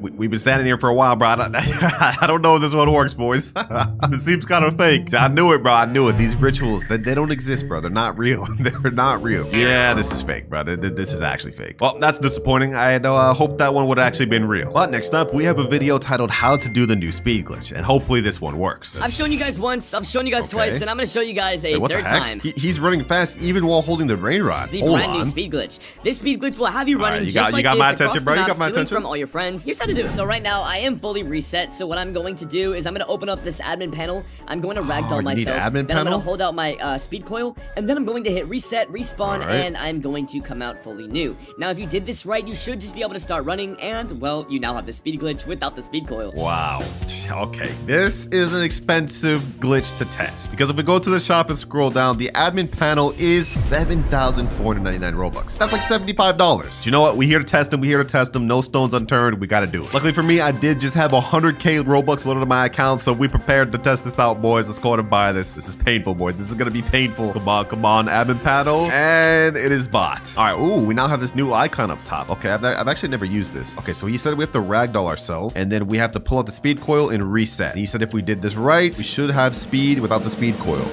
We've been standing here for a while, bro. I don't know if this one works, boys. It seems kind of fake. I knew it, bro. I knew it. These rituals, they don't exist, bro. They're not real. They're not real. Yeah, this is fake, bro. This is actually fake. Well, that's disappointing. I had hoped that one would have actually been real. But next up, we have a video titled How to Do the New Speed Glitch, and hopefully this one works. I've shown you guys once, I've shown you guys twice, and I'm gonna show you guys a third time. He's running fast even while holding the Brainrot. It's the brand new speed glitch. This speed glitch will have you running just like you got this my attention, bro. You got my stealing attention from all your friends. Here's how to do it. So right now, I am fully reset, so what I'm going to do is I'm going to open up this admin panel. I'm going to ragdoll myself. Then I'm going to hold out my speed coil, and then I'm going to hit reset, respawn, and I'm going to come out fully new. Now, if you did this right, you should just be able to start running, and, well, you now have the speed glitch without the speed coil. Wow. Okay, this is an expensive glitch to test, because if we go to the shop and scroll down, the admin panel is 7,499 Robux. That's like $75. You know what? We're here to test them. We're here to test them. No stones unturned. We got to do it. Luckily for me, I did just have 100k Robux loaded to my account, so we prepared to test this out, boys. Let's go ahead and buy this. This is painful, boys. This is gonna be painful. Come on, admin panel, and it is bought. All right, ooh, we now have this new icon up top. Okay, I've actually never used this. Okay, so he said we have to ragdoll ourselves, and then we have to pull out the speed coil and reset. And he said if we did this right, we should have speed without the speed coil.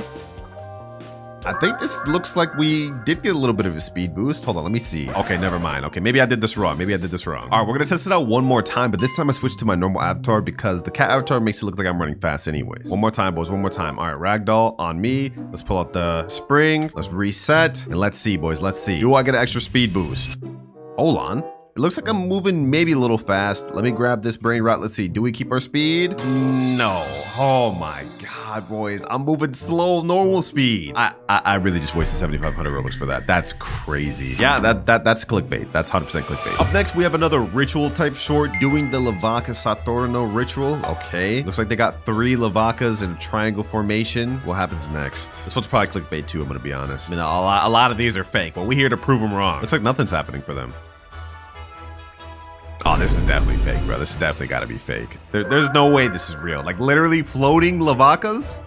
I think this looks like we did get a little bit of a speed boost. Hold on, let me see. Okay, never mind. Okay, maybe I did this wrong. All right, we're gonna test it out one more time, but this time I switched to my normal avatar because the cat avatar makes it look like I'm running fast anyways. One more time, boys, one more time. All right, ragdoll on me. Let's pull out the spring. Let's reset, and let's see, boys. Let's see. Do I get an extra speed boost? Hold on. It looks like I'm moving maybe a little fast. Let me grab this Brainrot. Let's see. Do we keep our speed? No. Oh my God, boys. I'm moving slow, normal speed. I really just wasted 7,500 Robux for that. That's crazy. Yeah, that's clickbait. That's 100% clickbait. Up next, we have another ritual type short doing the Lavaca Saturno ritual. Okay. Looks like they got 3 Lavacas in a triangle formation. What happens next? This one's probably clickbait too, I'm gonna be honest. I mean, a lot of these are fake, but we're here to prove them wrong. Looks like nothing's happening for them. Oh, this is definitely fake, bro. This has definitely got to be fake. There's no way this is real. Like, literally floating Lavacas?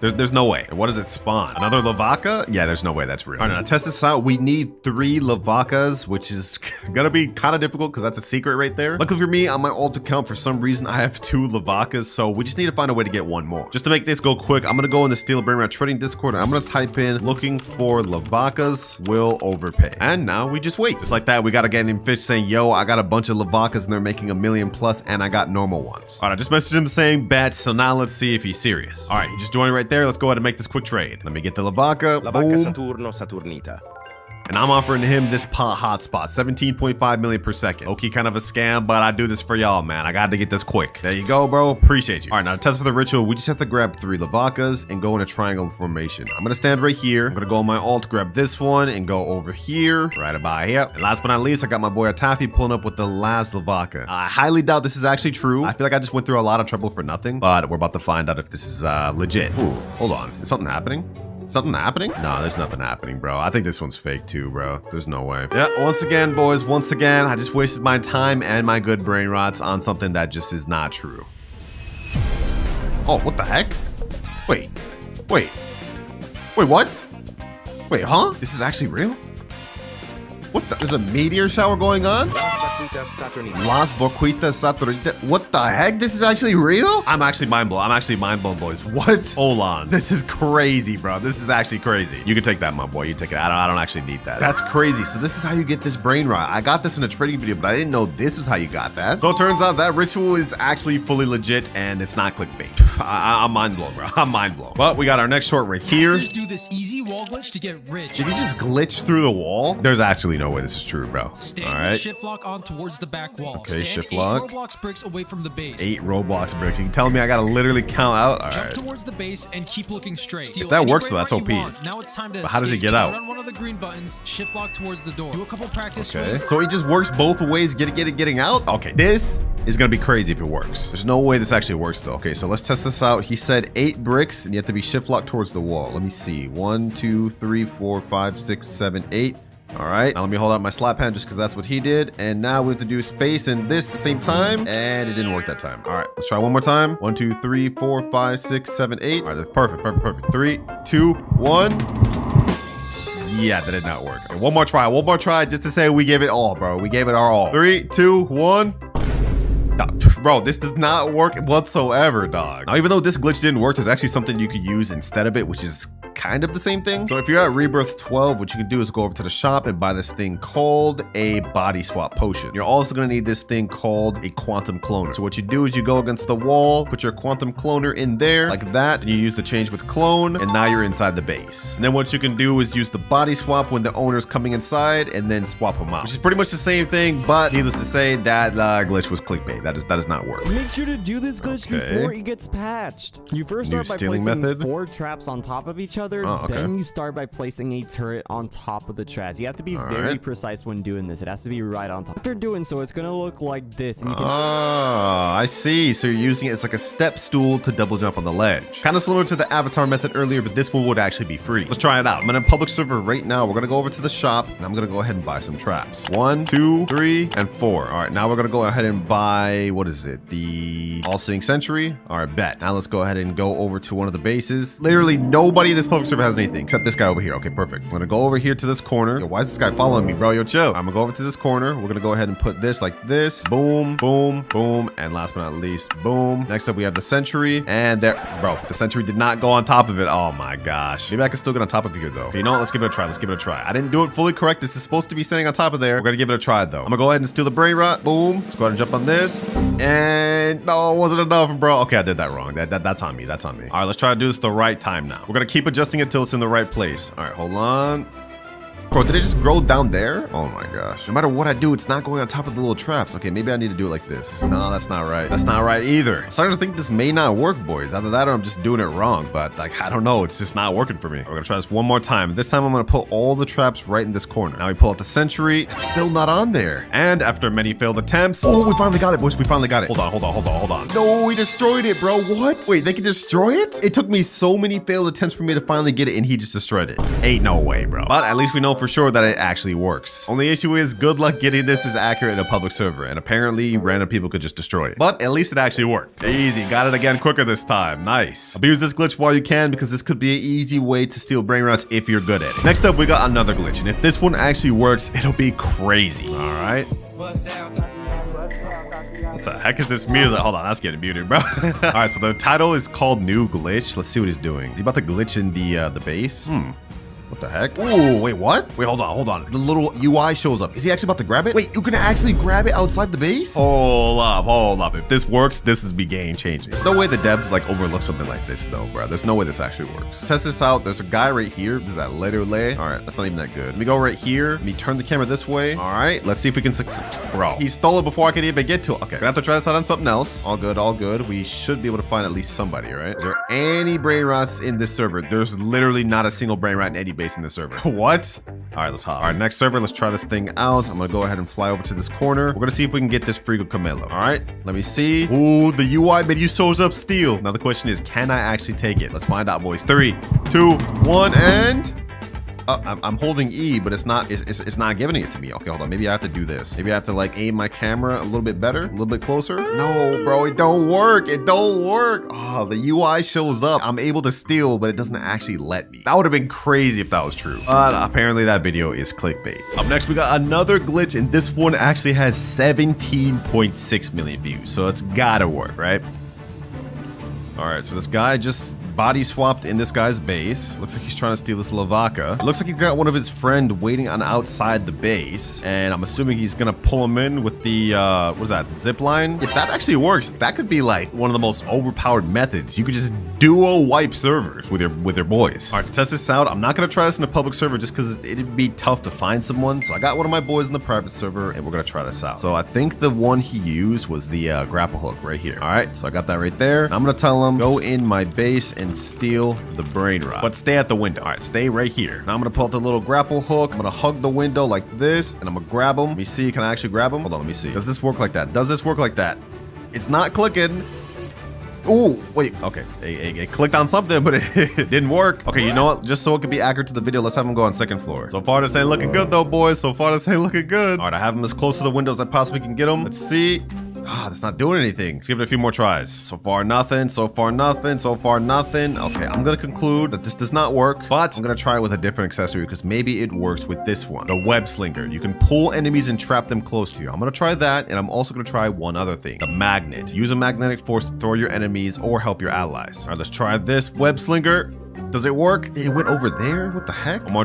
There's no way. And what does it spawn? Another Lavaca? Yeah, there's no way that's real. All right, now test this out. We need 3 Lavacas, which is gonna be kind of difficult because that's a secret right there. Luckily for me, on my alt account, for some reason, I have 2 Lavacas, so we just need to find a way to get 1 more. Just to make this go quick, I'm gonna go in the Steel Brainrot Trading Discord, and I'm gonna type in looking for Lavacas will overpay. And now we just wait. Just like that, we got a guy named Fish saying, yo, I got a bunch of Lavacas and they're making $1 million plus, and I got normal ones. All right, I just messaged him saying bet, so now let's see if he's serious. All right, he just joined right there. Let's go ahead and make this quick trade. Let me get the Lavaca. La vacca Saturno Saturnita. And I'm offering him this pot hotspot, 17.5 million per second. Okay, kind of a scam, but I do this for y'all, man. I got to get this quick. There you go, bro. Appreciate you. All right, now to test for the ritual, we just have to grab 3 Lavacas and go in a triangle formation. I'm gonna stand right here. I'm gonna go on my alt, grab this one, and go over here, right about here. And last but not least, I got my boy Atafi pulling up with the last Lavaca. I highly doubt this is actually true. I feel like I just went through a lot of trouble for nothing, but we're about to find out if this is legit. Ooh, hold on. Is something happening? Something happening? No, there's nothing happening, bro. I think this one's fake too, bro. There's no way. Yeah, once again, boys, once again, I just wasted my time and my good brain rots on something that just is not true. Oh, what the heck? Wait, what? Wait, huh? This is actually real? What the? There's a meteor shower going on? Las Boquitas Saturnita. What the heck? This is actually real? I'm actually mind blown. Boys. What? Hold on. This is crazy, bro. This is actually crazy. You can take that, my boy. You take it. I don't actually need that. That's crazy. So this is how you get this brain rot. I got this in a trading video, but I didn't know this is how you got that. So it turns out that ritual is actually fully legit and it's not clickbait. I'm mind blown, bro. I'm mind blown. But we got our next short right here. Just do this easy wall glitch to get rich. Did he just glitch through the wall? There's actually no way this is true, bro. Stay all with right. shift lock on towards towards the back wall. Okay, Stand shift 8 lock. Roblox bricks away from the base. 8 Roblox bricks. You telling me I gotta literally count out? All Jump right. towards the base and keep looking straight. Steal If that any works, though, Brainrot that's you OP. want. Now it's time to But how does he escape. get out? Start on one of the green buttons, shift lock towards the door. Do a couple practice Okay, swings. so he just works both ways, getting out? Okay, this is gonna be crazy if it works. There's no way this actually works though. Okay, so let's test this out. He said 8 bricks and you have to be shift locked towards the wall. Let me see. 1, 2, 3, 4, 5, 6, 7, 8. All right, now let me hold out my slap hand just because that's what he did. And now we have to do space and this at the same time. And it didn't work that time. All right, let's try one more time. 1, 2, 3, 4, 5, 6, 7, 8. All right, that's perfect. 3, 2, 1. Yeah, that did not work. Okay, one more try just to say we gave it all, bro. We gave it our all. 3, 2, 1. Bro, this does not work whatsoever, dog. Now, even though this glitch didn't work, there's actually something you could use instead of it, which is kind of the same thing. So if you're at Rebirth 12, what you can do is go over to the shop and buy this thing called a body swap potion. You're also going to need this thing called a quantum cloner. So what you do is you go against the wall, put your quantum cloner in there like that, and you use the change with clone, and now you're inside the base. And then what you can do is use the body swap when the owner's coming inside and then swap them out, which is pretty much the same thing, but needless to say, that glitch was clickbait. That does not work. Make sure to do this glitch before it gets patched. You first start by placing 4 traps on top of each other. Then you start by placing a turret on top of the traps. You have to be very precise when doing this. It has to be right on top. After doing so, it's going to look like this. And you can I see. So you're using it as like a step stool to double jump on the ledge. Kind of similar to the avatar method earlier, but this one would actually be free. Let's try it out. I'm in a public server right now. We're going to go over to the shop and I'm going to go ahead and buy some traps. 1, 2, 3, and 4. All right, now we're going to go ahead and buy, what is it? The all-seeing sentry. All right, bet. Now let's go ahead and go over to one of the bases. Literally nobody in this public server has anything except this guy over here. Okay, perfect. I'm gonna go over here to this corner. Yo, why is this guy following me, bro? Yo, chill. I'm gonna go over to this corner. We're gonna go ahead and put this like this. Boom, boom, boom. And last but not least, boom. Next up, we have the sentry. And there, bro, the sentry did not go on top of it. Oh my gosh. Maybe I can still get on top of here though. Okay, you know what? Let's give it a try. I didn't do it fully correct. This is supposed to be standing on top of there. We're gonna give it a try though. I'm gonna go ahead and steal the Brainrot. Boom. Let's go ahead and jump on this. And no, it wasn't enough, bro. Okay, I did that wrong. That's on me. That's on me. All right, let's try to do this the right time now. We're gonna keep adjusting it till it's in the right place. All right, hold on. Bro, did it just grow down there? Oh my gosh. No matter what I do, it's not going on top of the little traps. Okay, maybe I need to do it like this. No, that's not right. That's not right either. I'm starting to think this may not work, boys. Either that or I'm just doing it wrong. But like, I don't know. It's just not working for me. We're gonna try this one more time. This time I'm gonna put all the traps right in this corner. Now we pull out the sentry. It's still not on there. And after many failed attempts, oh, we finally got it, boys. We finally got it. Hold on. No, we destroyed it, bro. What? Wait, they can destroy it? It took me so many failed attempts for me to finally get it, and he just destroyed it. Ain't no way, bro. But at least we know for sure that it actually works. Only issue is good luck getting this as accurate in a public server, and apparently random people could just destroy it. But at least it actually worked. Easy, got it again quicker this time. Nice. Abuse this glitch while you can because this could be an easy way to steal Brainrots if you're good at it. Next up, we got another glitch, and if this one actually works, it'll be crazy. All right. What the heck is this music? Hold on, that's getting muted, bro. All right, so the title is called New Glitch. Let's see what he's doing. Is he about to glitch in the base? What the heck? Ooh, wait, what? Wait, hold on. The little UI shows up. Is he actually about to grab it? Wait, you can actually grab it outside the base? Hold up. If this works, this is be game changing. There's no way the devs like overlook something like this though, bro. There's no way this actually works. Test this out. There's a guy right here. This is that literally. All right, that's not even that good. Let me go right here. Let me turn the camera this way. All right, let's see if we can succeed. Bro, he stole it before I could even get to it. Okay, gonna have to try this out on something else. All good. We should be able to find at least somebody, right? Is there any Brainrots in this server? There's literally not a single Brainrot in any base in this server. What? All right, let's hop. All right, next server, let's try this thing out. I'm gonna go ahead and fly over to this corner. We're gonna see if we can get this Frigo Camelo. All right, let me see. Ooh, the UI menu shows up steel. Now the question is, can I actually take it? Let's find out, boys. 3, 2, 1, and... I'm holding E, but it's not giving it to me. Okay, hold on. Maybe I have to do this. Maybe I have to like aim my camera a little bit better, a little bit closer. No, bro, it don't work. Oh, the UI shows up. I'm able to steal, but it doesn't actually let me. That would have been crazy if that was true. But apparently that video is clickbait. Up next, we got another glitch, and this one actually has 17.6 million views. So it's gotta work, right? All right, so this guy just body swapped in this guy's base. Looks like he's trying to steal this Lavaca. Looks like he's got one of his friend waiting on outside the base. And I'm assuming he's gonna pull him in with the, what is that, zip line? If that actually works, that could be like one of the most overpowered methods. You could just duo wipe servers with your boys. All right, to test this out, I'm not gonna try this in a public server just because it'd be tough to find someone. So I got one of my boys in the private server and we're gonna try this out. So I think the one he used was the grapple hook right here. All right, so I got that right there. I'm gonna tell him, go in my base and steal the brain rod, but stay at the window. All right, stay right here. Now I'm gonna pull out the little grapple hook. I'm gonna hug the window like this and I'm gonna grab him. Let me see, can I actually grab him? Hold on, let me see. Does this work like that? Does this work like that? It's not clicking. Oh, wait, okay. It clicked on something, but it didn't work. Okay, you know what? Just so it can be accurate to the video, let's have him go on second floor. So far, this ain't looking good though, boys. So far, this ain't looking good. All right, I have him as close to the window as I possibly can get him. Let's see. Ah, that's not doing anything. Let's give it a few more tries. So far, nothing. So far, nothing. So far, nothing. Okay, I'm gonna conclude that this does not work, but I'm gonna try it with a different accessory because maybe it works with this one, the web slinger. You can pull enemies and trap them close to you. I'm gonna try that, and I'm also gonna try one other thing, the magnet. Use a magnetic force to throw your enemies or help your allies. All right, let's try this web slinger. Does it work? It went over there? What the heck? One more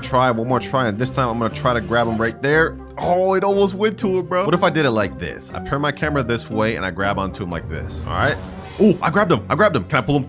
try, and this time I'm gonna try to grab him right there. Oh, it almost went to it, bro. What if I did it like this? I turn my camera this way and I grab onto him like this. All right. Oh, I grabbed him. Can I pull him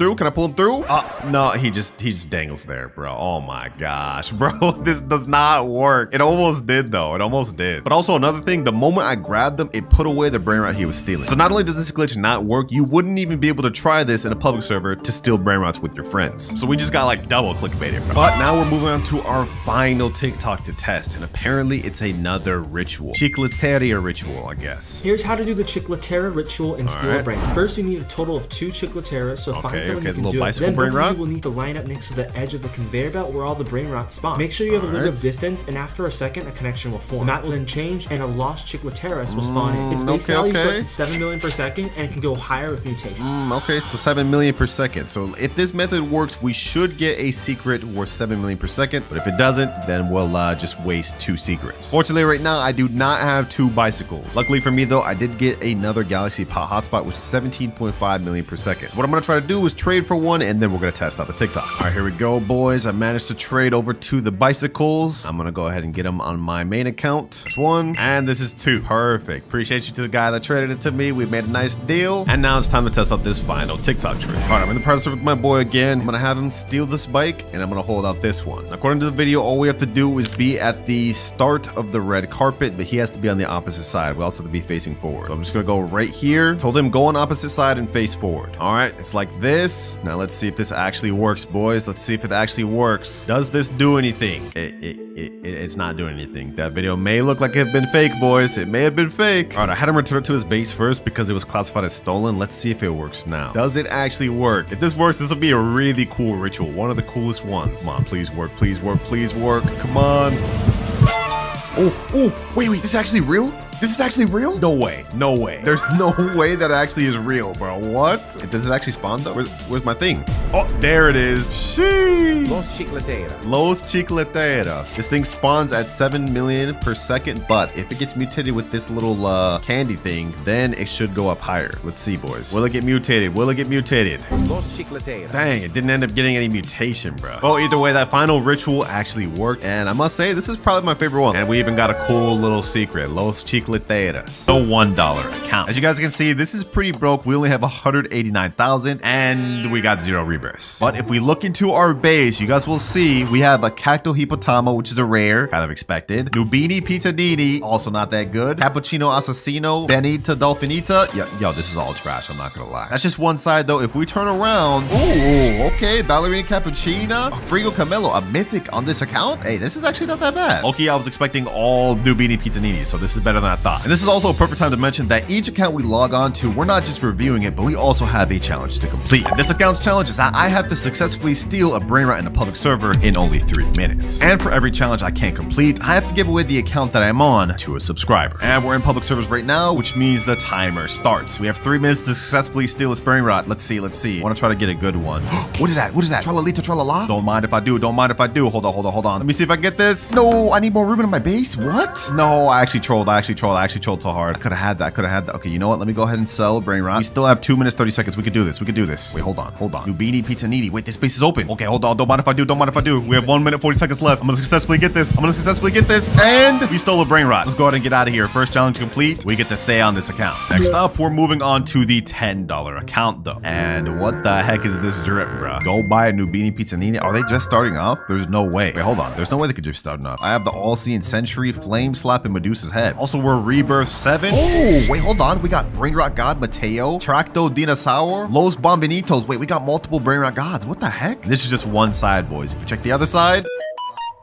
through? No, he just dangles there, bro. Oh my gosh, bro. This does not work. It almost did though. It almost did. But also another thing, the moment I grabbed him, it put away the brain rot he was stealing. So not only does this glitch not work, you wouldn't even be able to try this in a public server to steal brain rots with your friends. So we just got like double clickbaited, bro. But now we're moving on to our final TikTok to test. And apparently it's another ritual. Chicleteria ritual, I guess. Here's how to do the Chicleteria ritual and steal a brain. First, you need a total of 2 Chicleteras, so find someone who can do it. Then both of you will need to line up next to the edge of the conveyor belt where all the brain rots spawn. Make sure you have a little bit of distance, and after a second, a connection will form. The map will then change, and a lost Chicleteras will spawn in. Its base value starts at 7 million per second, and it can go higher with mutations. Okay, so 7 million per second. So if this method works, we should get a secret worth 7 million per second. But if it doesn't, then we'll just waste 2 secrets. Fortunately, right now, I do not have 2 bicycles. Luckily for me, though, I did get another Galaxy hotspot, which is 17.5 million per second. So what I'm gonna try to do is trade for one, and then we're gonna test out the TikTok. All right, here we go, boys. I managed to trade over to the bicycles. I'm gonna go ahead and get them on my main account. This 1, and this is 2. Perfect. Appreciate you to the guy that traded it to me. We made a nice deal. And now it's time to test out this final TikTok trade. All right, I'm in the private server with my boy again. I'm gonna have him steal this bike, and I'm gonna hold out this one. According to the video, all we have to do is be at the start of the red carpet, but he has to be on the opposite side. We also have to be facing forward. So I'm just gonna go right here. Told him go on opposite side and face forward. All right, it's like this. Now let's see if this actually works, boys. Let's see if it actually works. Does this do anything? It's not doing anything. That video may look like it had been fake, boys. It may have been fake. All right, I had him return it to his base first because it was classified as stolen. Let's see if it works now. Does it actually work? If this works, this will be a really cool ritual. One of the coolest ones. Come on, please work, please work, please work. Come on. Oh, wait, this is actually real? This is actually real? No way. No way. There's no way that actually is real, bro. What? Does it actually spawn though? Where's my thing? Oh, there it is. Sheesh. Los Chicleteras. Los Chicleteras. This thing spawns at 7 million per second, but if it gets mutated with this little candy thing, then it should go up higher. Let's see, boys. Will it get mutated? Will it get mutated? Los Chicleteras. Dang, it didn't end up getting any mutation, bro. Oh, either way, that final ritual actually worked, and I must say, this is probably my favorite one. And we even got a cool little secret. Los Chicleteras. The $1 account. As you guys can see, this is pretty broke. We only have 189,000 and we got 0 rebirths. But if we look into our base, you guys will see we have a Cacto Hippotamo, which is a rare, kind of expected. Nubini Pizzadini, also not that good. Cappuccino Assassino, Benita Dolfinita. Yo, this is all trash, I'm not gonna lie. That's just one side though. If we turn around, oh, okay, Ballerina Cappuccina, Frigo Camelo, a mythic on this account. Hey, this is actually not that bad. Okay, I was expecting all Nubini Pizzanini, so this is better than I thought. And this is also a perfect time to mention that each account we log on to, we're not just reviewing it, but we also have a challenge to complete. And this account's challenge is that I have to successfully steal a brain rot in a a public server in only 3 minutes. And for every challenge I can't complete, I have to give away the account that I'm on to a subscriber. And we're in public servers right now, which means the timer starts. We have 3 minutes to successfully steal a Brainrot. Let's see. I want to try to get a good one. What is that? Tralalita tralala? Don't mind if I do. Hold on. Let me see if I can get this. No, I need more room in my base. What? No, I actually trolled so hard. I could have had that. Okay, you know what? Let me go ahead and sell Brainrot. We still have 2 minutes, 30 seconds. We can do this. Wait, hold on. Nubini Pizza Needy. Wait, this space is open. Okay, hold on. Don't mind if I do. We have 1 minute, 40 seconds left. I'm gonna successfully get this. And we stole a Brainrot. Let's go ahead and get out of here. First challenge complete. We get to stay on this account. Next up, we're moving on to the $10 account though. And what the heck is this drip, bro? Go buy a Nubini Pizza Needy. Are they just starting off? There's no way. Wait, hold on. There's no way they could just start off. I have the All-Seeing Sentry, Flame Slap, and Medusa's Head. Also, we're Rebirth 7. Oh, wait, hold on. We got Brainrot God Mateo, Tracto Dinosaur, Los Bombinitos. Wait, we got multiple Brainrot Gods. What the heck? This is just one side, boys. If you check the other side.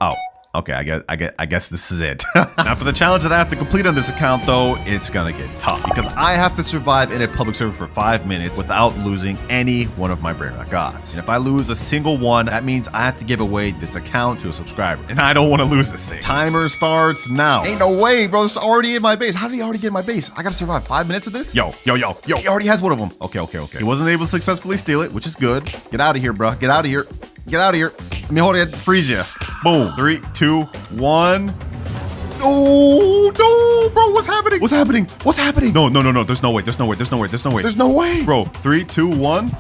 Oh. Okay, I guess this is it. Now for the challenge that I have to complete on this account though, it's gonna get tough because I have to survive in a public server for 5 minutes without losing any one of my Brainrot Gods. And if I lose a single one, that means I have to give away this account to a subscriber. And I don't want to lose this thing. Timer starts now. Ain't no way, bro. It's already in my base. How did he already get in my base? I gotta survive 5 minutes of this? Yo. He already has one of them. Okay. He wasn't able to successfully steal it, which is good. Get out of here, bro. Get out of here. Let me hold it, freeze you. Boom. 3, 2, 1. Oh, no, bro. What's happening? No. There's no way. Bro, 3, 2, 1.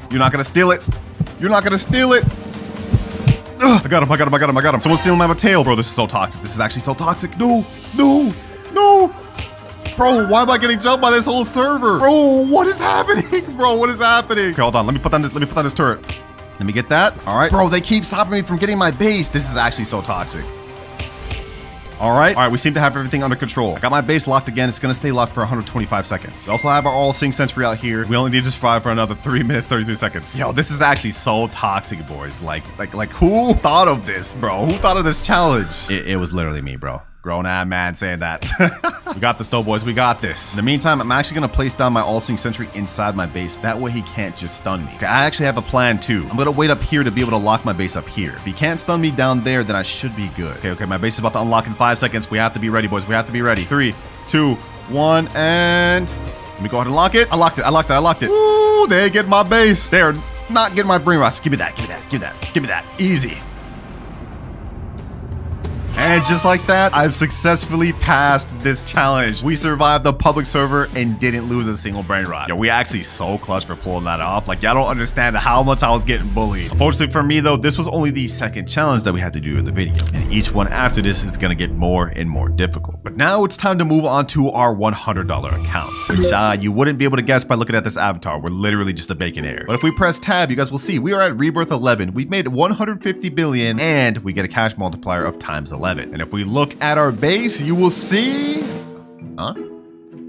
You're not gonna steal it. Ugh, I got him. Someone's stealing my Mateo, bro. This is so toxic. This is actually so toxic. No. Bro, why am I getting jumped by this whole server? Bro, what is happening? Okay, hold on. Let me put down this turret. Let me get that. All right. Bro, they keep stopping me from getting my base. This is actually so toxic. All right, we seem to have everything under control. I got my base locked again. It's gonna stay locked for 125 seconds. We also have our All-Seeing Sentry out here. We only need to survive for another 3 minutes, 33 seconds. Yo, this is actually so toxic, boys. Like who thought of this, bro? Who thought of this challenge? It was literally me, bro. Grown-ass man saying that. We got this though, boys. We got this. In the meantime, I'm actually going to place down my All-Seeing Sentry inside my base. That way he can't just stun me. Okay, I actually have a plan too. I'm going to wait up here to be able to lock my base up here. If he can't stun me down there, then I should be good. Okay. My base is about to unlock in 5 seconds. We have to be ready, boys. 3, 2, 1, and... Let me go ahead and lock it. I locked it. Ooh, they get my base. They're not getting my Brainrots. Give me that. Easy. And just like that, I've successfully passed this challenge. We survived the public server and didn't lose a single Brainrot. Yo, we actually so clutch for pulling that off. Like, y'all don't understand how much I was getting bullied. Unfortunately for me though, this was only the second challenge that we had to do in the video. And each one after this is gonna get more and more difficult. But now it's time to move on to our $100 account. Which you wouldn't be able to guess by looking at this avatar. We're literally just a bacon hair. But if we press tab, you guys will see we are at Rebirth 11. We've made 150 billion and we get a cash multiplier of times 11. And if we look at our base, you will see... Huh?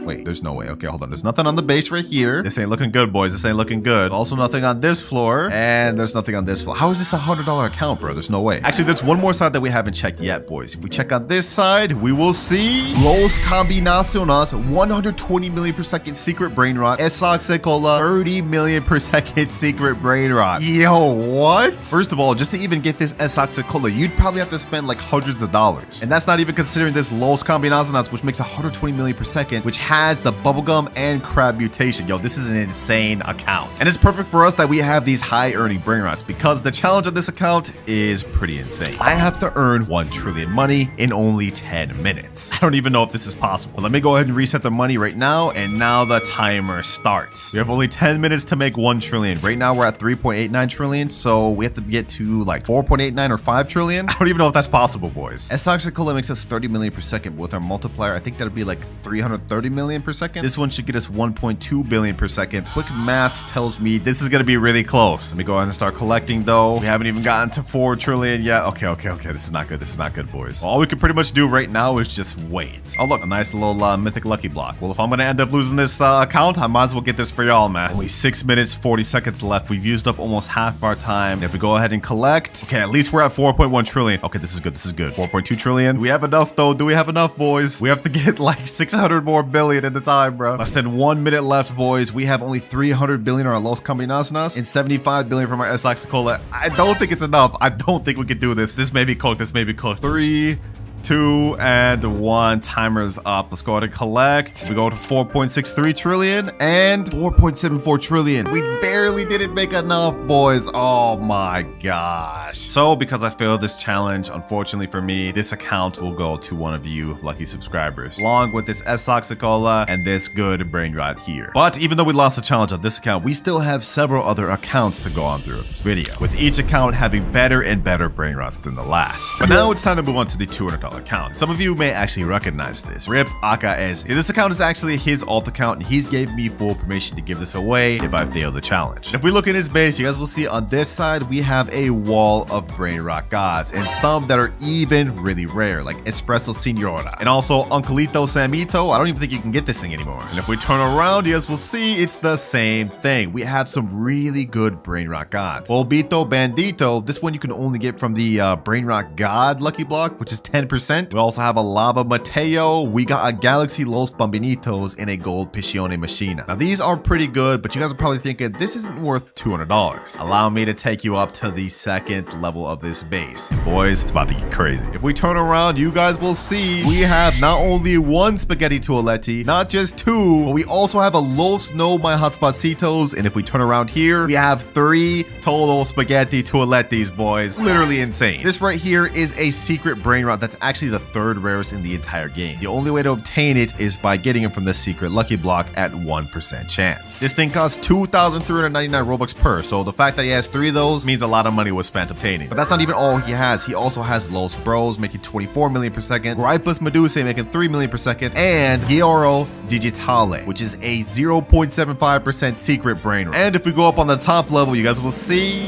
Wait, there's no way. Okay, hold on. There's nothing on the base right here. This ain't looking good, boys. This ain't looking good. Also nothing on this floor. And there's nothing on this floor. How is this a $100 account, bro? There's no way. Actually, there's one more side that we haven't checked yet, boys. If we check on this side, we will see Los Combinaciones, 120 million per second secret Brainrot. Esoxicola, 30 million per second secret Brainrot. Yo, what? First of all, just to even get this Esoxicola, you'd probably have to spend like hundreds of dollars. And that's not even considering this Los Combinaciones, which makes 120 million per second, which has the bubblegum and crab mutation. Yo, this is an insane account. And it's perfect for us that we have these high earning Brainrots because the challenge on this account is pretty insane. I have to earn 1 trillion money in only 10 minutes. I don't even know if this is possible. But let me go ahead and reset the money right now. And now the timer starts. We have only 10 minutes to make 1 trillion. Right now we're at 3.89 trillion. So we have to get to like 4.89 or 5 trillion. I don't even know if that's possible, boys. Esoxicola makes us 30 million per second. With our multiplier, I think that'll be like 330 million per second. This one should get us 1.2 billion per second. Quick maths tells me this is going to be really close. Let me go ahead and start collecting though. We haven't even gotten to 4 trillion yet. Okay. This is not good, boys. All we can pretty much do right now is just wait. Oh, look, a nice little mythic lucky block. Well, if I'm going to end up losing this account, I might as well get this for y'all, man. Only 6 minutes, 40 seconds left. We've used up almost half of our time. And if we go ahead and collect, okay, at least we're at 4.1 trillion. Okay, this is good. 4.2 trillion. Do we have enough though? Do we have enough, boys? We have to get like 600 more billion. billion at the time, bro. Less than 1 minute left, boys. We have only 300 billion on our Los Combinaciones and 75 billion from our S-Oxicola. I don't think it's enough. I don't think we can do this. This may be cooked. This may be cooked. 3, 2, and 1. Timer's up. Let's go ahead and collect. We go to 4.63 trillion and 4.74 trillion. We barely didn't make enough, boys. Oh my gosh. So because I failed this challenge, unfortunately for me, this account will go to one of you lucky subscribers, along with this S-Oxicola and this good Brainrot here. But even though we lost the challenge on this account, we still have several other accounts to go on through this video, with each account having better and better Brainrots than the last. But now it's time to move on to the $200 account. Some of you may actually recognize this. Rip AKS. This account is actually his alt account, and he's gave me full permission to give this away if I fail the challenge. And if we look at his base, you guys will see on this side we have a wall of Brainrot gods, and some that are even really rare, like Espresso Signora, and also Uncleito Samito. I don't even think you can get this thing anymore. And if we turn around, you guys will see it's the same thing. We have some really good Brainrot gods. Polvito Bandito, this one you can only get from the Brainrot God lucky block, which is 10%. We also have a Lava Mateo. We got a Galaxy Los Bambinitos and a Gold Piscione Machina. Now these are pretty good, but you guys are probably thinking this isn't worth $200. Allow me to take you up to the second level of this base. Boys, it's about to get crazy. If we turn around, you guys will see we have not only 1 Spaghetti Toaletti, not just 2, but we also have a Los No My Hotspotcitos. And if we turn around here, we have 3 total Spaghetti Toalettis, boys. Literally insane. This right here is a secret Brainrot that's actually the 3rd rarest in the entire game. The only way to obtain it is by getting it from the secret lucky block at 1% chance. This thing costs 2,399 Robux per, so the fact that he has 3 of those means a lot of money was spent obtaining. But that's not even all he has. He also has Los Bros making 24 million per second, Gripus Medusa making 3 million per second, and Gioro Digitale, which is a 0.75% secret Brainrot. And if we go up on the top level, you guys will see...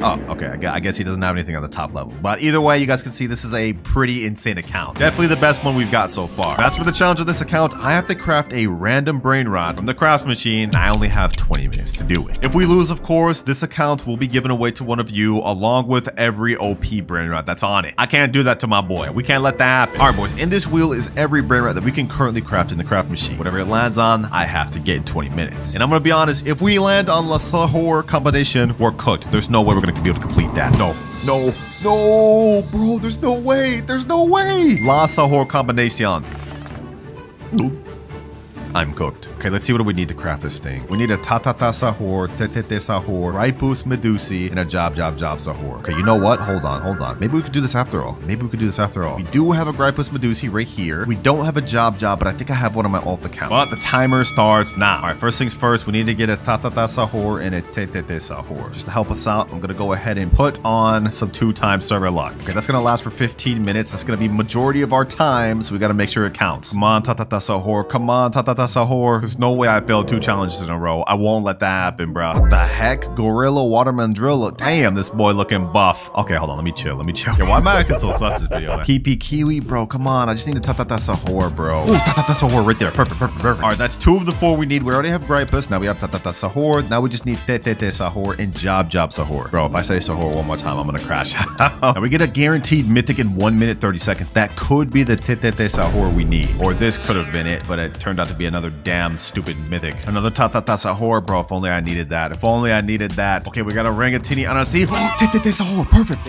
Oh, okay. I guess he doesn't have anything on the top level. But either way, you guys can see this is a pretty insane account. Definitely the best one we've got so far. That's for the challenge of this account. I have to craft a random Brainrot from the craft machine. I only have 20 minutes to do it. If we lose, of course, this account will be given away to one of you along with every OP Brainrot that's on it. I can't do that to my boy. We can't let that happen. All right, boys. In this wheel is every Brainrot that we can currently craft in the craft machine. Whatever it lands on, I have to get in 20 minutes. And I'm going to be honest, if we land on La Sahor combination, we're cooked. There's no way we're going to be able to complete that. No, bro, there's no way. La Sahor combination. I'm cooked. Okay, let's see what do we need to craft this thing. We need a Tatata Sahor, Tetete Sahor, Ripus Medusi, and a Job Sahor. Okay, you know what? Hold on. Maybe we could do this after all. We do have a Gripus Medusi right here. We don't have a Job, but I think I have one on my alt account. But the timer starts now. All right, first things first, we need to get a Tatata Sahor and a Tetete Sahor. Just to help us out, I'm going to go ahead and put on some 2-time server luck. Okay, that's going to last for 15 minutes. That's going to be majority of our time, so we got to make sure it counts. Come on, Tatata Sahor. Come on, Tatata Sahor. There's no way I failed 2 challenges in a row. I won't let that happen, bro. What the heck? Gorilla Waterman Drill. Damn, this boy looking buff. Okay, hold on. Let me chill. Yeah, why am I acting so sus this video? PP Kiwi, bro. Come on. I just need a Tatata Sahor, bro. Ooh, Tatata Sahor right there. Perfect. All right, that's 2 of the 4 we need. We already have Gripus. Now we have Tatata Sahor. Now we just need Tetete Sahor and Job Sahor. Bro, if I say Sahor one more time, I'm gonna crash. Now we get a guaranteed mythic in 1 minute 30 seconds. That could be the Tetete Sahor we need. Or this could have been it, but it turned out to be another damn stupid mythic. Another Tatata Sahor, bro. If only I needed that. Okay, we got a Rangatini Anasi. Tetete Sahor. Perfect.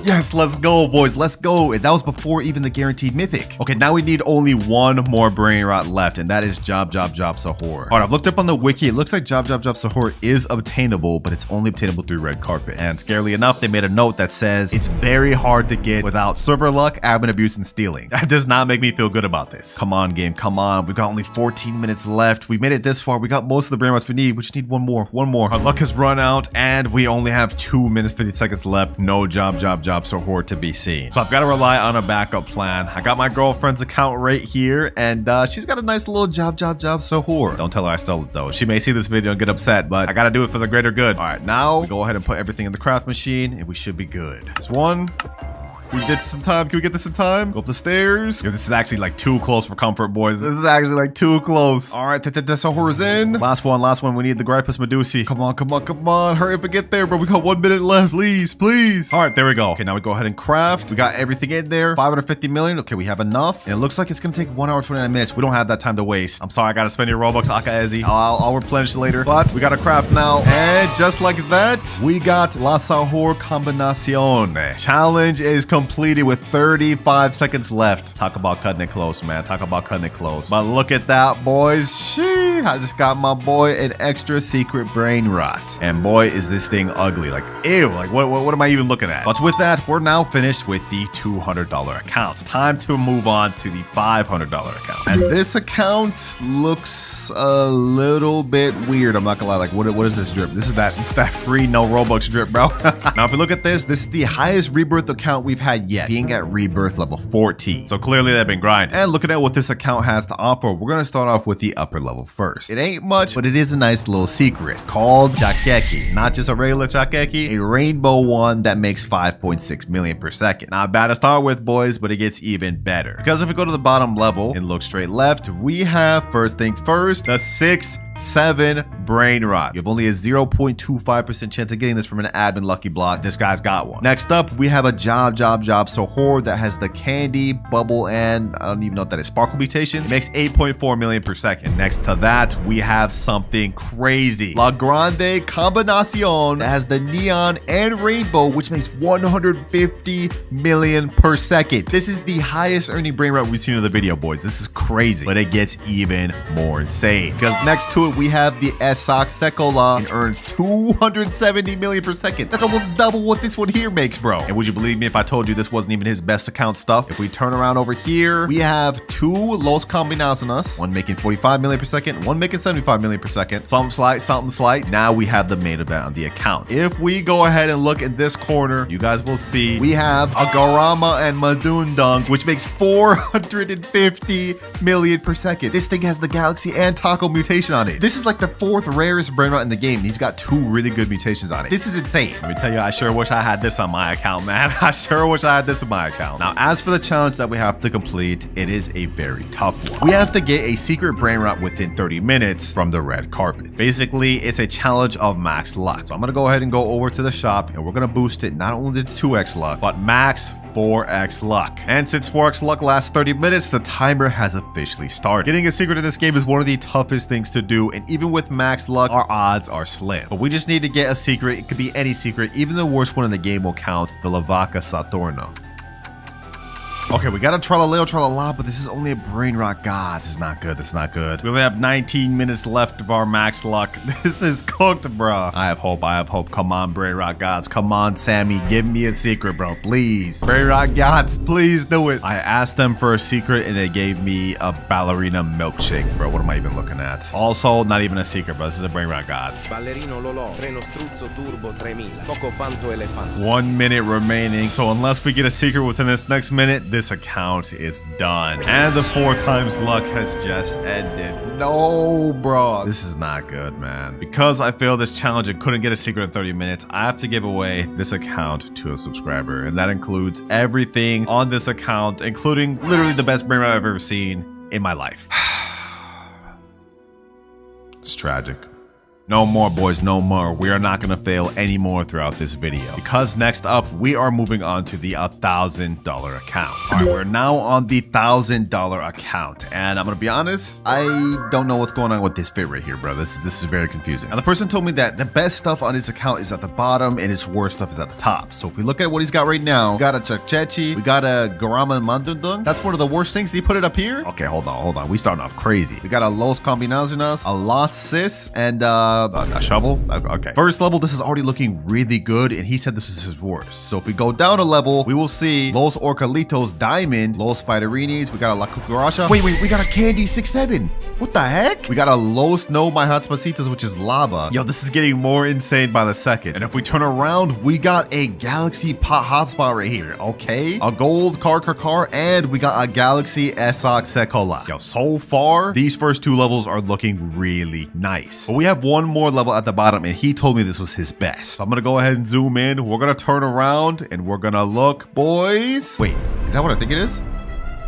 Yes, let's go, boys. Let's go. And that was before even the guaranteed mythic. Okay, now we need only 1 more Brainrot left, and that is Job Sahor. All right, I've looked up on the wiki. It looks like Job Sahor is obtainable, but it's only obtainable through red carpet. And scarily enough, they made a note that says it's very hard to get without server luck, admin abuse, and stealing. That does not make me feel good about this. Come on, game. Come on. We've got only 14 minutes left. We made it this far. We got most of the Brainrots we need. We just need one more. Our luck has run out, and we only have 2 minutes 50 seconds left. No Job Sahor to be seen. So I've got to rely on a backup plan. I got my girlfriend's account right here, and she's got a nice little Job Sahor. Don't tell her I stole it though. She may see this video and get upset, but I gotta do it for the greater good. All right, now we go ahead and put everything in the craft machine, and we should be good. There's 1, Can we get this in time? Can we get this in time? Go up the stairs. Yo, this is actually like too close for comfort, boys. This is actually like too close. All right, Sahur's in. Last one. We need the Gripus Medusi. Come on. Hurry up and get there, bro. We got 1 minute left. Please. All right, there we go. Okay, now we go ahead and craft. We got everything in there. 550 million. Okay, we have enough. And it looks like it's gonna take 1 hour, 29 minutes. We don't have that time to waste. I'm sorry, I gotta spend your Robux, Akaezi. I'll replenish later. But we gotta craft now. And just like that, we got La Sahur Combinacion. Challenge is completed with 35 seconds left. Talk about cutting it close, man. Talk about cutting it close. But look at that, boys. Sheesh, I just got my boy an extra secret brain rot. And boy, is this thing ugly. Like, ew. Like, what am I even looking at? But with that, we're now finished with the $200 accounts. Time to move on to the $500 account. And this account looks a little bit weird. I'm not gonna lie. Like, what is this drip? This is that free no Robux drip, bro. Now, if you look at this is the highest rebirth account we've had yet, being at rebirth level 14. So clearly they've been grinding. And looking at what this account has to offer, we're gonna start off with the upper level first. It ain't much, but it is a nice little secret called Chakeki. Not just a regular Chakeki, a rainbow one that makes 5.6 million per second. Not bad to start with, boys, but it gets even better. Because if we go to the bottom level and look straight left, we have, first things first, the 6-7 brain rot. You have only a 0.25% chance of getting this from an admin lucky block. This guy's got one. Next up, we have a job Sahur that has the candy, bubble, and I don't even know what that is, sparkle mutation. It makes 8.4 million per second. Next to that, we have something crazy. La Grande Combinacion that has the neon and rainbow, which makes 150 million per second. This is the highest earning brain rot we've seen in the video, boys. This is crazy, but it gets even more insane because next to it, we have the Esak Sekola and earns 270 million per second. That's almost double what this one here makes, bro. And would you believe me if I told you this wasn't even his best account stuff? If we turn around over here, we have two Los Combinaciones, one making 45 million per second, one making 75 million per second. Something slight. Now we have the main event on the account. If we go ahead and look in this corner, you guys will see we have a Garama and Madundung, which makes 450 million per second. This thing has the Galaxy and Taco mutation on it. This is like the 4th rarest brain rot in the game. He's got 2 really good mutations on it. This is insane. Let me tell you, I sure wish I had this on my account, man. I sure wish I had this on my account. Now, as for the challenge that we have to complete, it is a very tough one. We have to get a secret brain rot within 30 minutes from the red carpet. Basically, it's a challenge of max luck. So I'm gonna go ahead and go over to the shop and we're gonna boost it not only to 2x luck, but max 4x luck. And since 4x luck lasts 30 minutes, the timer has officially started. Getting a secret in this game is one of the toughest things to do, and even with max luck, our odds are slim. But we just need to get a secret. It could be any secret. Even the worst one in the game will count, the Lavaca Saturno. Okay, we got a Tralaleo Tralala, but this is only a brain rot. God, this is not good. This is not good. We only have 19 minutes left of our max luck. This is cooked, bro. I have hope. Come on, brain rot gods. Come on, Sammy. Give me a secret, bro. Please. Brain rot gods, please do it. I asked them for a secret and they gave me a ballerina milkshake, bro. What am I even looking at? Also, not even a secret, bro. This is a brain rot god. Ballerino Lolo, Treno Struzzo Turbo 3000, Poco Fanto Elefante. 1 minute remaining. So unless we get a secret within this next minute, this account is done. And the 4 times luck has just ended. No, bro. This is not good, man. Because I failed this challenge and couldn't get a secret in 30 minutes, I have to give away this account to a subscriber. And that includes everything on this account, including literally the best brain rot I've ever seen in my life. It's tragic. No more, boys, no more. We are not going to fail anymore throughout this video. Because next up, we are moving on to the $1,000 account. All right, we're now on the $1,000 account. And I'm going to be honest, I don't know what's going on with this fit right here, bro. This is very confusing. Now, the person told me that the best stuff on his account is at the bottom and his worst stuff is at the top. So if we look at what he's got right now, we got a Chakchechi, we got a Garama Mandundung. That's one of the worst things. He put it up here. Okay, hold on. We starting off crazy. We got a Los Combinaciones, a Los Sis, and a shovel. Okay. First level, this is already looking really good, and he said this is his worst. So if we go down a level, we will see Los Orcalitos Diamond, Los Spiderinis, we got a La Cucaracha. Wait, we got a Candy 6-7. What the heck? We got a Los No My Hot Spacitos, which is lava. Yo, this is getting more insane by the second. And if we turn around, we got a Galaxy Pot Hotspot right here. Okay. A Gold Car, and we got a Galaxy Esak Sekola. Yo, so far, these first 2 levels are looking really nice. But we have one more level at the bottom, and he told me this was his best. So I'm gonna go ahead and zoom in. We're gonna turn around and we're gonna look, boys. Wait, is that what I think it is?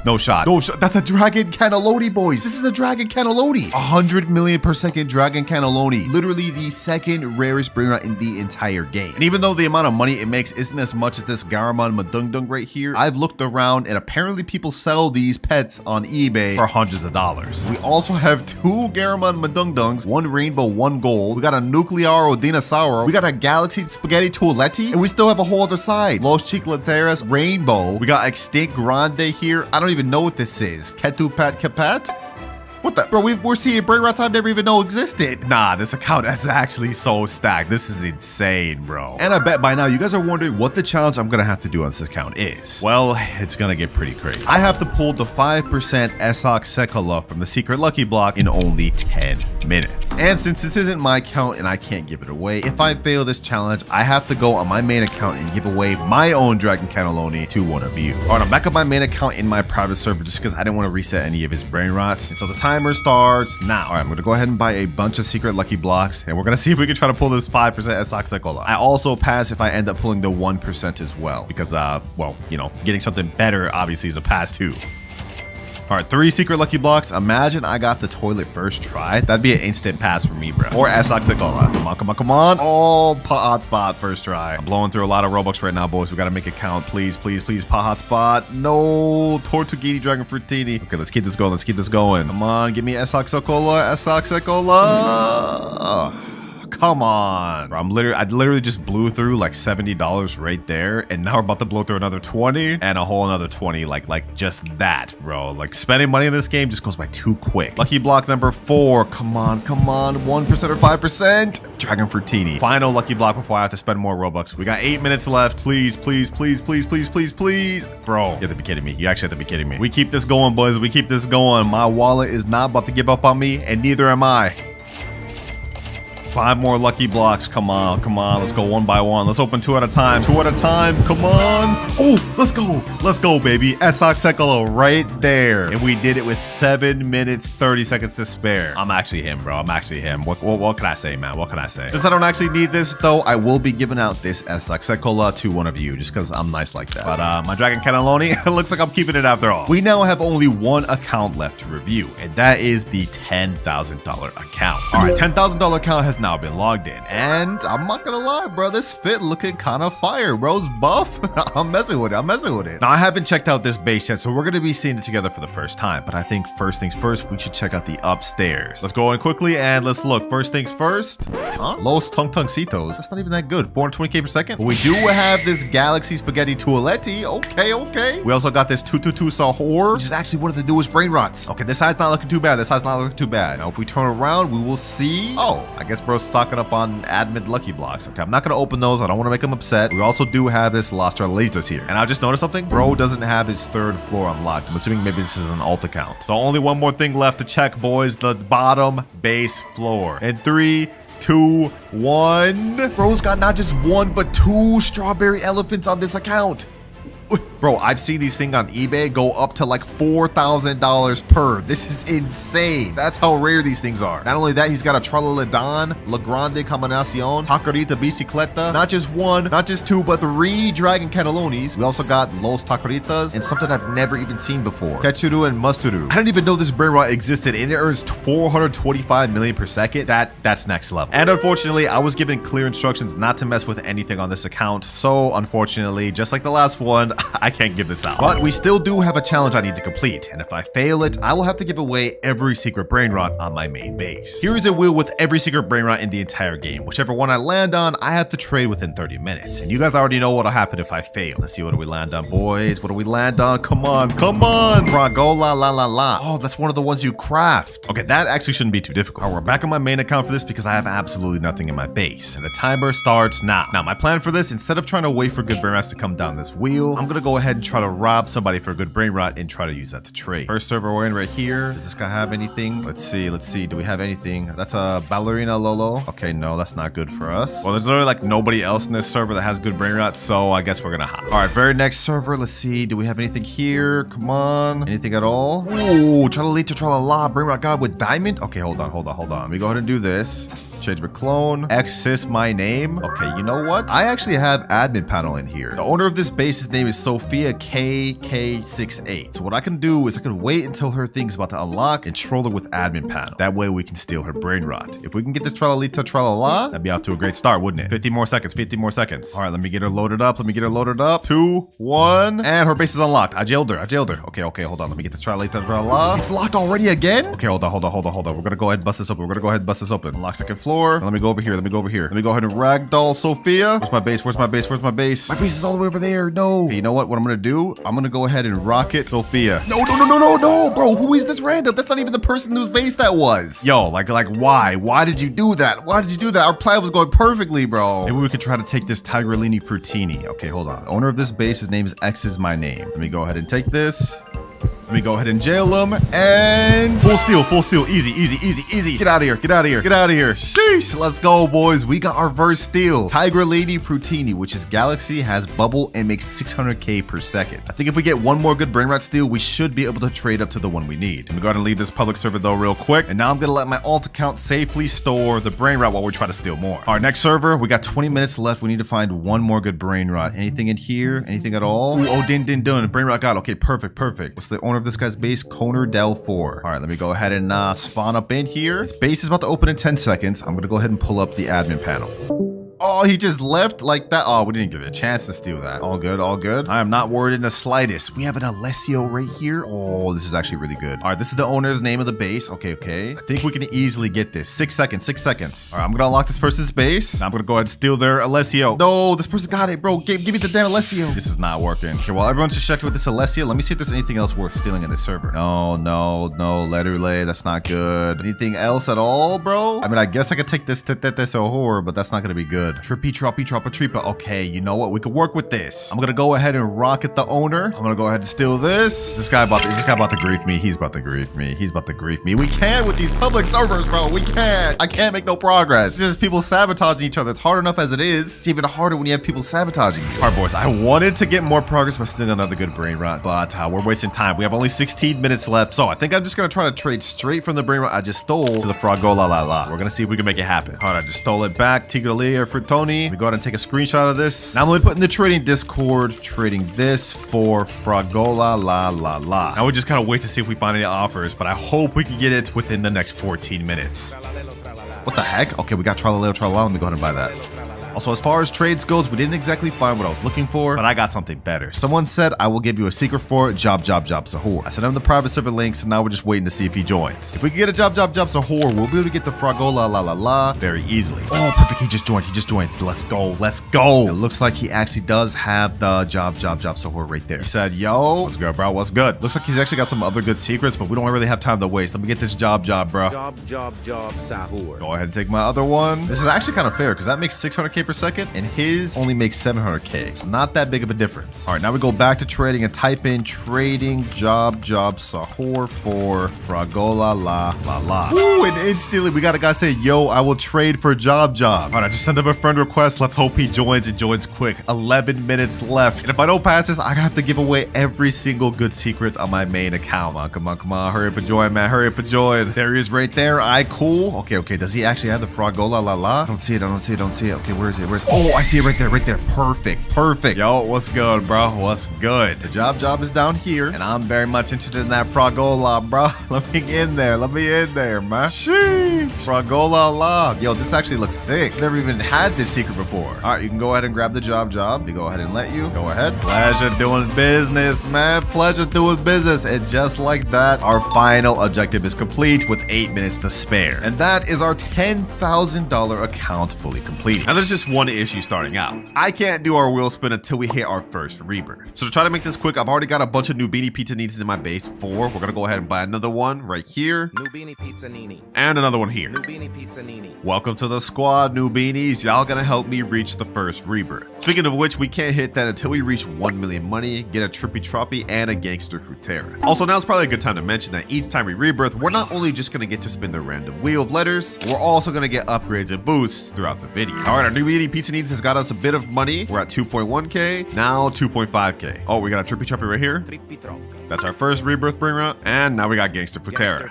No shot. No shot. That's a dragon cannelloni, boys. This is a dragon cannelloni. 100 million per second dragon cannelloni. Literally the second rarest Brainrot in the entire game. And even though the amount of money it makes isn't as much as this Garamon Madungdung right here, I've looked around and apparently people sell these pets on eBay for hundreds of dollars. We also have 2 Garamon Madungdungs, 1 rainbow, 1 gold. We got a Nuclearo Dinosauro. We got a Galaxy Spaghetti Toiletti. And we still have a whole other side. Los Chicleteras Rainbow. We got Extinct Grande here. I don't even know what this is. Ketupat Kapat? What the? Bro, we're seeing Brainrots I've never even know existed. Nah, this account is actually so stacked. This is insane, bro. And I bet by now you guys are wondering what the challenge I'm gonna have to do on this account is. Well, it's gonna get pretty crazy. I have to pull the 5% Esok Sekola from the secret lucky block in only 10 minutes. And since this isn't my account and I can't give it away, if I fail this challenge, I have to go on my main account and give away my own Dragon Cannelloni to one of you. All right, I'm back on my main account in my private server just because I didn't want to reset any of his Brainrots. And so the timer starts now. All right, I'm gonna go ahead and buy a bunch of secret lucky blocks and we're gonna see if we can try to pull this 5% Esok Sekola. I also pass if I end up pulling the 1% as well because, well, you know, getting something better obviously is a pass too. All right, 3 secret lucky blocks. Imagine I got the toilet first try. That'd be an instant pass for me, bro. Or Esok Sekola. Come on, come on, come on. Oh, pot hotspot first try. I'm blowing through a lot of Robux right now, boys. We gotta make it count. Please, please, please. Pot hotspot. No. Tortuguini Dragon Fruitini. Okay, let's keep this going. Let's keep this going. Come on, give me Esok Sekola. Esok Sekola. Come on. Bro, I literally just blew through like $70 right there. And now we're about to blow through another 20 and a whole another 20. Like just that, bro. Like spending money in this game just goes by too quick. Lucky block number 4. Come on, come on. 1% or 5%. Dragon Fruitini. Final lucky block before I have to spend more Robux. We got 8 minutes left. Please, please, please, please, please, please, please. Bro, you have to be kidding me. You actually have to be kidding me. We keep this going, boys. We keep this going. My wallet is not about to give up on me, and neither am I. 5 more lucky blocks. Come on, come on. Let's go one by one. Let's open 2 at a time. 2 at a time. Come on. Oh, let's go. Let's go, baby. Esok Sekola right there. And we did it with 7 minutes, 30 seconds to spare. I'm actually him, bro. I'm actually him. What can I say, man? What can I say? Since I don't actually need this, though, I will be giving out this Esok Sekola to one of you just because I'm nice like that. But my Dragon Cannelloni, it looks like I'm keeping it after all. We now have only 1 account left to review, and that is the $10,000 account. All right, $10,000 account has now been logged in, and I'm not gonna lie, bro, this fit looking kind of fire. Bro's buff. I'm messing with it. I'm messing with it. Now I haven't checked out this base yet, so we're gonna be seeing it together for the first time, but I think first things first, we should check out the upstairs. Let's go in quickly and let's look. First things first. Los Tungtungcitos. That's not even that good. 420k per second. But we do have this Galaxy Spaghetti Toiletti. Okay, okay. We also got this 222 Sahur, which is actually one of the newest Brainrots. Okay, this side's not looking too bad. This side's not looking too bad. Now if we turn around, we will see. Oh, I guess bro's stocking up on admin lucky blocks. Okay, I'm not gonna open those. I don't want to make him upset. We also do have this Las Tralitas here. And I just noticed something. Bro doesn't have his 3rd floor unlocked. I'm assuming maybe this is an alt account. So only one more thing left to check, boys. The bottom base floor. In 3, 2, 1. Bro's got not just 1, but 2 strawberry elephants on this account. Bro, I've seen these things on eBay go up to like $4,000 per. This is insane. That's how rare these things are. Not only that, he's got a Tralaledon, La Grande Combinacion, Tacarita Bicicleta. Not just 1, not just 2, but 3 Dragon Cannellonis. We also got Los Tacaritas and something I've never even seen before. Ketchuru and Musturu. I didn't even know this Brainrot existed, and it earns 425 million per second. That's next level. And unfortunately, I was given clear instructions not to mess with anything on this account. So unfortunately, just like the last one, I can't give this out. But we still do have a challenge I need to complete, and if I fail it, I will have to give away every secret Brainrot on my main base. Here is a wheel with every secret Brainrot in the entire game. Whichever one I land on, I have to trade within 30 minutes. And you guys already know what'll happen if I fail. Let's see, what do we land on, boys? What do we land on? Come on, come on! Bragola la la la. Oh, that's one of the ones you craft. Okay, that actually shouldn't be too difficult. All right, we're back on my main account for this because I have absolutely nothing in my base. And the timer starts now. Now, my plan for this, instead of trying to wait for good Brainrots to come down this wheel, I'm gonna go ahead and try to rob somebody for a good Brainrot and try to use that to trade. First server we're in right here. Does this guy have anything? Let's see. Do we have anything? That's a Ballerina Lolo. Okay, no, that's not good for us. Well, there's literally like nobody else in this server that has good Brainrots, so I guess we're gonna hop. All right, very next server. Let's see. Do we have anything here? Come on. Anything at all? Ooh, Tralalita Tralala. Brainrot God with diamond. Okay, hold on. Let me go ahead and do this. Change my clone. Access my name. Okay, you know what? I actually have admin panel in here. The owner of this base's name is Sophia KK68. So what I can do is I can wait until her thing's about to unlock and troll her with admin panel. That way we can steal her brain rot. If we can get this tralalita tralala, that'd be off to a great start, wouldn't it? 50 more seconds, 50 more seconds. All right, let me get her loaded up. Let me get her loaded up. 2, 1, and her base is unlocked. I jailed her. Okay, hold on. Let me get the tralalita tralala. It's locked already again? Okay, hold on. We're gonna go ahead and bust this open. Unlock second floor. Now let me go over here. Let me go ahead and ragdoll Sophia. Where's my base? My base is all the way over there. No. Okay, you know what I'm gonna do? I'm gonna go ahead and rocket Sophia. No, bro. Who is this random? That's not even the person whose base that was. Yo, like why? Why did you do that? Our plan was going perfectly, bro. Maybe we could try to take this Tigerlini Prutini. Okay, hold on. The owner of this base, his name is X is my name. Let me go ahead and take this. Let me go ahead and jail him, and full steal, easy. Get out of here. Sheesh, let's go, boys. We got our first steal. Tigerlini Prutini, which is Galaxy, has bubble, and makes 600k per second. I think if we get one more good brain rot steal, we should be able to trade up to the one we need. Let me go ahead and leave this public server though real quick, and now I'm gonna let my alt account safely store the brain rot while we try to steal more. Our next server, we got 20 minutes left. We need to find one more good brain rot. Anything in here? Anything at all? Ooh, oh, din. Brain rot got. Okay, perfect. What's the owner of this guy's base? Conor Del 4. All right, let me go ahead and spawn up in here. His base is about to open in 10 seconds. I'm gonna go ahead and pull up the admin panel. Oh, he just left like that. Oh, we didn't give it a chance to steal that. All good. I am not worried in the slightest. We have an Alessio right here. Oh, this is actually really good. All right, this is the owner's name of the base. Okay. I think we can easily get this. 6 seconds. All right, I'm gonna unlock this person's base. Now I'm gonna go ahead and steal their Alessio. No, this person got it, bro. Give me the damn Alessio. This is not working. Okay, while everyone's distracted with this Alessio, let me see if there's anything else worth stealing in this server. No, Letterlay, that's not good. Anything else at all, bro? I mean, I guess I could take this horror, but that's not gonna be good. Trippy, Tripa. Okay, you know what? We could work with this. I'm gonna go ahead and rocket the owner. I'm gonna go ahead and steal this. This guy about to grief me. He's about to grief me. We can't with these public servers, bro. We can't. I can't make no progress. It's just people sabotaging each other. It's hard enough as it is. It's even harder when you have people sabotaging you. All right, boys. I wanted to get more progress by stealing another good brain rot, but we're wasting time. We have only 16 minutes left, so I think I'm just gonna try to trade straight from the brain rot I just stole to the Fragola la. We're gonna see if we can make it happen. All right, I just stole it back. Tigalia Frittoni. Let me go ahead and take a screenshot of this. Now I'm going to put in the trading Discord, trading this for Fragola la. Now we just kind of wait to see if we find any offers, but I hope we can get it within the next 14 minutes. What the heck? Okay, we got Tralaleo Tralala. Let me go ahead and buy that. Also, as far as trades goes, we didn't exactly find what I was looking for, but I got something better. Someone said I will give you a secret for it. Job Sahur. I sent him the private server link, so now we're just waiting to see if he joins. If we can get a Job Sahur, we'll be able to get the Fragola la very easily. Oh, perfect. He just joined. Let's go. It looks like he actually does have the Job Sahur right there. He said, yo, what's good, bro? What's good? Looks like he's actually got some other good secrets, but we don't really have time to waste. Let me get this job, bro. Job Sahur. Go ahead and take my other one. This is actually kind of fair because that makes 600k per second, and his only makes 700k. So not that big of a difference. All right, now we go back to trading and type in trading Job Sahur for Fragola la. Ooh, and instantly we got a guy say, yo, I will trade for Job. All right, I just sent him a friend request. Let's hope he joins and joins quick. 11 minutes left. And if I don't pass this, I have to give away every single good secret on my main account. Come on. Hurry up and join, man. There he is right there. Cool. Okay. Does he actually have the Fragola la? I don't see it. Okay, where is it? Oh, I see it right there. Perfect. Yo, what's good, bro? What's good? The job is down here, and I'm very much interested in that Fragola, bro. Let me in there, man. Sheesh. Fragola la. Yo, this actually looks sick. Never even had this secret before. All right, you can go ahead and grab the job. We go ahead and let you. Go ahead. Pleasure doing business, man. And just like that, our final objective is complete with 8 minutes to spare. And that is our $10,000 account fully complete. Now, there's just one issue starting out. I can't do our wheel spin until we hit our first rebirth. So to try to make this quick, I've already got a bunch of Nubini Pizza Ninis in my base. 4. We're gonna go ahead and buy another one right here. Nubini Pizza Nini. And another one here. Nubini Pizza Nini. Welcome to the squad, Nubinis. Y'all gonna help me reach the first rebirth. Speaking of which, we can't hit that until we reach 1 million money, get a Trippy Troppy, and a Gangster Frutera. Also, now's probably a good time to mention that each time we rebirth, we're not only just gonna get to spin the random wheel of letters, we're also gonna get upgrades and boosts throughout the video. All right, our Nubini Pizza Ninis has got us a bit of money. We're at 2.1k, now 2.5k. Oh, we got a Trippy Troppy right here. That's our first rebirth brain rot. And now we got Gangster Frutera.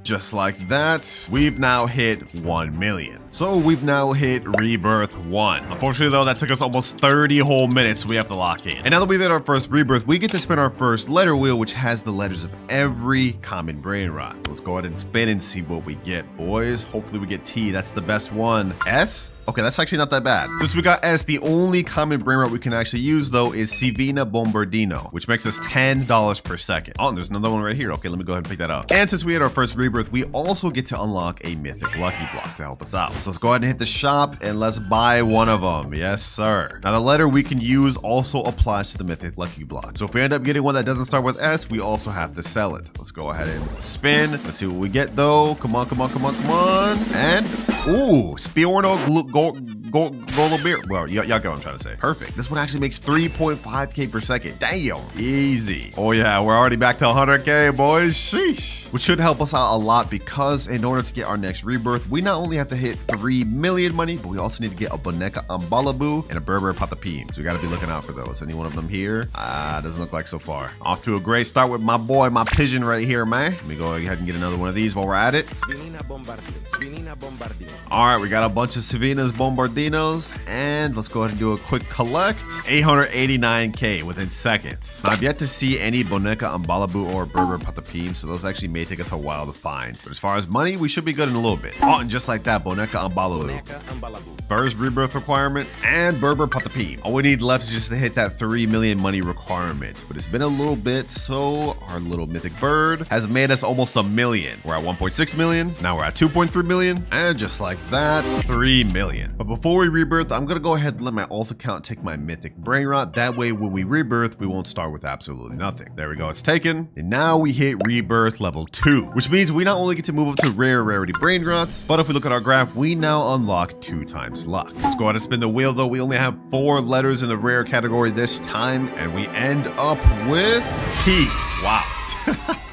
Just like that, we've now hit 1 million. So we've now hit Rebirth 1. Unfortunately though, that took us almost 30 whole minutes, so we have to lock in. And now that we've hit our first Rebirth, we get to spin our first letter wheel, which has the letters of every common brain rot. Let's go ahead and spin and see what we get, boys. Hopefully we get T, that's the best one. S? Okay, that's actually not that bad. Since we got S, the only common brain rot we can actually use though is Sivina Bombardino, which makes us $10 per second. Oh, and there's another one right here. Okay, let me go ahead and pick that up. And since we had our first Rebirth, we also get to unlock a mythic lucky block to help us out. So let's go ahead and hit the shop and let's buy one of them. Yes, sir. Now the letter we can use also applies to the mythic lucky block. So if we end up getting one that doesn't start with S, we also have to sell it. Let's go ahead and spin. Let's see what we get though. Come on, come on, come on, come on. And ooh, Spiorno Golobir. Well, y'all get what I'm trying to say. Perfect. This one actually makes 3.5k per second. Damn. Easy. Oh yeah, we're already back to 100k, boys. Sheesh. Which should help us out a lot because in order to get our next Rebirth, we not only have to hit 3 million money, but we also need to get a Boneca Ambalabu and a Berber Patapim. So we got to be looking out for those. Any one of them here? Doesn't look like so far. Off to a great start with my boy, my pigeon right here, man. Let me go ahead and get another one of these while we're at it. All right, we got a bunch of Savinas Bombardinos, and let's go ahead and do a quick collect. 889k within seconds. Now, I've yet to see any Boneca Ambalabu or Berber Patapim, so those actually may take us a while to find. But as far as money, we should be good in a little bit. Oh, and just like that, Boneca Ambalabu. First Rebirth requirement, and Berber Patapim. All we need left is just to hit that 3 million money requirement. But it's been a little bit, so our little mythic bird has made us almost $1 million. We're at 1.6 million, now we're at 2.3 million, and just like that, 3 million. But before we rebirth, I'm gonna go ahead and let my alt account take my mythic brain rot. That way, when we rebirth, we won't start with absolutely nothing. There we go, it's taken. And now we hit rebirth level 2, which means we not only get to move up to rare rarity brain rots, but if we look at our graph, we now unlock 2 times luck. Let's go ahead and spin the wheel though. We only have 4 letters in the rare category this time, and we end up with T. Wow.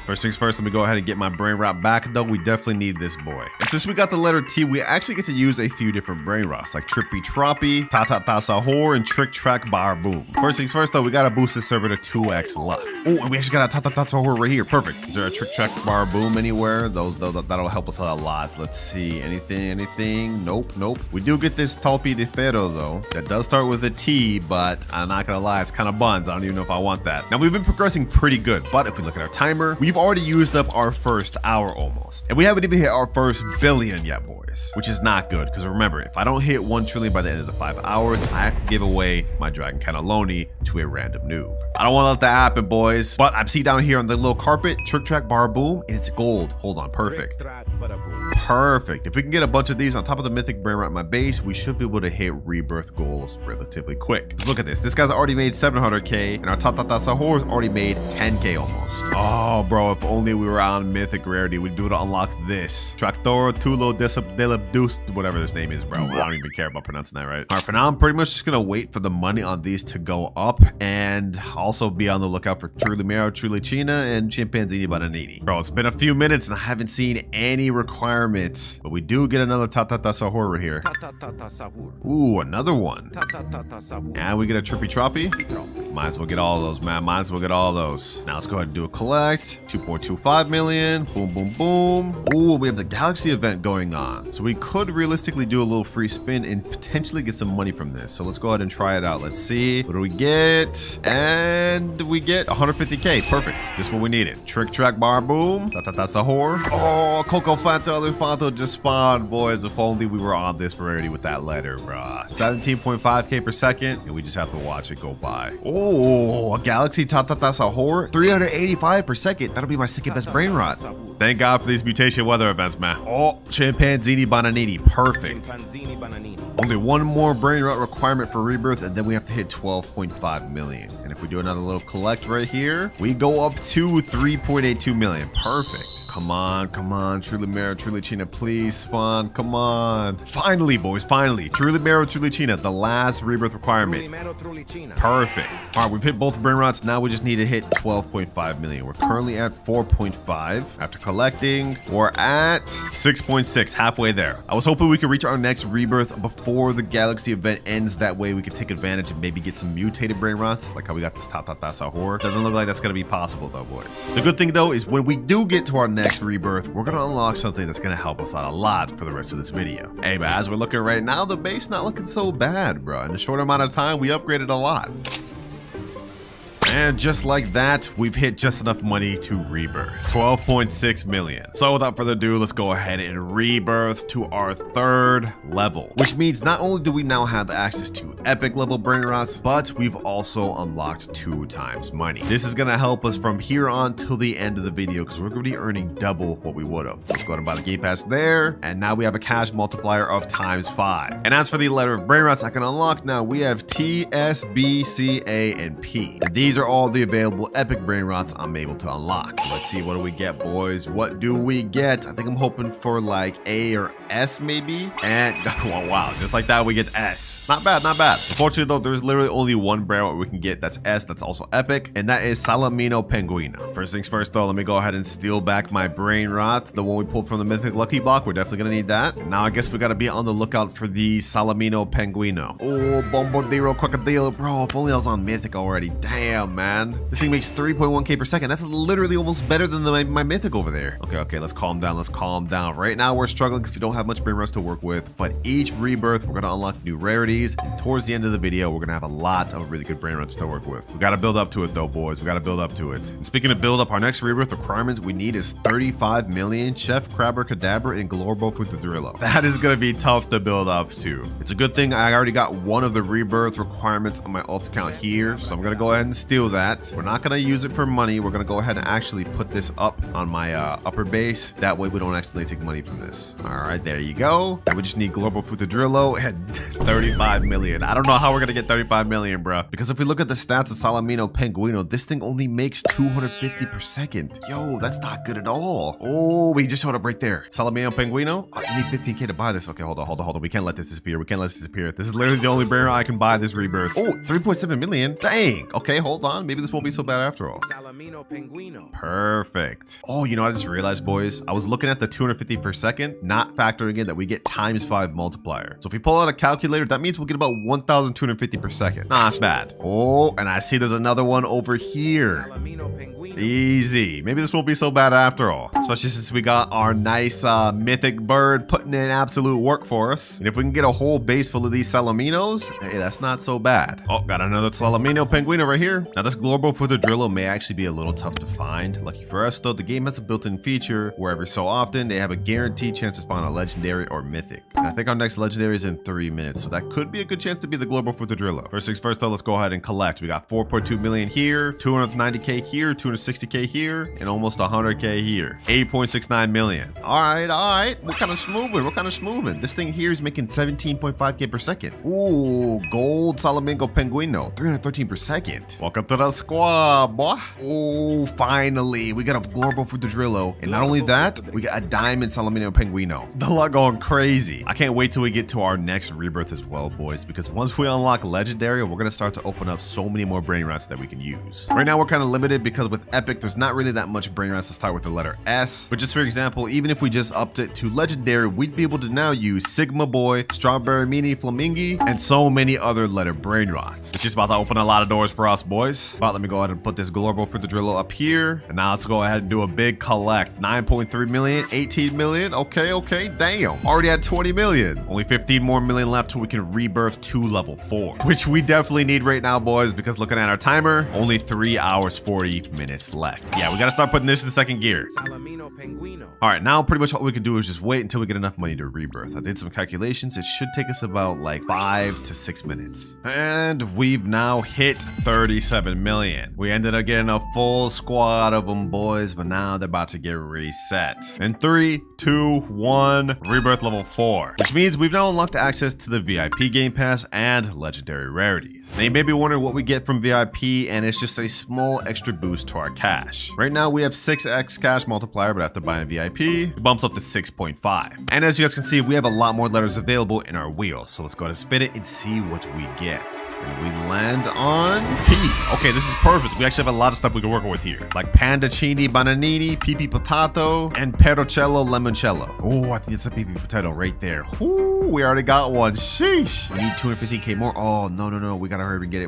First things first, let me go ahead and get my brain rot back though. We definitely need this boy. And since we got the letter T, we actually get to use a few different brain rots like Trippy Troppy, Ta Sahur, and Trick Track Bar Boom. First things first though, we gotta boost this server to 2x luck. Oh, and we actually got a Ta Sahur right here. Perfect. Is there a Trick Track Bar Boom anywhere? That'll help us out a lot. Let's see. Anything? Nope. We do get this Talpi de Ferro though. That does start with a T, but I'm not gonna lie, it's kind of buns. I don't even know if I want that. Now we've been progressing pretty good, but if we look at our timer, we've already used up our first hour almost. And we haven't even hit our first billion yet, boys, which is not good. Because remember, if I don't hit 1 trillion by the end of the 5 hours, I have to give away my Dragon Cannelloni to a random noob. I don't want to let that happen, boys. But I'm seeing down here on the little carpet, Trick Track Bar Boom, and it's gold. Hold on, perfect. Perfect. If we can get a bunch of these on top of the mythic brain rot in my base, we should be able to hit rebirth goals relatively quick. Look at this. This guy's already made 700k, and our Ta Sahur's already made 10k almost. Oh, bro, if only we were on mythic rarity, we'd be able to unlock this. Tractor Tulo Delabdus, whatever this name is, bro. I don't even care about pronouncing that right. All right, for now, I'm pretty much just gonna wait for the money on these to go up, and also be on the lookout for Trulimero, Trulicina, and Chimpanzini Bananini. Bro, it's been a few minutes, and I haven't seen any requirements, but we do get another Ta Sahur right here. Ooh, another one. And we get a Trippy Troppy. Might as well get all those, man. Might as well get all those. Now let's go ahead and do a collect. 2.25 million. Boom, boom, boom. Ooh, we have the Galaxy event going on. So we could realistically do a little free spin and potentially get some money from this. So let's go ahead and try it out. Let's see. What do we get? And we get 150k. Perfect. Just what we needed. Trick Track Bar Boom. Ta Sahur. Oh, Coco Fanta Elefanto just spawned, boys. If only we were on this rarity with that letter, bruh. 17.5k per second, and we just have to watch it go by. Oh, a Galaxy Ta Sahur. 385 per second. That'll be my second best brain rot. Thank God for these mutation weather events, man. Oh, Chimpanzini Bananini. Perfect. Only one more brain rot requirement for rebirth, and then we have to hit 12.5 million. And if we do another little collect right here, we go up to 3.82 million. Perfect. Come on, Trulimero, Trulicina, please spawn, come on. Finally, boys, finally. Trulimero, Trulicina, the last rebirth requirement. Perfect. All right, we've hit both brain rots. Now we just need to hit 12.5 million. We're currently at 4.5. After collecting, we're at 6.6, halfway there. I was hoping we could reach our next rebirth before the Galaxy event ends. That way we could take advantage and maybe get some mutated brain rots, like how we got this Ta Sahur. Doesn't look like that's gonna be possible though, boys. The good thing though is when we do get to our next next rebirth, we're gonna unlock something that's gonna help us out a lot for the rest of this video. Hey, but as we're looking right now, the base not looking so bad, bro. In a short amount of time, we upgraded a lot. And just like that, we've hit just enough money to rebirth. 12.6 million. So without further ado, let's go ahead and rebirth to our 3rd level. Which means not only do we now have access to epic level Brainrots, but we've also unlocked 2 times money. This is gonna help us from here on till the end of the video because we're gonna be earning double what we would have. Let's go ahead and buy the game pass there. And now we have a cash multiplier of ×5. And as for the letter of Brainrots I can unlock now, we have T, S, B, C, A, and P. And these are all the available epic Brainrots I'm able to unlock. Let's see, what do we get, boys? What do we get? I think I'm hoping for like A or S maybe. And oh, wow, just like that we get S. Not bad, not bad. Unfortunately though, there's literally only one Brainrot we can get that's S, that's also epic, and that is Salamino Penguino. First things first though, let me go ahead and steal back my Brainrot, the one we pulled from the Mythic Lucky Block. We're definitely gonna need that. Now I guess we gotta be on the lookout for the Salamino Penguino. Oh, Bombardiro Crocodile, bro, if only I was on Mythic already. Damn, man. This thing makes 3.1k per second. That's literally almost better than my Mythic over there. Okay, let's calm down. Let's calm down. Right now, we're struggling because we don't have much Brainrots to work with, but each rebirth, we're going to unlock new rarities, and towards the end of the video, we're going to have a lot of really good Brainrots to work with. We got to build up to it, though, boys. We got to build up to it. And speaking of build up, our next rebirth requirements we need is 35 million Chef Crabber Cadabra and Glorbo Futadrillo. That is going to be tough to build up to. It's a good thing I already got one of the rebirth requirements on my alt account here, so I'm going to go ahead and steal that. We're not going to use it for money. We're going to go ahead and actually put this up on my upper base. That way we don't accidentally take money from this. All right, there you go. And we just need Global Futadrillo and 35 million. I don't know how we're going to get 35 million, bro. Because if we look at the stats of Salamino Penguino, this thing only makes 250 per second. Yo, that's not good at all. Oh, we just showed up right there. Salamino Penguino. Oh, you need 15k to buy this. Okay, hold on. We can't let this disappear. We can't let this disappear. This is literally the only Brainrot I can buy this rebirth. Oh, 3.7 million. Dang. Okay, hold on. Maybe this won't be so bad after all. Salamino Penguino. Perfect. Oh, you know, I just realized, boys, I was looking at the 250 per second, not factoring in that we get ×5 multiplier. So if we pull out a calculator, that means we'll get about 1,250 per second. Nah, that's bad. Oh, and I see there's another one over here. Salamino Penguino. Easy. Maybe this won't be so bad after all, especially since we got our nice mythic bird putting in absolute work for us. And if we can get a whole base full of these Salaminos, hey, that's not so bad. Oh, got another Salamino Penguino right here. Now this Glorbo Futadrillo may actually be a little tough to find. Lucky for us though, the game has a built-in feature where every so often they have a guaranteed chance to spawn a legendary or mythic. And I think our next legendary is in 3 minutes, so that could be a good chance to be the Glorbo Futadrillo. First things first though, let's go ahead and collect. We got 4.2 million here, 290k here, 260k here, and almost 100k here. 8.69 million. All right. We're kind of smoothing. This thing here is making 17.5k per second. Ooh, gold Salamingo Penguino, 313 per second. Welcome to the squad, boy. Oh, finally, we got a Glorbo Futadrillo, and not only that, we got a diamond Salamino Penguino. The luck going crazy. I can't wait till we get to our next rebirth as well, boys, because once we unlock legendary, we're gonna start to open up so many more Brainrots that we can use. Right now, we're kind of limited because with epic, there's not really that much Brainrots to start with the letter S, but just for example, even if we just upped it to legendary, we'd be able to now use Sigma Boy, Strawberry Mini Flamingi, and so many other letter Brainrots. It's just about to open a lot of doors for us, boys. But let me go ahead and put this Glorbo Futadrillo up here, and now let's go ahead and do a big collect. 9.3 million, 18 million. Okay, damn. Already at 20 million. Only 15 more million left till we can rebirth to level 4, which we definitely need right now, boys, because looking at our timer, only 3 hours 40 minutes left. Yeah, we gotta start putting this in second gear. Salamino Penguino. All right, now pretty much all we can do is just wait until we get enough money to rebirth. I did some calculations. It should take us about like 5 to 6 minutes. And we've now hit 37 million. We ended up getting a full squad of them, boys, but now they're about to get reset. In 3, 2, 1, rebirth level 4, which means we've now unlocked access to the VIP game pass and legendary rarities. Now you may be wondering what we get from VIP, and it's just a small extra boost to our cash. Right now we have 6x cash multiplier, but after buying VIP, it bumps up to 6.5. And as you guys can see, we have a lot more letters available in our wheel. So let's go ahead and spin it and see what we get. And we land on P. Okay, this is perfect. We actually have a lot of stuff we can work with here, like Pandacini Bananini, Pipi Potato, and Perocello Limoncello. Oh, I think it's a Pipi Potato right there. Ooh, we already got one. Sheesh. We need 250k more. Oh, no. We gotta hurry and get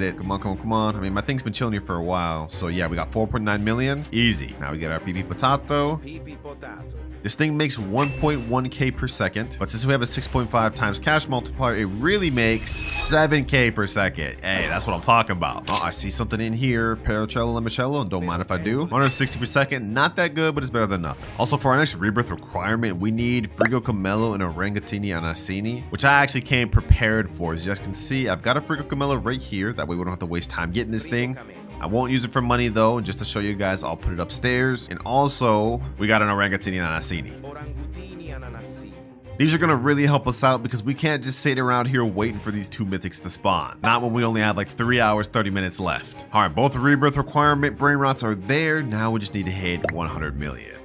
it. Come on. I mean, my thing's been chilling here for a while. So yeah, yeah, we got 4.9 million. Easy. Now we get our PP Potato. PP potato. This thing makes 1.1k per second, but since we have a 6.5 times cash multiplier, it really makes 7k per second. Hey, that's what I'm talking about. Oh, I see something in here. Paracello Limoncello. Don't mind if I do. 160 per second. Not that good, but it's better than nothing. Also, for our next rebirth requirement, we need Frigo Camello and Orangatini Anassini, which I actually came prepared for. As you guys can see, I've got a Frigo Camello right here. That way we don't have to waste time getting this thing. I won't use it for money though, and just to show you guys, I'll put it upstairs. And also, we got an Orangatini Anassini. Orangutini ananassini. These are gonna really help us out because we can't just sit around here waiting for these two mythics to spawn. Not when we only have like 3 hours, 30 minutes left. All right, both rebirth requirement Brainrots are there. Now we just need to hit 100 million.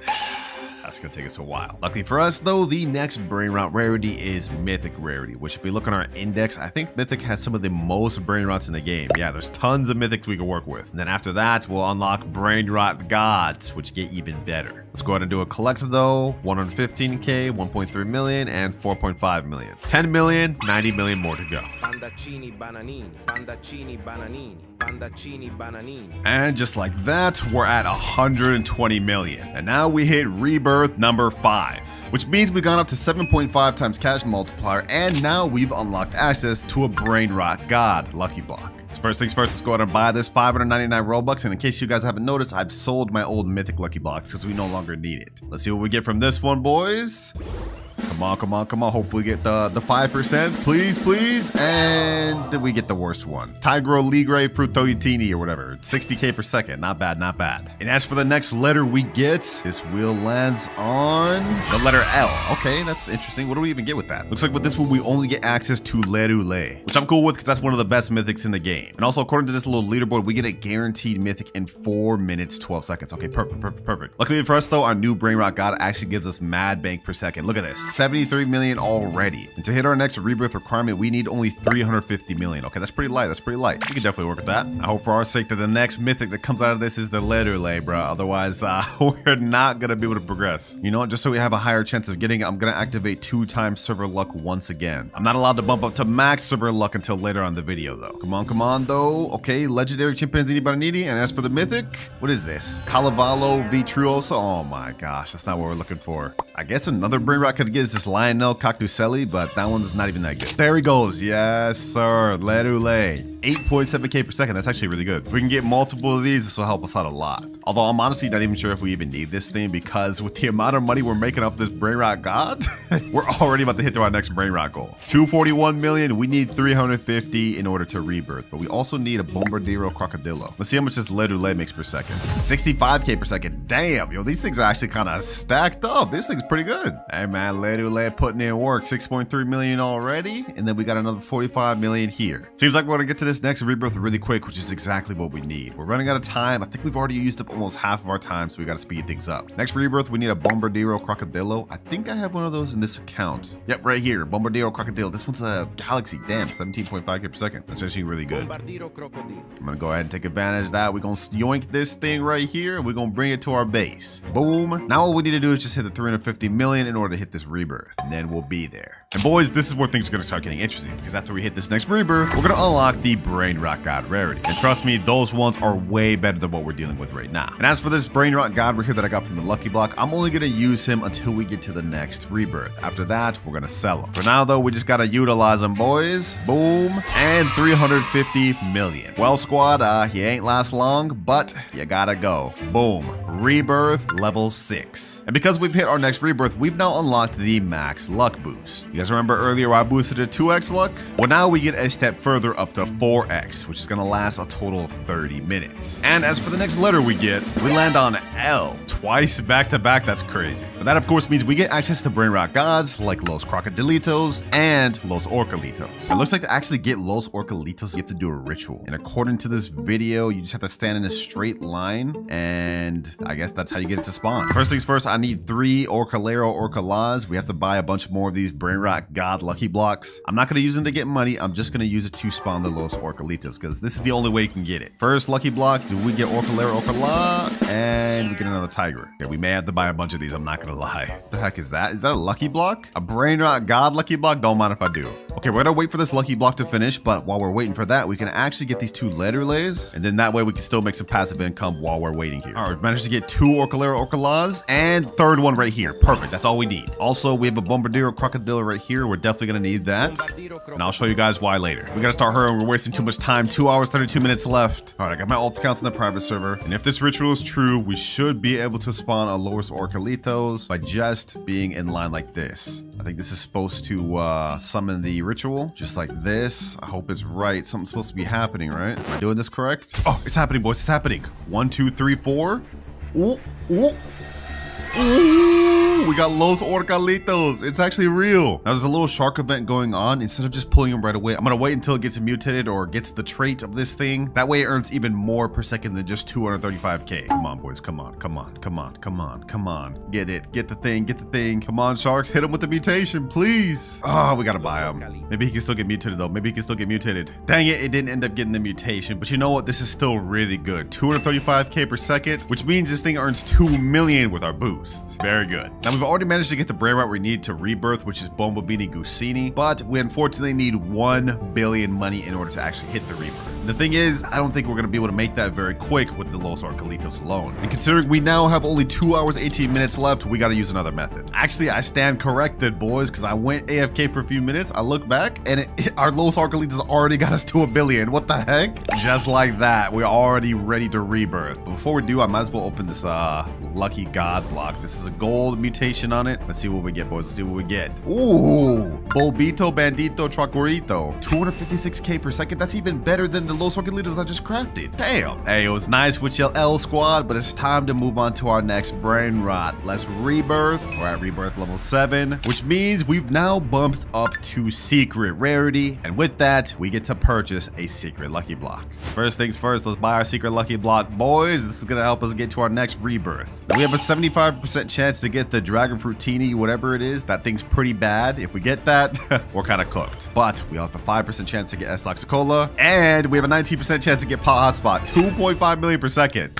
That's gonna take us a while. Luckily for us though, the next Brainrot rarity is Mythic rarity, which if we look on our index, I think Mythic has some of the most Brainrots in the game. Yeah, there's tons of Mythics we can work with. And then after that, we'll unlock Brainrot Gods, which get even better. Let's go ahead and do a collect though. 115k, 1.3 million, and 4.5 million. 10 million, 90 million more to go. Pandaccini bananini. Pandaccini bananini. Pandaccini bananini. And just like that, we're at 120 million. And now we hit rebirth number 5, which means we've gone up to 7.5 times cash multiplier, and now we've unlocked access to a Brainrot God lucky block. So first things first, let's go ahead and buy this 599 Robux. And in case you guys haven't noticed, I've sold my old Mythic lucky blocks because we no longer need it. Let's see what we get from this one, boys. Come on, come on, come on. Hopefully we get the 5%. Please, please. And we get the worst one. Tigro Ligre Frutoitini or whatever. 60k per second. Not bad, not bad. And as for the next letter we get, this wheel lands on the letter L. Okay, that's interesting. What do we even get with that? Looks like with this one, we only get access to Lerule, which I'm cool with because that's one of the best mythics in the game. And also, according to this little leaderboard, we get a guaranteed mythic in 4 minutes, 12 seconds. Okay, perfect, perfect, perfect. Luckily for us though, our new Brainrot God actually gives us mad bank per second. Look at this. 73 million already. And to hit our next rebirth requirement, we need only 350 million. Okay, that's pretty light. That's pretty light. We can definitely work with that. I hope for our sake that the next mythic that comes out of this is the Lerule, bro. Otherwise, we're not gonna be able to progress. You know what? Just so we have a higher chance of getting it, I'm gonna activate 2 times server luck once again. I'm not allowed to bump up to max server luck until later on the video, though. Come on, though. Okay, legendary Chimpanzini Bananini. And as for the mythic, what is this? Calavalo Vitruoso. Oh my gosh, that's not what we're looking for. I guess another Brainrot could get is this Lionel Cactuselli, but that one's not even that good. There he goes. Yes, sir. Lerule. 8.7k per second. That's actually really good. If we can get multiple of these, this will help us out a lot. Although I'm honestly not even sure if we even need this thing, because with the amount of money we're making off this Brainrot God, we're already about to hit to our next Brainrot goal. 241 million. We need 350 in order to rebirth, but we also need a Bombardiro Crocodilo. Let's see how much this Lerule makes per second. 65k per second. Damn, yo, these things are actually kind of stacked up. This thing's pretty good. Hey man, Lerule putting in work. 6.3 million already, and then we got another 45 million here. Seems like we're gonna get to this next rebirth really quick, which is exactly what we need. We're running out of time. I think we've already used up almost half of our time, so we got to speed things up. Next rebirth, we need a Bombardiro Crocodilo. I think I have one of those in this account. Yep, right here. Bombardiro Crocodilo. This one's a Galaxy. Damn, 17.5k per second. That's actually really good. Bombardiro crocodilo. I'm gonna go ahead and take advantage of that. We're gonna yoink this thing right here, and we're gonna bring it to our base. Boom. Now all we need to do is just hit the 350 million in order to hit this rebirth, and then we'll be there. And boys, this is where things are gonna start getting interesting, because after we hit this next rebirth, we're gonna unlock the Brainrot God rarity. And trust me, those ones are way better than what we're dealing with right now. And as for this Brainrot God right here that I got from the lucky block, I'm only gonna use him until we get to the next rebirth. After that, we're gonna sell him. For now though, we just gotta utilize him, boys. Boom. And 350 million. Well, squad, he ain't last long, but you gotta go. Boom. Rebirth level 6. And because we've hit our next rebirth, we've now unlocked the max luck boost. You guys remember earlier I boosted it 2x luck? Well, now we get a step further up to 4x, which is gonna last a total of 30 minutes. And as for the next letter we get, we land on L. Twice back to back. That's crazy. But that of course means we get access to Brainrot Gods like Los Crocodilitos and Los Orcalitos. It looks like to actually get Los Orcalitos, you have to do a ritual. And according to this video, you just have to stand in a straight line, and I guess that's how you get it to spawn. First things first, I need 3 Orcalero Orcalas. We have to buy a bunch more of these Brainrot God lucky blocks. I'm not gonna use them to get money. I'm just gonna use it to spawn the Los Orcalitos, because this is the only way you can get it. First lucky block, do we get Orcalero Orcala? And we get another Tiger. Yeah, we may have to buy a bunch of these, I'm not gonna lie. What the heck is that? Is that a lucky block? A Brainrot God lucky block? Don't mind if I do. Okay, we're gonna wait for this lucky block to finish, but while we're waiting for that, we can actually get these 2 letter lays, and then that way we can still make some passive income while we're waiting here. All right, we've managed to get 2 Orcalaws and 3rd one right here. Perfect, that's all we need. Also, we have a Bombardiro Crocodile right here. We're definitely gonna need that, and I'll show you guys why later. We gotta start hurrying. We're wasting too much time. 2 hours, 32 minutes left. All right, I got my alt accounts in the private server, and if this ritual is true, we should be able to spawn a Loris Orcalitos by just being in line like this. I think this is supposed to summon the ritual, just like this. I hope it's right. Something's supposed to be happening, right? Am I doing this correct? Oh, it's happening, boys. It's happening. 1, 2, 3, 4. Ooh, ooh. Ooh, we got Los Orcalitos. It's actually real. Now there's a little shark event going on. Instead of just pulling them right away, I'm gonna wait until it gets mutated or gets the trait of this thing. That way it earns even more per second than just 235k. Come on, boys. Come on. Come on. Come on. Come on. Come on. Get it. Get the thing. Get the thing. Come on, sharks. Hit him with the mutation, please. Oh, we gotta buy him. Maybe he can still get mutated though. Maybe he can still get mutated. Dang it, it didn't end up getting the mutation. But you know what? This is still really good. 235k per second, which means this thing earns 2 million with our boost. Very good. Now we've already managed to get the Brainrot we need to rebirth, which is Bombobini Gusini, but we unfortunately need 1 billion money in order to actually hit the rebirth. The thing is, I don't think we're going to be able to make that very quick with the Los Orcalitos alone. And considering we now have only 2 hours, 18 minutes left, we got to use another method. Actually, I stand corrected, boys, because I went AFK for a few minutes. I look back and our Los Orcalitos already got us to 1 billion. What the heck? Just like that, we're already ready to rebirth. But before we do, I might as well open this lucky god block. This is a gold mutation on it. Let's see what we get, boys. Let's see what we get. Ooh, Bulbito Bandito Tracorito. 256k per second. That's even better than the Los Orcalitos I just crafted. Damn. Hey, it was nice with your L squad, but it's time to move on to our next Brainrot. Let's rebirth. We're at rebirth level 7, which means we've now bumped up to secret rarity. And with that, we get to purchase a secret lucky block. First things first, let's buy our secret lucky block, boys. This is going to help us get to our next rebirth. We have a 75% chance to get the Dragon Fruitini, whatever it is. That thing's pretty bad. If we get that, we're kind of cooked. But we have a 5% chance to get S Laxicola, and we have a 19% chance to get Paw Hotspot. 2.5 million per second.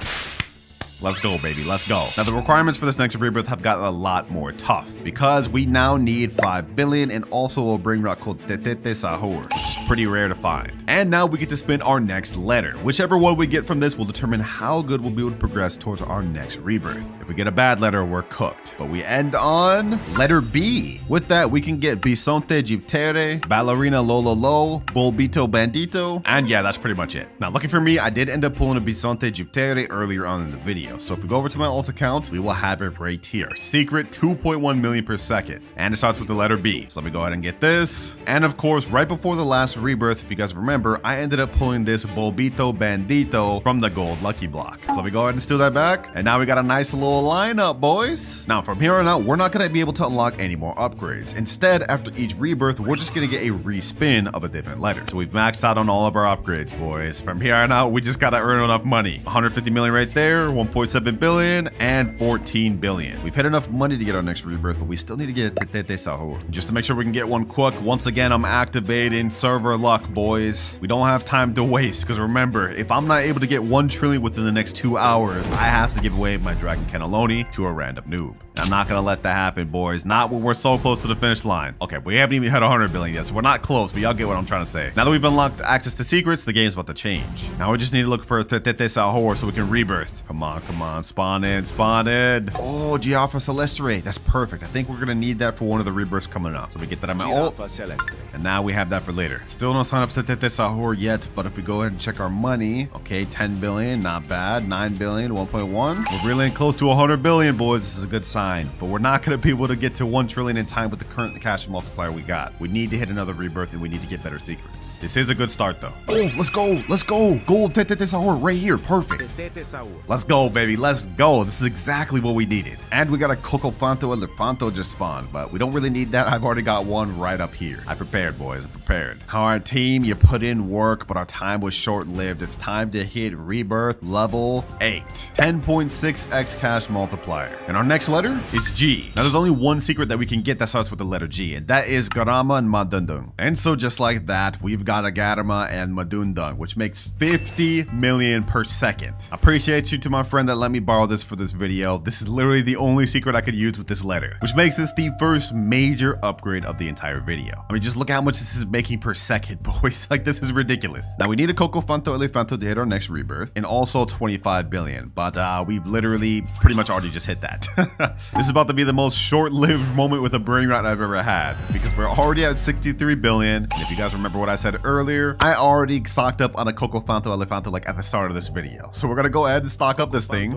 Let's go, baby. Let's go. Now, the requirements for this next rebirth have gotten a lot more tough because we now need 5 billion and also a Brainrot called Tetete Sahur, which is pretty rare to find. And now we get to spin our next letter. Whichever one we get from this will determine how good we'll be able to progress towards our next rebirth. If we get a bad letter, we're cooked. But we end on letter B. With that, we can get Bisonte Giptere, Ballerina Lololo, Bulbito Bandito, and yeah, that's pretty much it. Now, lucky for me, I did end up pulling a Bisonte Giptere earlier on in the video. So if we go over to my alt account, we will have it right here. Secret 2.1 million per second. And it starts with the letter B. So let me go ahead and get this. And of course, right before the last rebirth, because remember, I ended up pulling this Bulbito Bandito from the gold lucky block. So let me go ahead and steal that back. And now we got a nice little lineup, boys. Now from here on out, we're not going to be able to unlock any more upgrades. Instead, after each rebirth, we're just going to get a respin of a different letter. So we've maxed out on all of our upgrades, boys. From here on out, we just got to earn enough money. 150 million right there, 1.7 billion and 14 billion. We've hit enough money to get our next rebirth, but we still need to get Tetete Sahur. Just to make sure we can get one quick, once again, I'm activating server luck, boys. We don't have time to waste, because remember, if I'm not able to get 1 trillion within the next 2 hours, I have to give away my Dragon Cannelloni to a random noob. I'm not gonna let that happen, boys. Not when we're so close to the finish line. Okay, we haven't even hit 100 billion yet, so we're not close, but y'all get what I'm trying to say. Now that we've unlocked access to secrets, the game's about to change. Now we just need to look for Tetete Sahur so we can rebirth. Come on, come on. Spawn in, spawn in. Oh, Giaffa Celestere. That's perfect. I think we're gonna need that for one of the rebirths coming up. So we get that on my ult. And now we have that for later. Still no sign of Tetete Sahur yet, but if we go ahead and check our money, okay, 10 billion, not bad. 9 billion, 1.1. We're really close to 100 billion, boys. This is a good sign. But we're not going to be able to get to 1 trillion in time with the current cash multiplier we got. We need to hit another rebirth and we need to get better secrets. This is a good start though. Oh, let's go. Let's go. Gold Tetete Sahur right here. Perfect. Let's go, baby. Let's go. This is exactly what we needed. And we got a Cocofanto Elefanto just spawned, but we don't really need that. I've already got one right up here. I prepared, boys. I prepared. All right, team, you put in work, but our time was short-lived. It's time to hit rebirth level 8. 10.6x cash multiplier. And our next letter letter is G. Now, there's only one secret that we can get that starts with the letter G, and that is Garama and Madundung. And so just like that, we've got a Garama and Madundung, which makes 50 million per second. I appreciate you to my friend that let me borrow this for this video. This is literally the only secret I could use with this letter, which makes this the first major upgrade of the entire video. I mean, just look at how much this is making per second, boys. Like, this is ridiculous. Now, we need a Coco Fanto Elefanto to hit our next rebirth, and also 25 billion, but we've literally pretty much already just hit that. This is about to be the most short-lived moment with a Brainrot I've ever had, because we're already at 63 billion, and if you guys remember what I said earlier, I already stocked up on a Coco Fanto Elefanto like at the start of this video. So we're gonna go ahead and stock up this thing,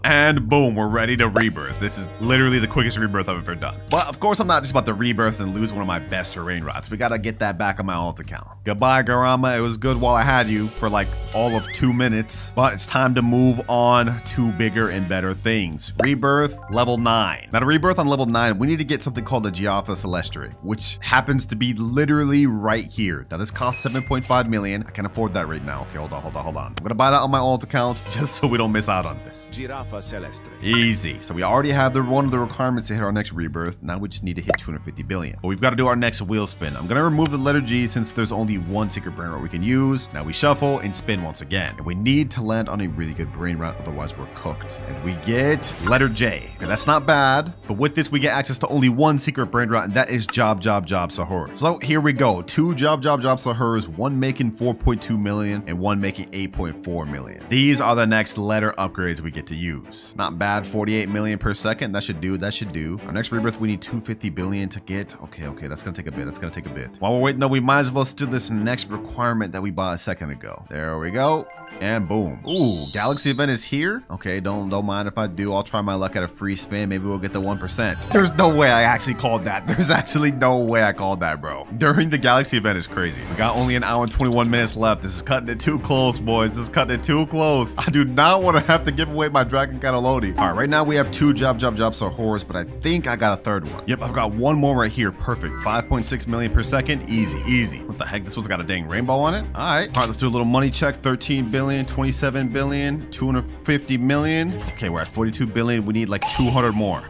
and boom, we're ready to rebirth. This is literally the quickest rebirth I've ever done. But of course, I'm not just about to rebirth and lose one of my best Brainrots. We gotta get that back on my alt account. Goodbye, Garama. It was good while I had you for like all of 2 minutes, but it's time to move on to bigger and better things. Rebirth level 9. Now, to rebirth on level 9, we need to get something called the Giaffa Celestri, which happens to be literally right here. Now, this costs 7.5 million. I can't afford that right now. Okay, hold on. I'm gonna buy that on my alt account just so we don't miss out on this. Giraffa Celestri. Easy. So we already have one of the requirements to hit our next rebirth. Now we just need to hit 250 billion. But we've got to do our next wheel spin. I'm gonna remove the letter G since there's only one secret Brainrot we can use. Now we shuffle and spin once again. And we need to land on a really good Brainrot, otherwise we're cooked. And we get letter J. Okay, that's not bad. But with this, we get access to only one secret Brainrot, and that is Job Sahur. So here we go. 2 Job Sahurs, one making 4.2 million and one making 8.4 million. These are the next letter upgrades we get to use. Not bad. 48 million per second. That should do. Our next rebirth, we need 250 billion to get. Okay, that's gonna take a bit. While we're waiting though, we might as well do this next requirement that we bought a second ago. There we go. And boom. Ooh, Galaxy event is here. Okay, don't mind if I do. I'll try my luck at a free spin. Maybe we'll get the 1%. There's no way I actually called that. There's actually no way I called that, bro. During the Galaxy event is crazy. We got only an hour and 21 minutes left. This is cutting it too close, boys. This is cutting it too close. I do not want to have to give away my Dragon Cannelloni. All right, right now we have 2 Job Sahurs, but I think I got a third one. Yep, I've got one more right here. Perfect. 5.6 million per second. Easy. What the heck? This one's got a dang rainbow on it. All right, let's do a little money check. 13 billion, 27 billion, 250 million. Okay, we're at 42 billion. We need like 200 more.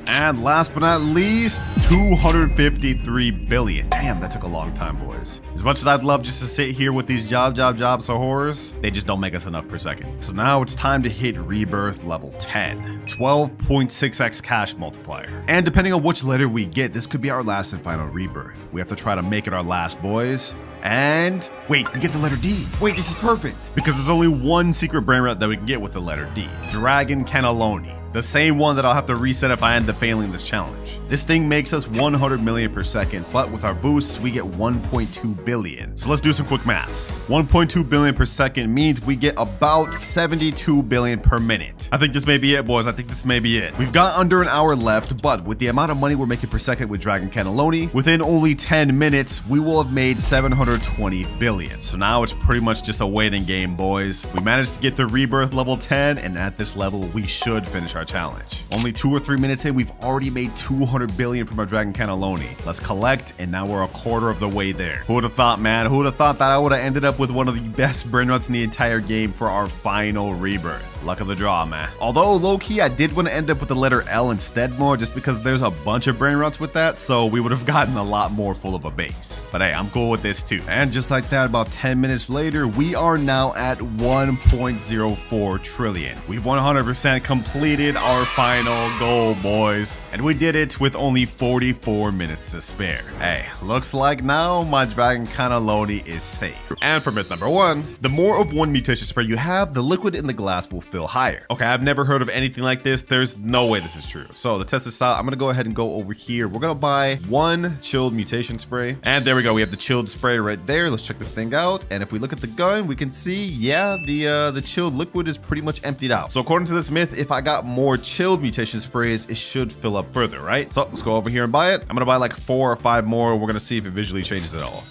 And last but not least, 253 billion. Damn, that took a long time, boys. As much as I'd love just to sit here with these Job Sahurs, they just don't make us enough per second. So now it's time to hit rebirth level 10. 12.6x cash multiplier. And depending on which letter we get, this could be our last and final rebirth. We have to try to make it our last, boys. And wait, we get the letter D. Wait, this is perfect. Because there's only one secret Brainrot that we can get with the letter D. Dragon Cannelloni. The same one that I'll have to reset if I end up failing this challenge. This thing makes us 100 million per second, but with our boosts, we get 1.2 billion. So let's do some quick maths. 1.2 billion per second means we get about 72 billion per minute. I think this may be it, boys. I think this may be it. We've got under an hour left, but with the amount of money we're making per second with Dragon Cannelloni, within only 10 minutes, we will have made 720 billion. So now it's pretty much just a waiting game, boys. We managed to get to rebirth level 10, and at this level, we should finish our challenge. Only 2 or 3 minutes in, we've already made 200 billion from our Dragon Cannelloni. Let's collect, and now we're a quarter of the way there. Who would have thought, man? Who would have thought that I would have ended up with one of the best Brainrots in the entire game for our final rebirth? Luck of the draw, man. Although, low-key, I did want to end up with the letter L instead more, just because there's a bunch of Brainrots with that, so we would have gotten a lot more full of a base. But hey, I'm cool with this too. And just like that, about 10 minutes later, we are now at 1.04 trillion. We've 100% completed our final goal, boys. And we did it with only 44 minutes to spare. Hey, looks like now my Dragon Cannelloni is safe. And for myth number 1, the more of one mutation spray you have, the liquid in the glass will fill higher. Okay, I've never heard of anything like this. There's no way this is true. So to test this out, I'm gonna go ahead and go over here. We're gonna buy 1 chilled mutation spray. And there we go. We have the chilled spray right there. Let's check this thing out. And if we look at the gun, we can see, yeah, the chilled liquid is pretty much emptied out. So according to this myth, if I got more chilled mutation sprays, it should fill up further, right? So let's go over here and buy it. I'm gonna buy like 4 or 5 more. We're gonna see if it visually changes at all.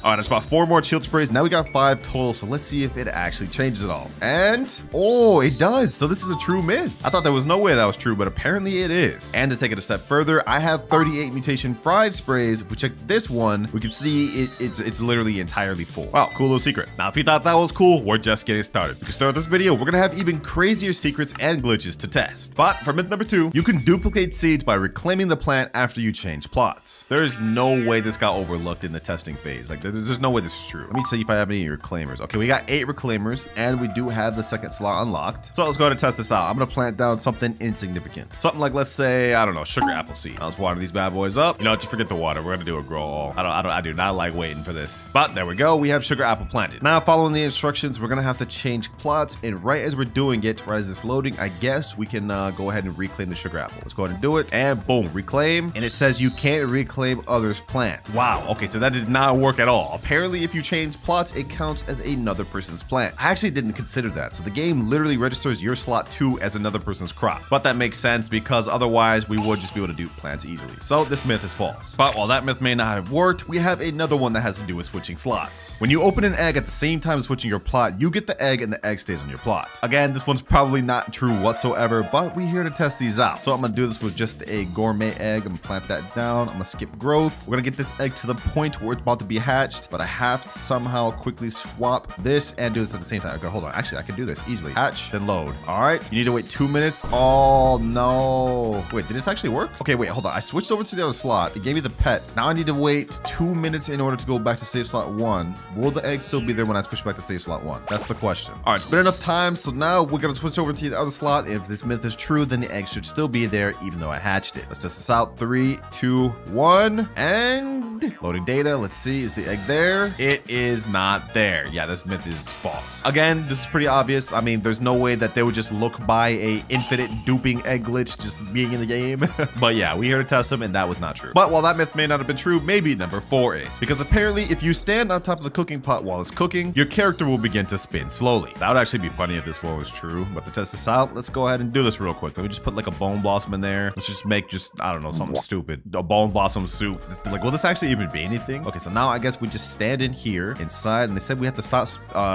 All right, that's about 4 more shield sprays. Now we got 5 total. So let's see if it actually changes it all. And, oh, it does. So this is a true myth. I thought there was no way that was true, but apparently it is. And to take it a step further, I have 38 mutation fried sprays. If we check this one, we can see it's literally entirely full. Wow, cool little secret. Now, if you thought that was cool, we're just getting started. To start this video, we're gonna have even crazier secrets and glitches to test. But for myth number 2, you can duplicate seeds by reclaiming the plant after you change plots. There's no way this got overlooked in the testing phase. Like, there's no way this is true. Let me see if I have any reclaimers. Okay, we got 8 reclaimers, and we do have the second slot unlocked. So let's go ahead and test this out. I'm gonna plant down something insignificant. Something like, let's say, I don't know, sugar apple seed. I'll just water these bad boys up. You know what, you forget the water. We're gonna do a grow all. I do not like waiting for this. But there we go. We have sugar apple planted. Now, following the instructions, we're gonna have to change plots. And right as we're doing it, right as it's loading, I guess we can go ahead and reclaim the sugar apple. Let's go ahead and do it. And boom, reclaim. And it says you can't reclaim others' plant. Wow. Okay, so that did not work at all. Apparently, if you change plots, it counts as another person's plant. I actually didn't consider that. So the game literally registers your slot 2 as another person's crop. But that makes sense because otherwise we would just be able to dupe plants easily. So this myth is false. But while that myth may not have worked, we have another one that has to do with switching slots. When you open an egg at the same time as switching your plot, you get the egg and the egg stays on your plot. Again, this one's probably not true whatsoever, but we're here to test these out. So I'm gonna do this with just a gourmet egg. I'm gonna plant that down. I'm gonna skip growth. We're gonna get this egg to the point where it's about to be hatched, but I have to somehow quickly swap this and do this at the same time. Okay, hold on. Actually, I can do this easily. Hatch, then load. All right, you need to wait 2 minutes. Oh no. Wait, did this actually work? Okay, wait, hold on. I switched over to the other slot. It gave me the pet. Now I need to wait 2 minutes in order to go back to save slot 1. Will the egg still be there when I switch back to save slot 1? That's the question. All right, it's been enough time. So now we're gonna switch over to the other slot. If this myth is true, then the egg should still be there even though I hatched it. Let's test this out. 3, 2, 1, and loading data. Let's see, is the egg there? It is not there. Yeah, this myth is false. Again, this is pretty obvious. I mean, there's no way that they would just look by a infinite duping egg glitch just being in the game. But yeah, we're here to test them, and that was not true. But while that myth may not have been true, maybe number 4 is. Because apparently, if you stand on top of the cooking pot while it's cooking, your character will begin to spin slowly. That would actually be funny if this one was true. But to test this out, let's go ahead and do this real quick. Let me just put like a bone blossom in there. Let's just make I don't know, something stupid. A bone blossom soup. Like, will this actually even be anything? Okay, so now I guess we just stand in here inside, and they said we have to stop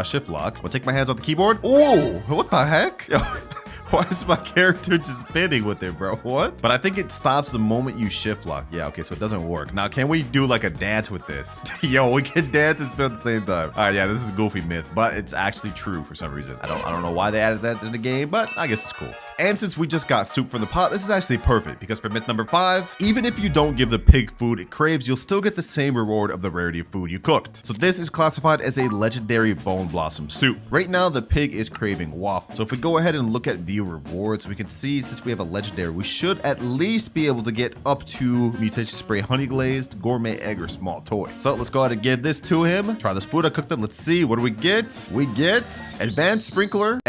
shift lock. I'll take my hands off the keyboard. Oh, what the heck? Why is my character just spinning with it, bro? What? But I think it stops the moment you shift lock. Yeah, okay, so it doesn't work. Now, can we do like a dance with this? Yo, we can dance and spin at the same time. All right, yeah, this is a goofy myth, but it's actually true for some reason. I don't know why they added that in the game, but I guess it's cool. And since we just got soup from the pot, this is actually perfect because for myth number 5, even if you don't give the pig food it craves, you'll still get the same reward of the rarity of food you cooked. So this is classified as a legendary bone blossom soup. Right now, the pig is craving waffle. So if we go ahead and look at view rewards, we can see since we have a legendary, we should at least be able to get up to mutation spray honey glazed, gourmet egg, or small toy. So let's go ahead and give this to him. Try this food. I cooked them. Let's see. What do we get? We get advanced sprinkler.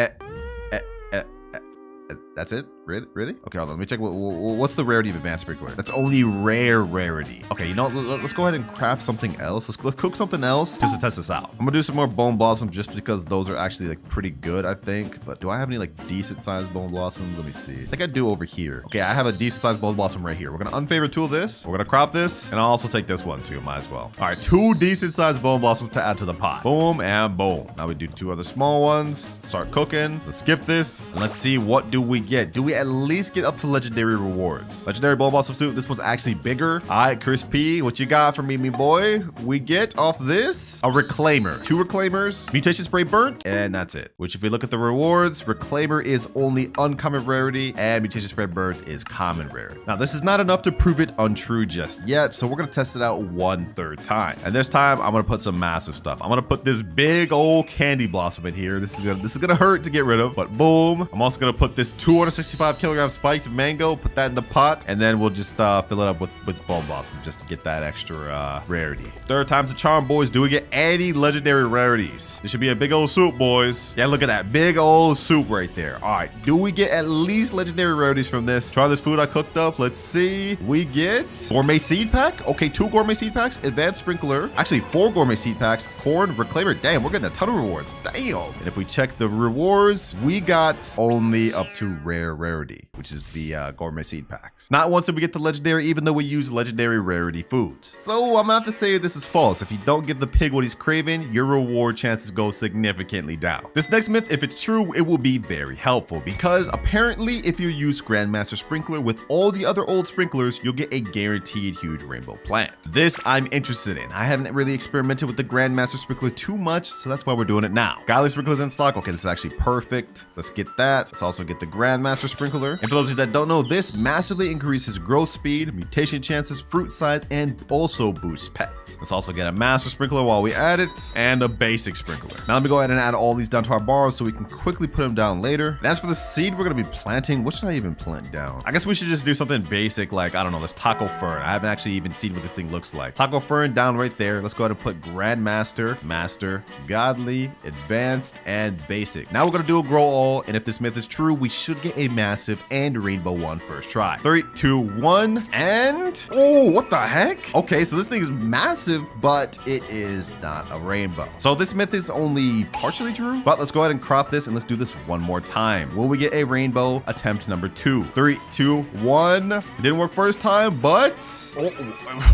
That's it? Really? Okay, hold on. Let me check. What's the rarity of advanced sprinkler? That's only rare rarity. Okay, you know, let's go ahead and craft something else. Let's cook something else just to test this out. I'm gonna do some more bone blossoms just because those are actually like pretty good, I think. But do I have any like decent sized bone blossoms? Let me see. I think I do over here. Okay, I have a decent sized bone blossom right here. We're gonna unfavorite tool this. We're gonna crop this, and I'll also take this one too. Might as well. All right, 2 decent sized bone blossoms to add to the pot. Boom and boom. Now we do 2 other small ones. Start cooking. Let's skip this, and let's see what do we get. Do we at least get up to legendary rewards? Legendary bone blossom soup. This one's actually bigger. All right, Crispy, what you got for me boy? We get off this a reclaimer, 2 reclaimers, mutation spray burnt, and that's it. Which if we look at the rewards, reclaimer is only uncommon rarity and mutation spray burnt is common rarity. Now this is not enough to prove it untrue just yet, so we're gonna test it out 1/3 time. And this time I'm gonna put some massive stuff. I'm gonna put this big old candy blossom in here. This is gonna hurt to get rid of, but boom. I'm also gonna put this 265 kilogram spiked mango, put that in the pot, and then we'll just fill it up with bone blossom just to get that extra rarity. 3rd time's a charm, boys. Do we get any legendary rarities? This should be a big old soup, boys. Yeah, look at that big old soup right there. All right, do we get at least legendary rarities from this? Try this food I cooked up. Let's see. We get gourmet seed pack. Okay, 2 gourmet seed packs, advanced sprinkler, actually 4 gourmet seed packs, corn, reclaimer. Damn, we're getting a ton of rewards. Damn. And if we check the rewards, we got only up to rare rarity, which is the gourmet seed packs. Not once did we get the legendary, even though we use legendary rarity foods. So I'm not to say this is false. If you don't give the pig what he's craving, your reward chances go significantly down. This next myth, if it's true, it will be very helpful because apparently if you use Grandmaster Sprinkler with all the other old sprinklers, you'll get a guaranteed huge rainbow plant. This I'm interested in. I haven't really experimented with the Grandmaster Sprinkler too much, so that's why we're doing it now. Godly Sprinkler's in stock. Okay, this is actually perfect. Let's get that. Let's also get the Grandmaster Sprinkler. And for those of you that don't know, this massively increases growth speed, mutation chances, fruit size, and also boosts pets. Let's also get a Master Sprinkler while we add it, and a basic sprinkler. Now let me go ahead and add all these down to our bars so we can quickly put them down later. And as for the seed we're gonna be planting, what should I even plant down? I guess we should just do something basic like, I don't know, this taco fern. I haven't actually even seen what this thing looks like. Taco fern down right there. Let's go ahead and put Grandmaster, Master, Godly, Advanced, and Basic. Now we're gonna do a grow all, and if this myth is true, we should get a massive and rainbow one first try. 3, 2, 1, and oh, what the heck? Okay, so this thing is massive, but it is not a rainbow. So this myth is only partially true, but let's go ahead and crop this and let's do this one more time. Will we get a rainbow? Attempt number 2. 3, 2, 1. It didn't work first time, but oh,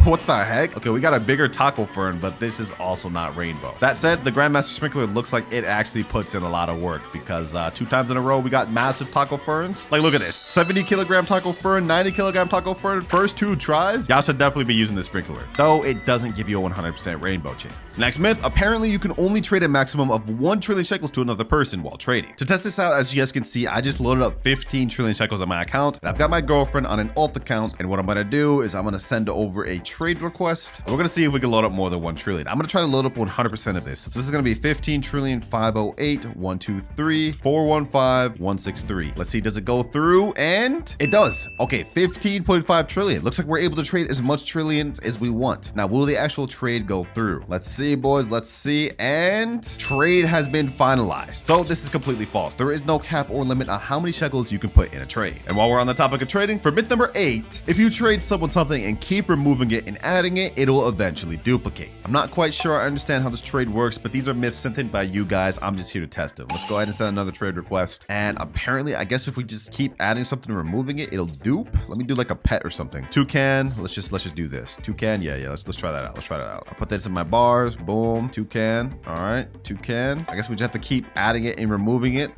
what the heck? Okay, we got a bigger taco fern, but this is also not rainbow. That said, the Grandmaster Sprinkler looks like it actually puts in a lot of work because 2 times in a row we got massive taco ferns. Like, look at this. 70 kilogram taco fern, 90 kilogram taco fern, first 2 tries. Y'all should definitely be using this sprinkler, though it doesn't give you a 100% rainbow chance. Next myth, apparently you can only trade a maximum of 1 trillion shekels to another person while trading. To test this out, as you guys can see, I just loaded up 15 trillion shekels on my account, and I've got my girlfriend on an alt account, and what I'm gonna do is I'm gonna send over a trade request, and we're gonna see if we can load up more than 1 trillion. I'm gonna try to load up 100% of this. So this is gonna be 15 trillion 508 123 415 163. Let's see, does it go through? And it does. Okay, 15.5 trillion. Looks like we're able to trade as much trillions as we want. Now, will the actual trade go through? Let's see, boys. Let's see. And trade has been finalized. So this is completely false. There is no cap or limit on how many shekels you can put in a trade. And while we're on the topic of trading, for myth number 8, if you trade someone something and keep removing it and adding it, it'll eventually duplicate. I'm not quite sure I understand how this trade works, but these are myths sent in by you guys. I'm just here to test them. Let's go ahead and send another trade request. And apparently, I guess if we just keep adding something and removing it, it'll dupe. Let me do like a pet or something. Toucan. Let's just do this. Toucan. Yeah. Let's try that out. Let's try that out. I'll put this in my bars. Boom. Toucan. All right. Toucan. I guess we just have to keep adding it and removing it.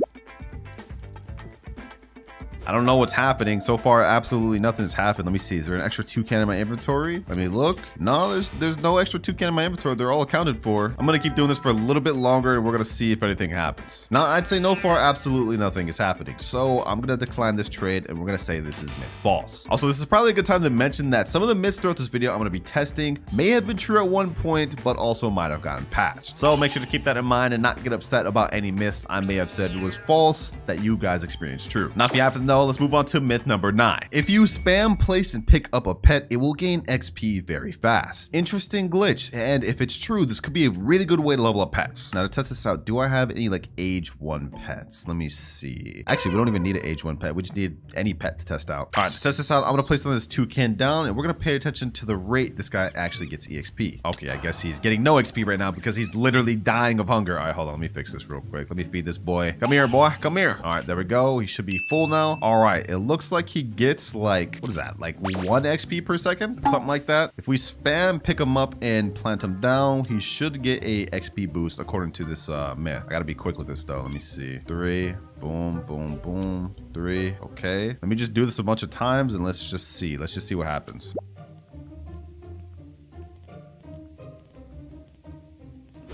I don't know what's happening. So far, absolutely nothing has happened. Let me see. Is there an extra toucan in my inventory? Let me look. No, there's no extra toucan in my inventory. They're all accounted for. I'm going to keep doing this for a little bit longer, and we're going to see if anything happens. Now, I'd say no far, absolutely nothing is happening. So I'm going to decline this trade, and we're going to say this is myth false. Also, this is probably a good time to mention that some of the myths throughout this video I'm going to be testing may have been true at one point, but also might have gotten patched. So make sure to keep that in mind and not get upset about any myths I may have said was false that you guys experienced true. Now, if you happen to know, let's move on to myth number 9. If you spam, place, and pick up a pet, it will gain XP very fast. Interesting glitch, and if it's true, this could be a really good way to level up pets. Now, to test this out, do I have any like age 1 pets? Let me see. Actually, we don't even need an age 1 pet. We just need any pet to test out. All right, to test this out, I'm gonna place this toucan down, and we're gonna pay attention to the rate this guy actually gets EXP. Okay, I guess he's getting no XP right now because he's literally dying of hunger. All right, hold on, let me fix this real quick. Let me feed this boy. Come here, boy, come here. All right, there we go. He should be full now. All right, it looks like he gets like, what is that? Like 1 XP per second? Something like that. If we spam, pick him up, and plant him down, he should get a XP boost according to this myth. I gotta be quick with this though. Let me see. 3, boom, boom, boom, 3. Okay. Let me just do this a bunch of times and let's just see. Let's just see what happens.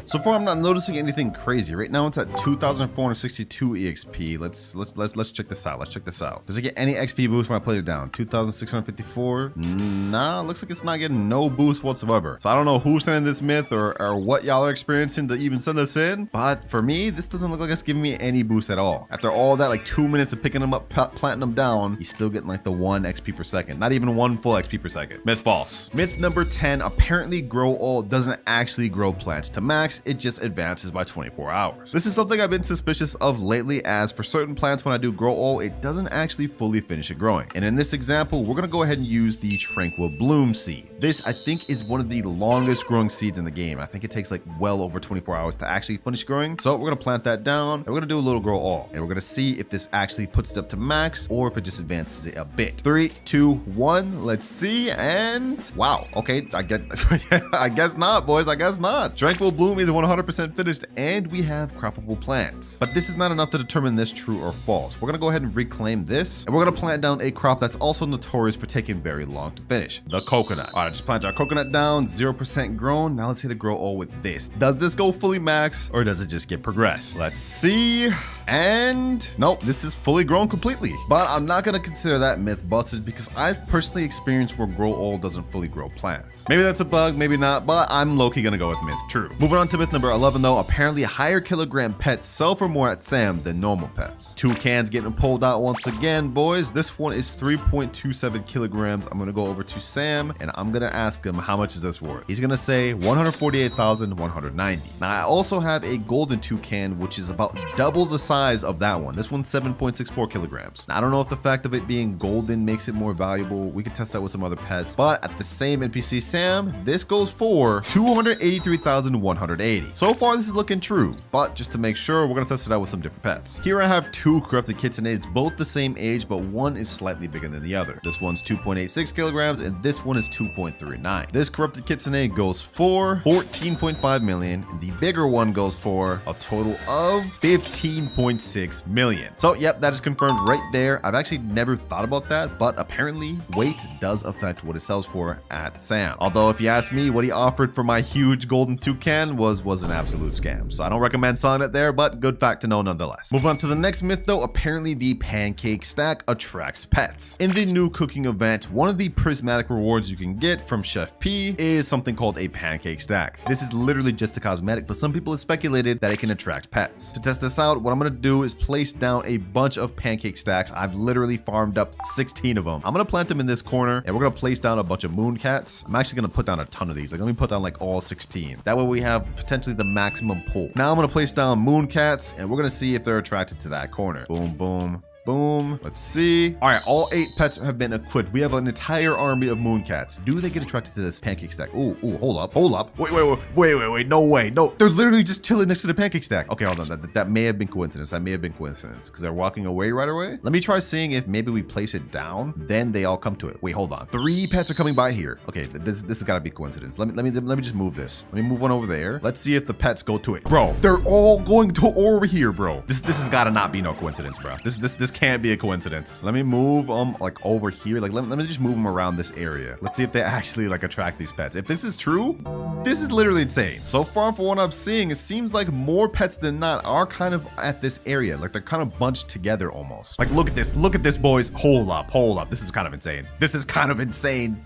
So far, I'm not noticing anything crazy. Right now, it's at 2,462 EXP. Let's check this out. Let's check this out. Does it get any XP boost when I play it down? 2,654. Nah, looks like it's not getting no boost whatsoever. So I don't know who's sending this myth or what y'all are experiencing to even send this in. But for me, this doesn't look like it's giving me any boost at all. After all that, like 2 minutes of picking them up, planting them down, he's still getting like the 1 XP per second. Not even 1 full XP per second. Myth false. Myth number 10. Apparently, grow all doesn't actually grow plants to max. max, it just advances by 24 hours. This is something I've been suspicious of lately, as for certain plants when I do grow all, it doesn't actually fully finish it growing. And in this example, we're gonna go ahead and use the Tranquil Bloom seed. This, I think, is one of the longest growing seeds in the game. I think it takes like well over 24 hours to actually finish growing. So we're gonna plant that down, and we're gonna do a little grow all, and we're gonna see if this actually puts it up to max or if it just advances it a bit. 3, 2, 1, let's see. And wow, okay, I guess not, boys. I guess not. Tranquil Bloom is 100% finished, and we have croppable plants. But this is not enough to determine this true or false. We're gonna go ahead and reclaim this, and we're gonna plant down a crop that's also notorious for taking very long to finish, the coconut. All right, just plant our coconut down, 0% grown. Now let's hit a grow all with this. Does this go fully max, or does it just get progressed? Let's see. And nope, this is fully grown completely. But I'm not gonna consider that myth busted, because I've personally experienced where grow all doesn't fully grow plants. Maybe that's a bug, maybe not, but I'm low-key gonna go with myth true. Moving on to myth number 11 though, apparently higher kilogram pets sell for more at Sam than normal pets. Toucans getting pulled out once again, boys. This one is 3.27 kilograms. I'm gonna go over to Sam, and I'm gonna ask him how much is this worth. He's gonna say 148,190. Now I also have a golden toucan, which is about double the size of that one. This one's 7.64 kilograms. Now, I don't know if the fact of it being golden makes it more valuable. We could test that with some other pets, but at the same NPC Sam, this goes for 283,180. So far, this is looking true, but just to make sure, we're gonna test it out with some different pets. Here I have two corrupted kittenaids, both the same age, but one is slightly bigger than the other. This one's 2.86 kilograms, and this one is 2.39. This corrupted kittenaid goes for 14.5 million, and the bigger one goes for a total of 15.6 million. So yep, that is confirmed right there. I've actually never thought about that, but apparently weight does affect what it sells for at Sam. Although if you ask me, what he offered for my huge golden toucan was an absolute scam. So I don't recommend selling it there, but good fact to know nonetheless. Moving on to the next myth though, apparently the pancake stack attracts pets. In the new cooking event, one of the prismatic rewards you can get from Chef P is something called a pancake stack. This is literally just a cosmetic, but some people have speculated that it can attract pets. To test this out, what I'm gonna do is place down a bunch of pancake stacks. I've literally farmed up 16 of them. I'm gonna plant them in this corner, and we're gonna place down a bunch of moon cats. I'm actually gonna put down a ton of these. Like, let me put down like all 16. That way we have potentially the maximum pull. Now I'm gonna place down moon cats, and we're gonna see if they're attracted to that corner. Boom, boom. Boom. Let's see. All right, all 8 pets have been equipped. We have an entire army of moon cats. Do they get attracted to this pancake stack? Ooh, hold up. Wait. No way. No, they're literally just chilling next to the pancake stack. Okay, hold on. That may have been coincidence. Because they're walking away right away. Let me try seeing if maybe we place it down, then they all come to it. Wait, hold on. 3 pets are coming by here. Okay, this has got to be coincidence. Let me just move this. Let me move one over there. Let's see if the pets go to it. Bro, they're all going to over here, bro. This has got to not be no coincidence, bro. This can't be a coincidence. Let me move them like over here. Like let me just move them around this area. Let's see if they actually like attract these pets. If this is true, this is literally insane. So far from what I'm seeing, it seems like more pets than not are kind of at this area. Like they're kind of bunched together almost. Like look at this, boys. Hold up. This is kind of insane.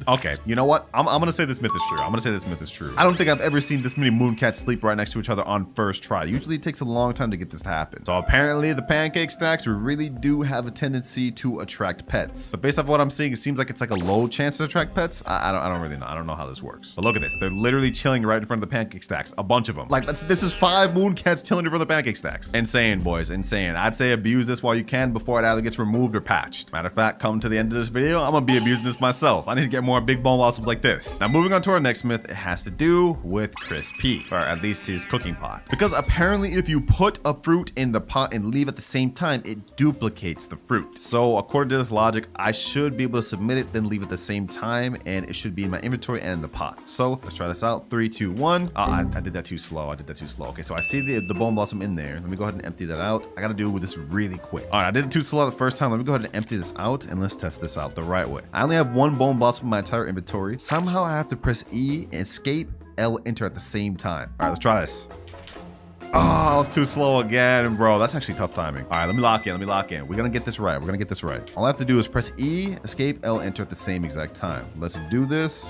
Okay, you know what? I'm gonna say this myth is true. I don't think I've ever seen this many moon cats sleep right next to each other on first try. Usually it takes a long time to get this to happen. So apparently the pancake stacks really do have a tendency to attract pets. But based off what I'm seeing, it seems like it's like a low chance to attract pets. I don't really know. I don't know how this works. But look at this. They're literally chilling right in front of the pancake stacks. A bunch of them. Like this is 5 moon cats chilling in front of the pancake stacks. Insane, boys. Insane. I'd say abuse this while you can before it either gets removed or patched. Matter of fact, come to the end of this video, I'm gonna be abusing this myself. I need to get more big bone blossoms like this. Now moving on to our next myth, it has to do with Chris P, or at least his cooking pot. Because apparently if you put a fruit in the pot and leave at the same time, it duplicates the fruit. So according to this logic, I should be able to submit it, then leave it at the same time, and it should be in my inventory and in the pot. So let's try this out. 3, 2, 1. I did that too slow. Okay, so I see the bone blossom in there. Let me go ahead and empty that out. I gotta do this really quick. All right, I did it too slow the first time. Let me go ahead and empty this out, and let's test this out the right way. I only have 1 bone blossom in my entire inventory. Somehow I have to press E, escape, L, enter at the same time. All right, let's try this. Oh, I was too slow again, bro. That's actually tough timing. All right, let me lock in. We're gonna get this right. All I have to do is press E, escape, L, enter at the same exact time. Let's do this.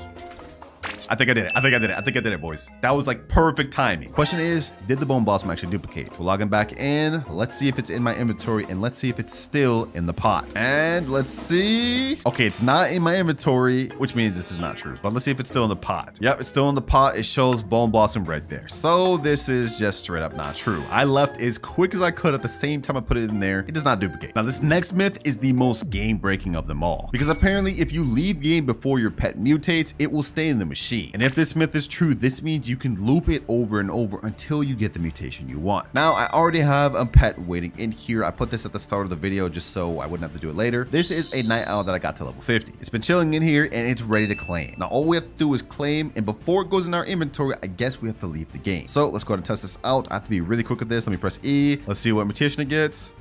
I think I did it, boys. That was like perfect timing. Question is, did the Bone Blossom actually duplicate? So logging back in, let's see if it's in my inventory, and let's see if it's still in the pot. And let's see. Okay, it's not in my inventory, which means this is not true. But let's see if it's still in the pot. Yep, it's still in the pot. It shows Bone Blossom right there. So this is just straight up not true. I left as quick as I could at the same time I put it in there. It does not duplicate. Now this next myth is the most game breaking of them all, because apparently if you leave game before your pet mutates, it will stay in the machine. And if this myth is true, this means you can loop it over and over until you get the mutation you want. Now I already have a pet waiting in here. I put this at the start of the video just so I wouldn't have to do it later. This is a night owl that I got to level 50. It's been chilling in here and it's ready to claim. Now all we have to do is claim, and before it goes in our inventory, I guess we have to leave the game. So let's go ahead and test this out. I have to be really quick with this. Let me press E. Let's see what mutation it gets.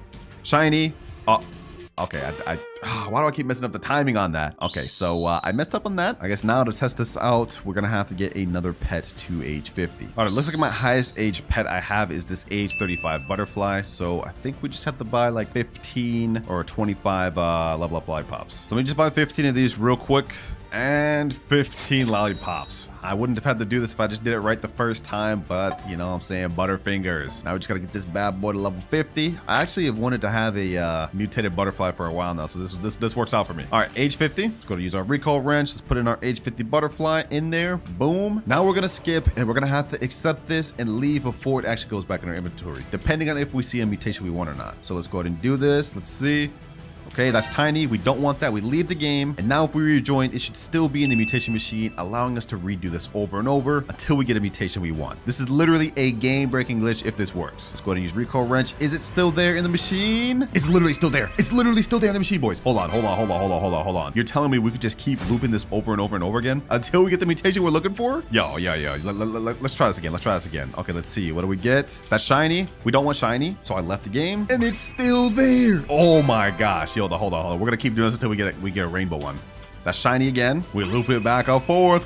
Shiny. Oh, okay. Why do I keep messing up the timing on that? Okay, so I messed up on that. I guess now to test this out, we're gonna have to get another pet to age 50. All right, looks like my highest age pet I have is this age 35 butterfly. So I think we just have to buy like 15 or 25 level up lollipops. So let me just buy 15 of these real quick. And 15 lollipops. I wouldn't have had to do this if I just did it right the first time, but you know what I'm saying, butterfingers. Now we just gotta get this bad boy to level 50. I actually have wanted to have a mutated butterfly for a while now, so this works out for me. All right, age 50. Let's go to use our recall wrench. Let's put in our age 50 butterfly in there. Boom. Now we're gonna skip, and we're gonna have to accept this and leave before it actually goes back in our inventory, depending on if we see a mutation we want or not. So let's go ahead and do this. Let's see. Okay, that's tiny. We don't want that. We leave the game. And now if we rejoin, it should still be in the mutation machine, allowing us to redo this over and over until we get a mutation we want. This is literally a game-breaking glitch if this works. Let's go ahead and use recall wrench. Is it still there in the machine? It's literally still there. It's literally still there in the machine, boys. Hold on. You're telling me we could just keep looping this over and over and over again until we get the mutation we're looking for? Yo. Let's try this again. Okay, let's see. What do we get? That's shiny. We don't want shiny, so I left the game. And it's still there. Oh my gosh. Hold on. We're gonna keep doing this until we get a rainbow one. That's shiny again. We loop it back and forth.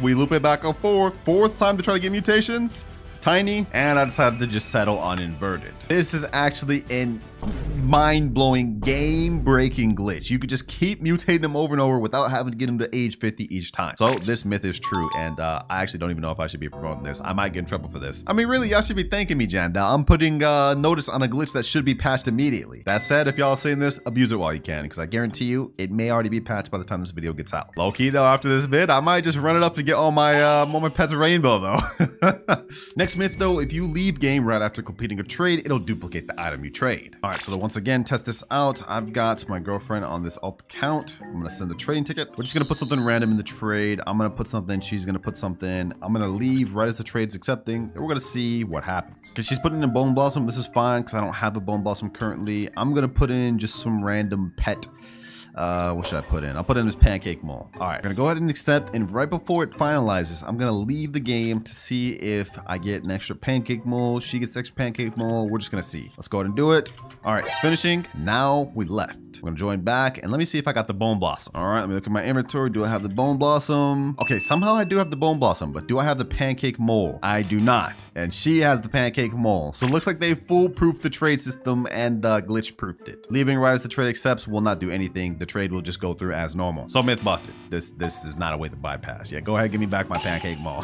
Fourth time to try to get mutations. Tiny. And I decided to just settle on inverted. This is actually an mind-blowing, game-breaking glitch. You could just keep mutating them over and over without having to get them to age 50 each time. So this myth is true, and I actually don't even know if I should be promoting this. I might get in trouble for this. I mean, really, y'all should be thanking me, Jandal. I'm putting notice on a glitch that should be patched immediately. That said, if y'all are seeing this, abuse it while you can, because I guarantee you, it may already be patched by the time this video gets out. Low-key, though, after this vid, I might just run it up to get all my pets rainbow, though. Next myth, though, if you leave game right after completing a trade, it'll duplicate the item you trade. All right, so once again, test this out. I've got my girlfriend on this alt account. I'm gonna send a trading ticket. We're just gonna put something random in the trade. I'm gonna put something, she's gonna put something. I'm gonna leave right as the trade's accepting, and we're gonna see what happens. Okay, she's putting in Bone Blossom. This is fine because I don't have a Bone Blossom currently. I'm gonna put in just some random pet. What should I put in? I'll put in this pancake mole. All right, I'm gonna go ahead and accept, and right before it finalizes, I'm gonna leave the game to see if I get an extra pancake mole. She gets extra pancake mole. We're just gonna see. Let's go ahead and do it. All right, it's finishing. Now we left. I'm gonna join back, and let me see if I got the Bone Blossom. All right, let me look at my inventory. Do I have the Bone Blossom? Okay, somehow I do have the Bone Blossom, but do I have the pancake mole? I do not, and she has the pancake mole. So it looks like they foolproofed the trade system and glitch proofed it. Leaving right as the trade accepts will not do anything. The trade will just go through as normal. So myth busted. This is not a way to bypass. Yeah, go ahead, give me back my pancake mole.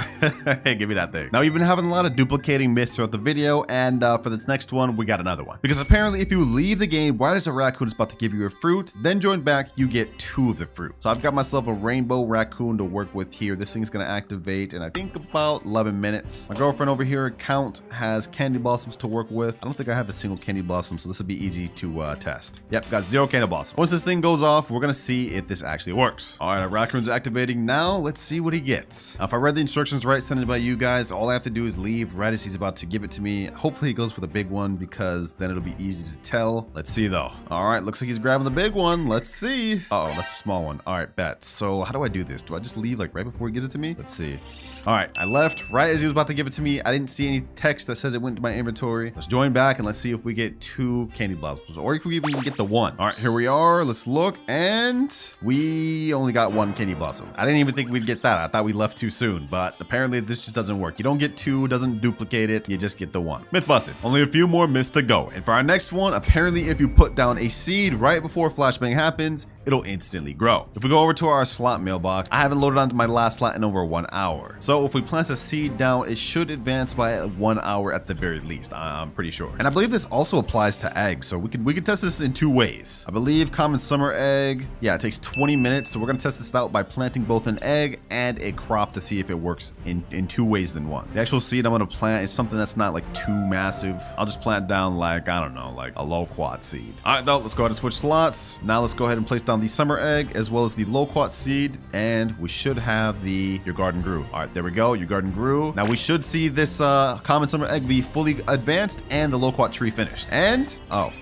Hey, give me that thing. Now we've been having a lot of duplicating myths throughout the video, and for this next one, we got another one. Because apparently if you leave the game right as a raccoon is about to give you a fruit, then join back, you get 2 of the fruit. So I've got myself a rainbow raccoon to work with here. This thing's gonna activate in I think about 11 minutes. My girlfriend over here account has candy blossoms to work with. I don't think I have a single candy blossom, so this would be easy to test. Yep, got 0 candy blossom. Once this thing goes off, we're gonna see if this actually works. All right, our raccoon's activating now. Let's see what he gets. Now, if I read the instructions right, sent it by you guys, all I have to do is leave right as he's about to give it to me. Hopefully he goes for the big one because then it'll be easy to tell. Let's see though. All right, looks like he's grabbing the big one. Let's see. Uh-oh, that's a small one. All right, bet. So how do I do this? Do I just leave like right before he gives it to me? Let's see. All right, I left right as he was about to give it to me. I didn't see any text that says it went to my inventory. Let's join back and let's see if we get 2 candy blossoms, or if we even get the 1. All right, here we are. Let's look, and we only got 1 candy blossom. I didn't even think we'd get that. I thought we left too soon, but apparently this just doesn't work. You don't get 2, doesn't duplicate it. You just get the 1. Myth busted. Only a few more myths to go. And for our next one, apparently if you put down a seed right before flashbang happens, it'll instantly grow. If we go over to our slot mailbox, I haven't loaded onto my last slot in over 1 hour. So if we plant a seed down, it should advance by 1 hour at the very least. I'm pretty sure. And I believe this also applies to eggs. So we can test this in 2 ways. I believe common summer egg. Yeah, it takes 20 minutes. So we're going to test this out by planting both an egg and a crop to see if it works in 2 ways than 1. The actual seed I'm going to plant is something that's not like too massive. I'll just plant down like, I don't know, like a loquat seed. All right, though, let's go ahead and switch slots. Now let's go ahead and place down the summer egg as well as the loquat seed. And we should have your garden grew. All right, there we go. Your garden grew. Now we should see this common summer egg be fully advanced and the loquat tree finished. And, oh.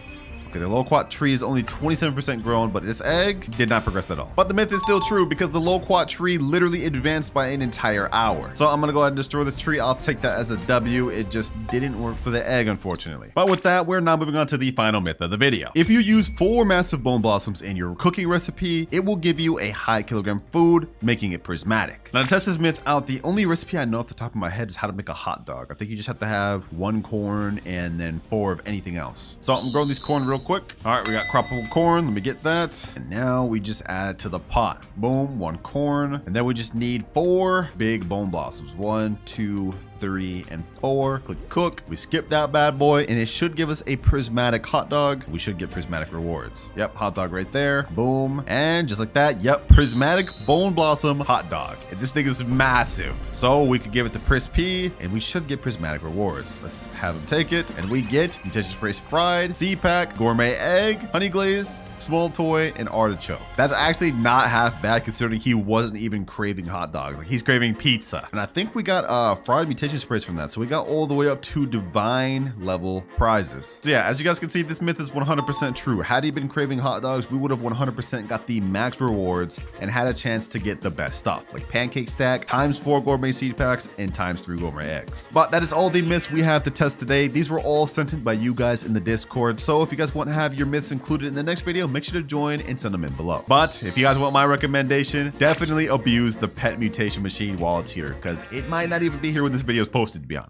Okay, the loquat tree is only 27% grown, but this egg did not progress at all. But the myth is still true because the loquat tree literally advanced by an entire hour. So I'm gonna go ahead and destroy the tree. I'll take that as a W. It just didn't work for the egg, unfortunately. But with that, we're now moving on to the final myth of the video. If you use 4 massive bone blossoms in your cooking recipe, it will give you a high kilogram food, making it prismatic. Now to test this myth out, the only recipe I know off the top of my head is how to make a hot dog. I think you just have to have 1 corn and then 4 of anything else. So I'm growing these corn real quick. All right, we got croppable corn. Let me get that. And now we just add to the pot. Boom, 1 corn. And then we just need 4 big bone blossoms. 1, 2, 3, and 4. Click cook. We skip that bad boy, and it should give us a prismatic hot dog. We should get prismatic rewards. Yep, hot dog right there. Boom. And just like that, yep, prismatic bone blossom hot dog. And this thing is massive. So we could give it to Pris P, and we should get prismatic rewards. Let's have him take it. And we get mutation sprays fried, C-pack, gourmet egg, honey glazed, small toy, and artichoke. That's actually not half bad considering he wasn't even craving hot dogs. Like, he's craving pizza. And I think we got fried mutation sprays from that. So we got all the way up to divine level prizes. So yeah, as you guys can see, this myth is 100% true. Had he been craving hot dogs, we would have 100% got the max rewards and had a chance to get the best stuff like pancake stack, ×4 gourmet seed packs, and ×3 gourmet eggs. But that is all the myths we have to test today. These were all sent in by you guys in the Discord. So if you guys want to have your myths included in the next video, make sure to join and send them in below. But if you guys want my recommendation, definitely abuse the pet mutation machine while it's here, because it might not even be here when this video is posted, to be honest.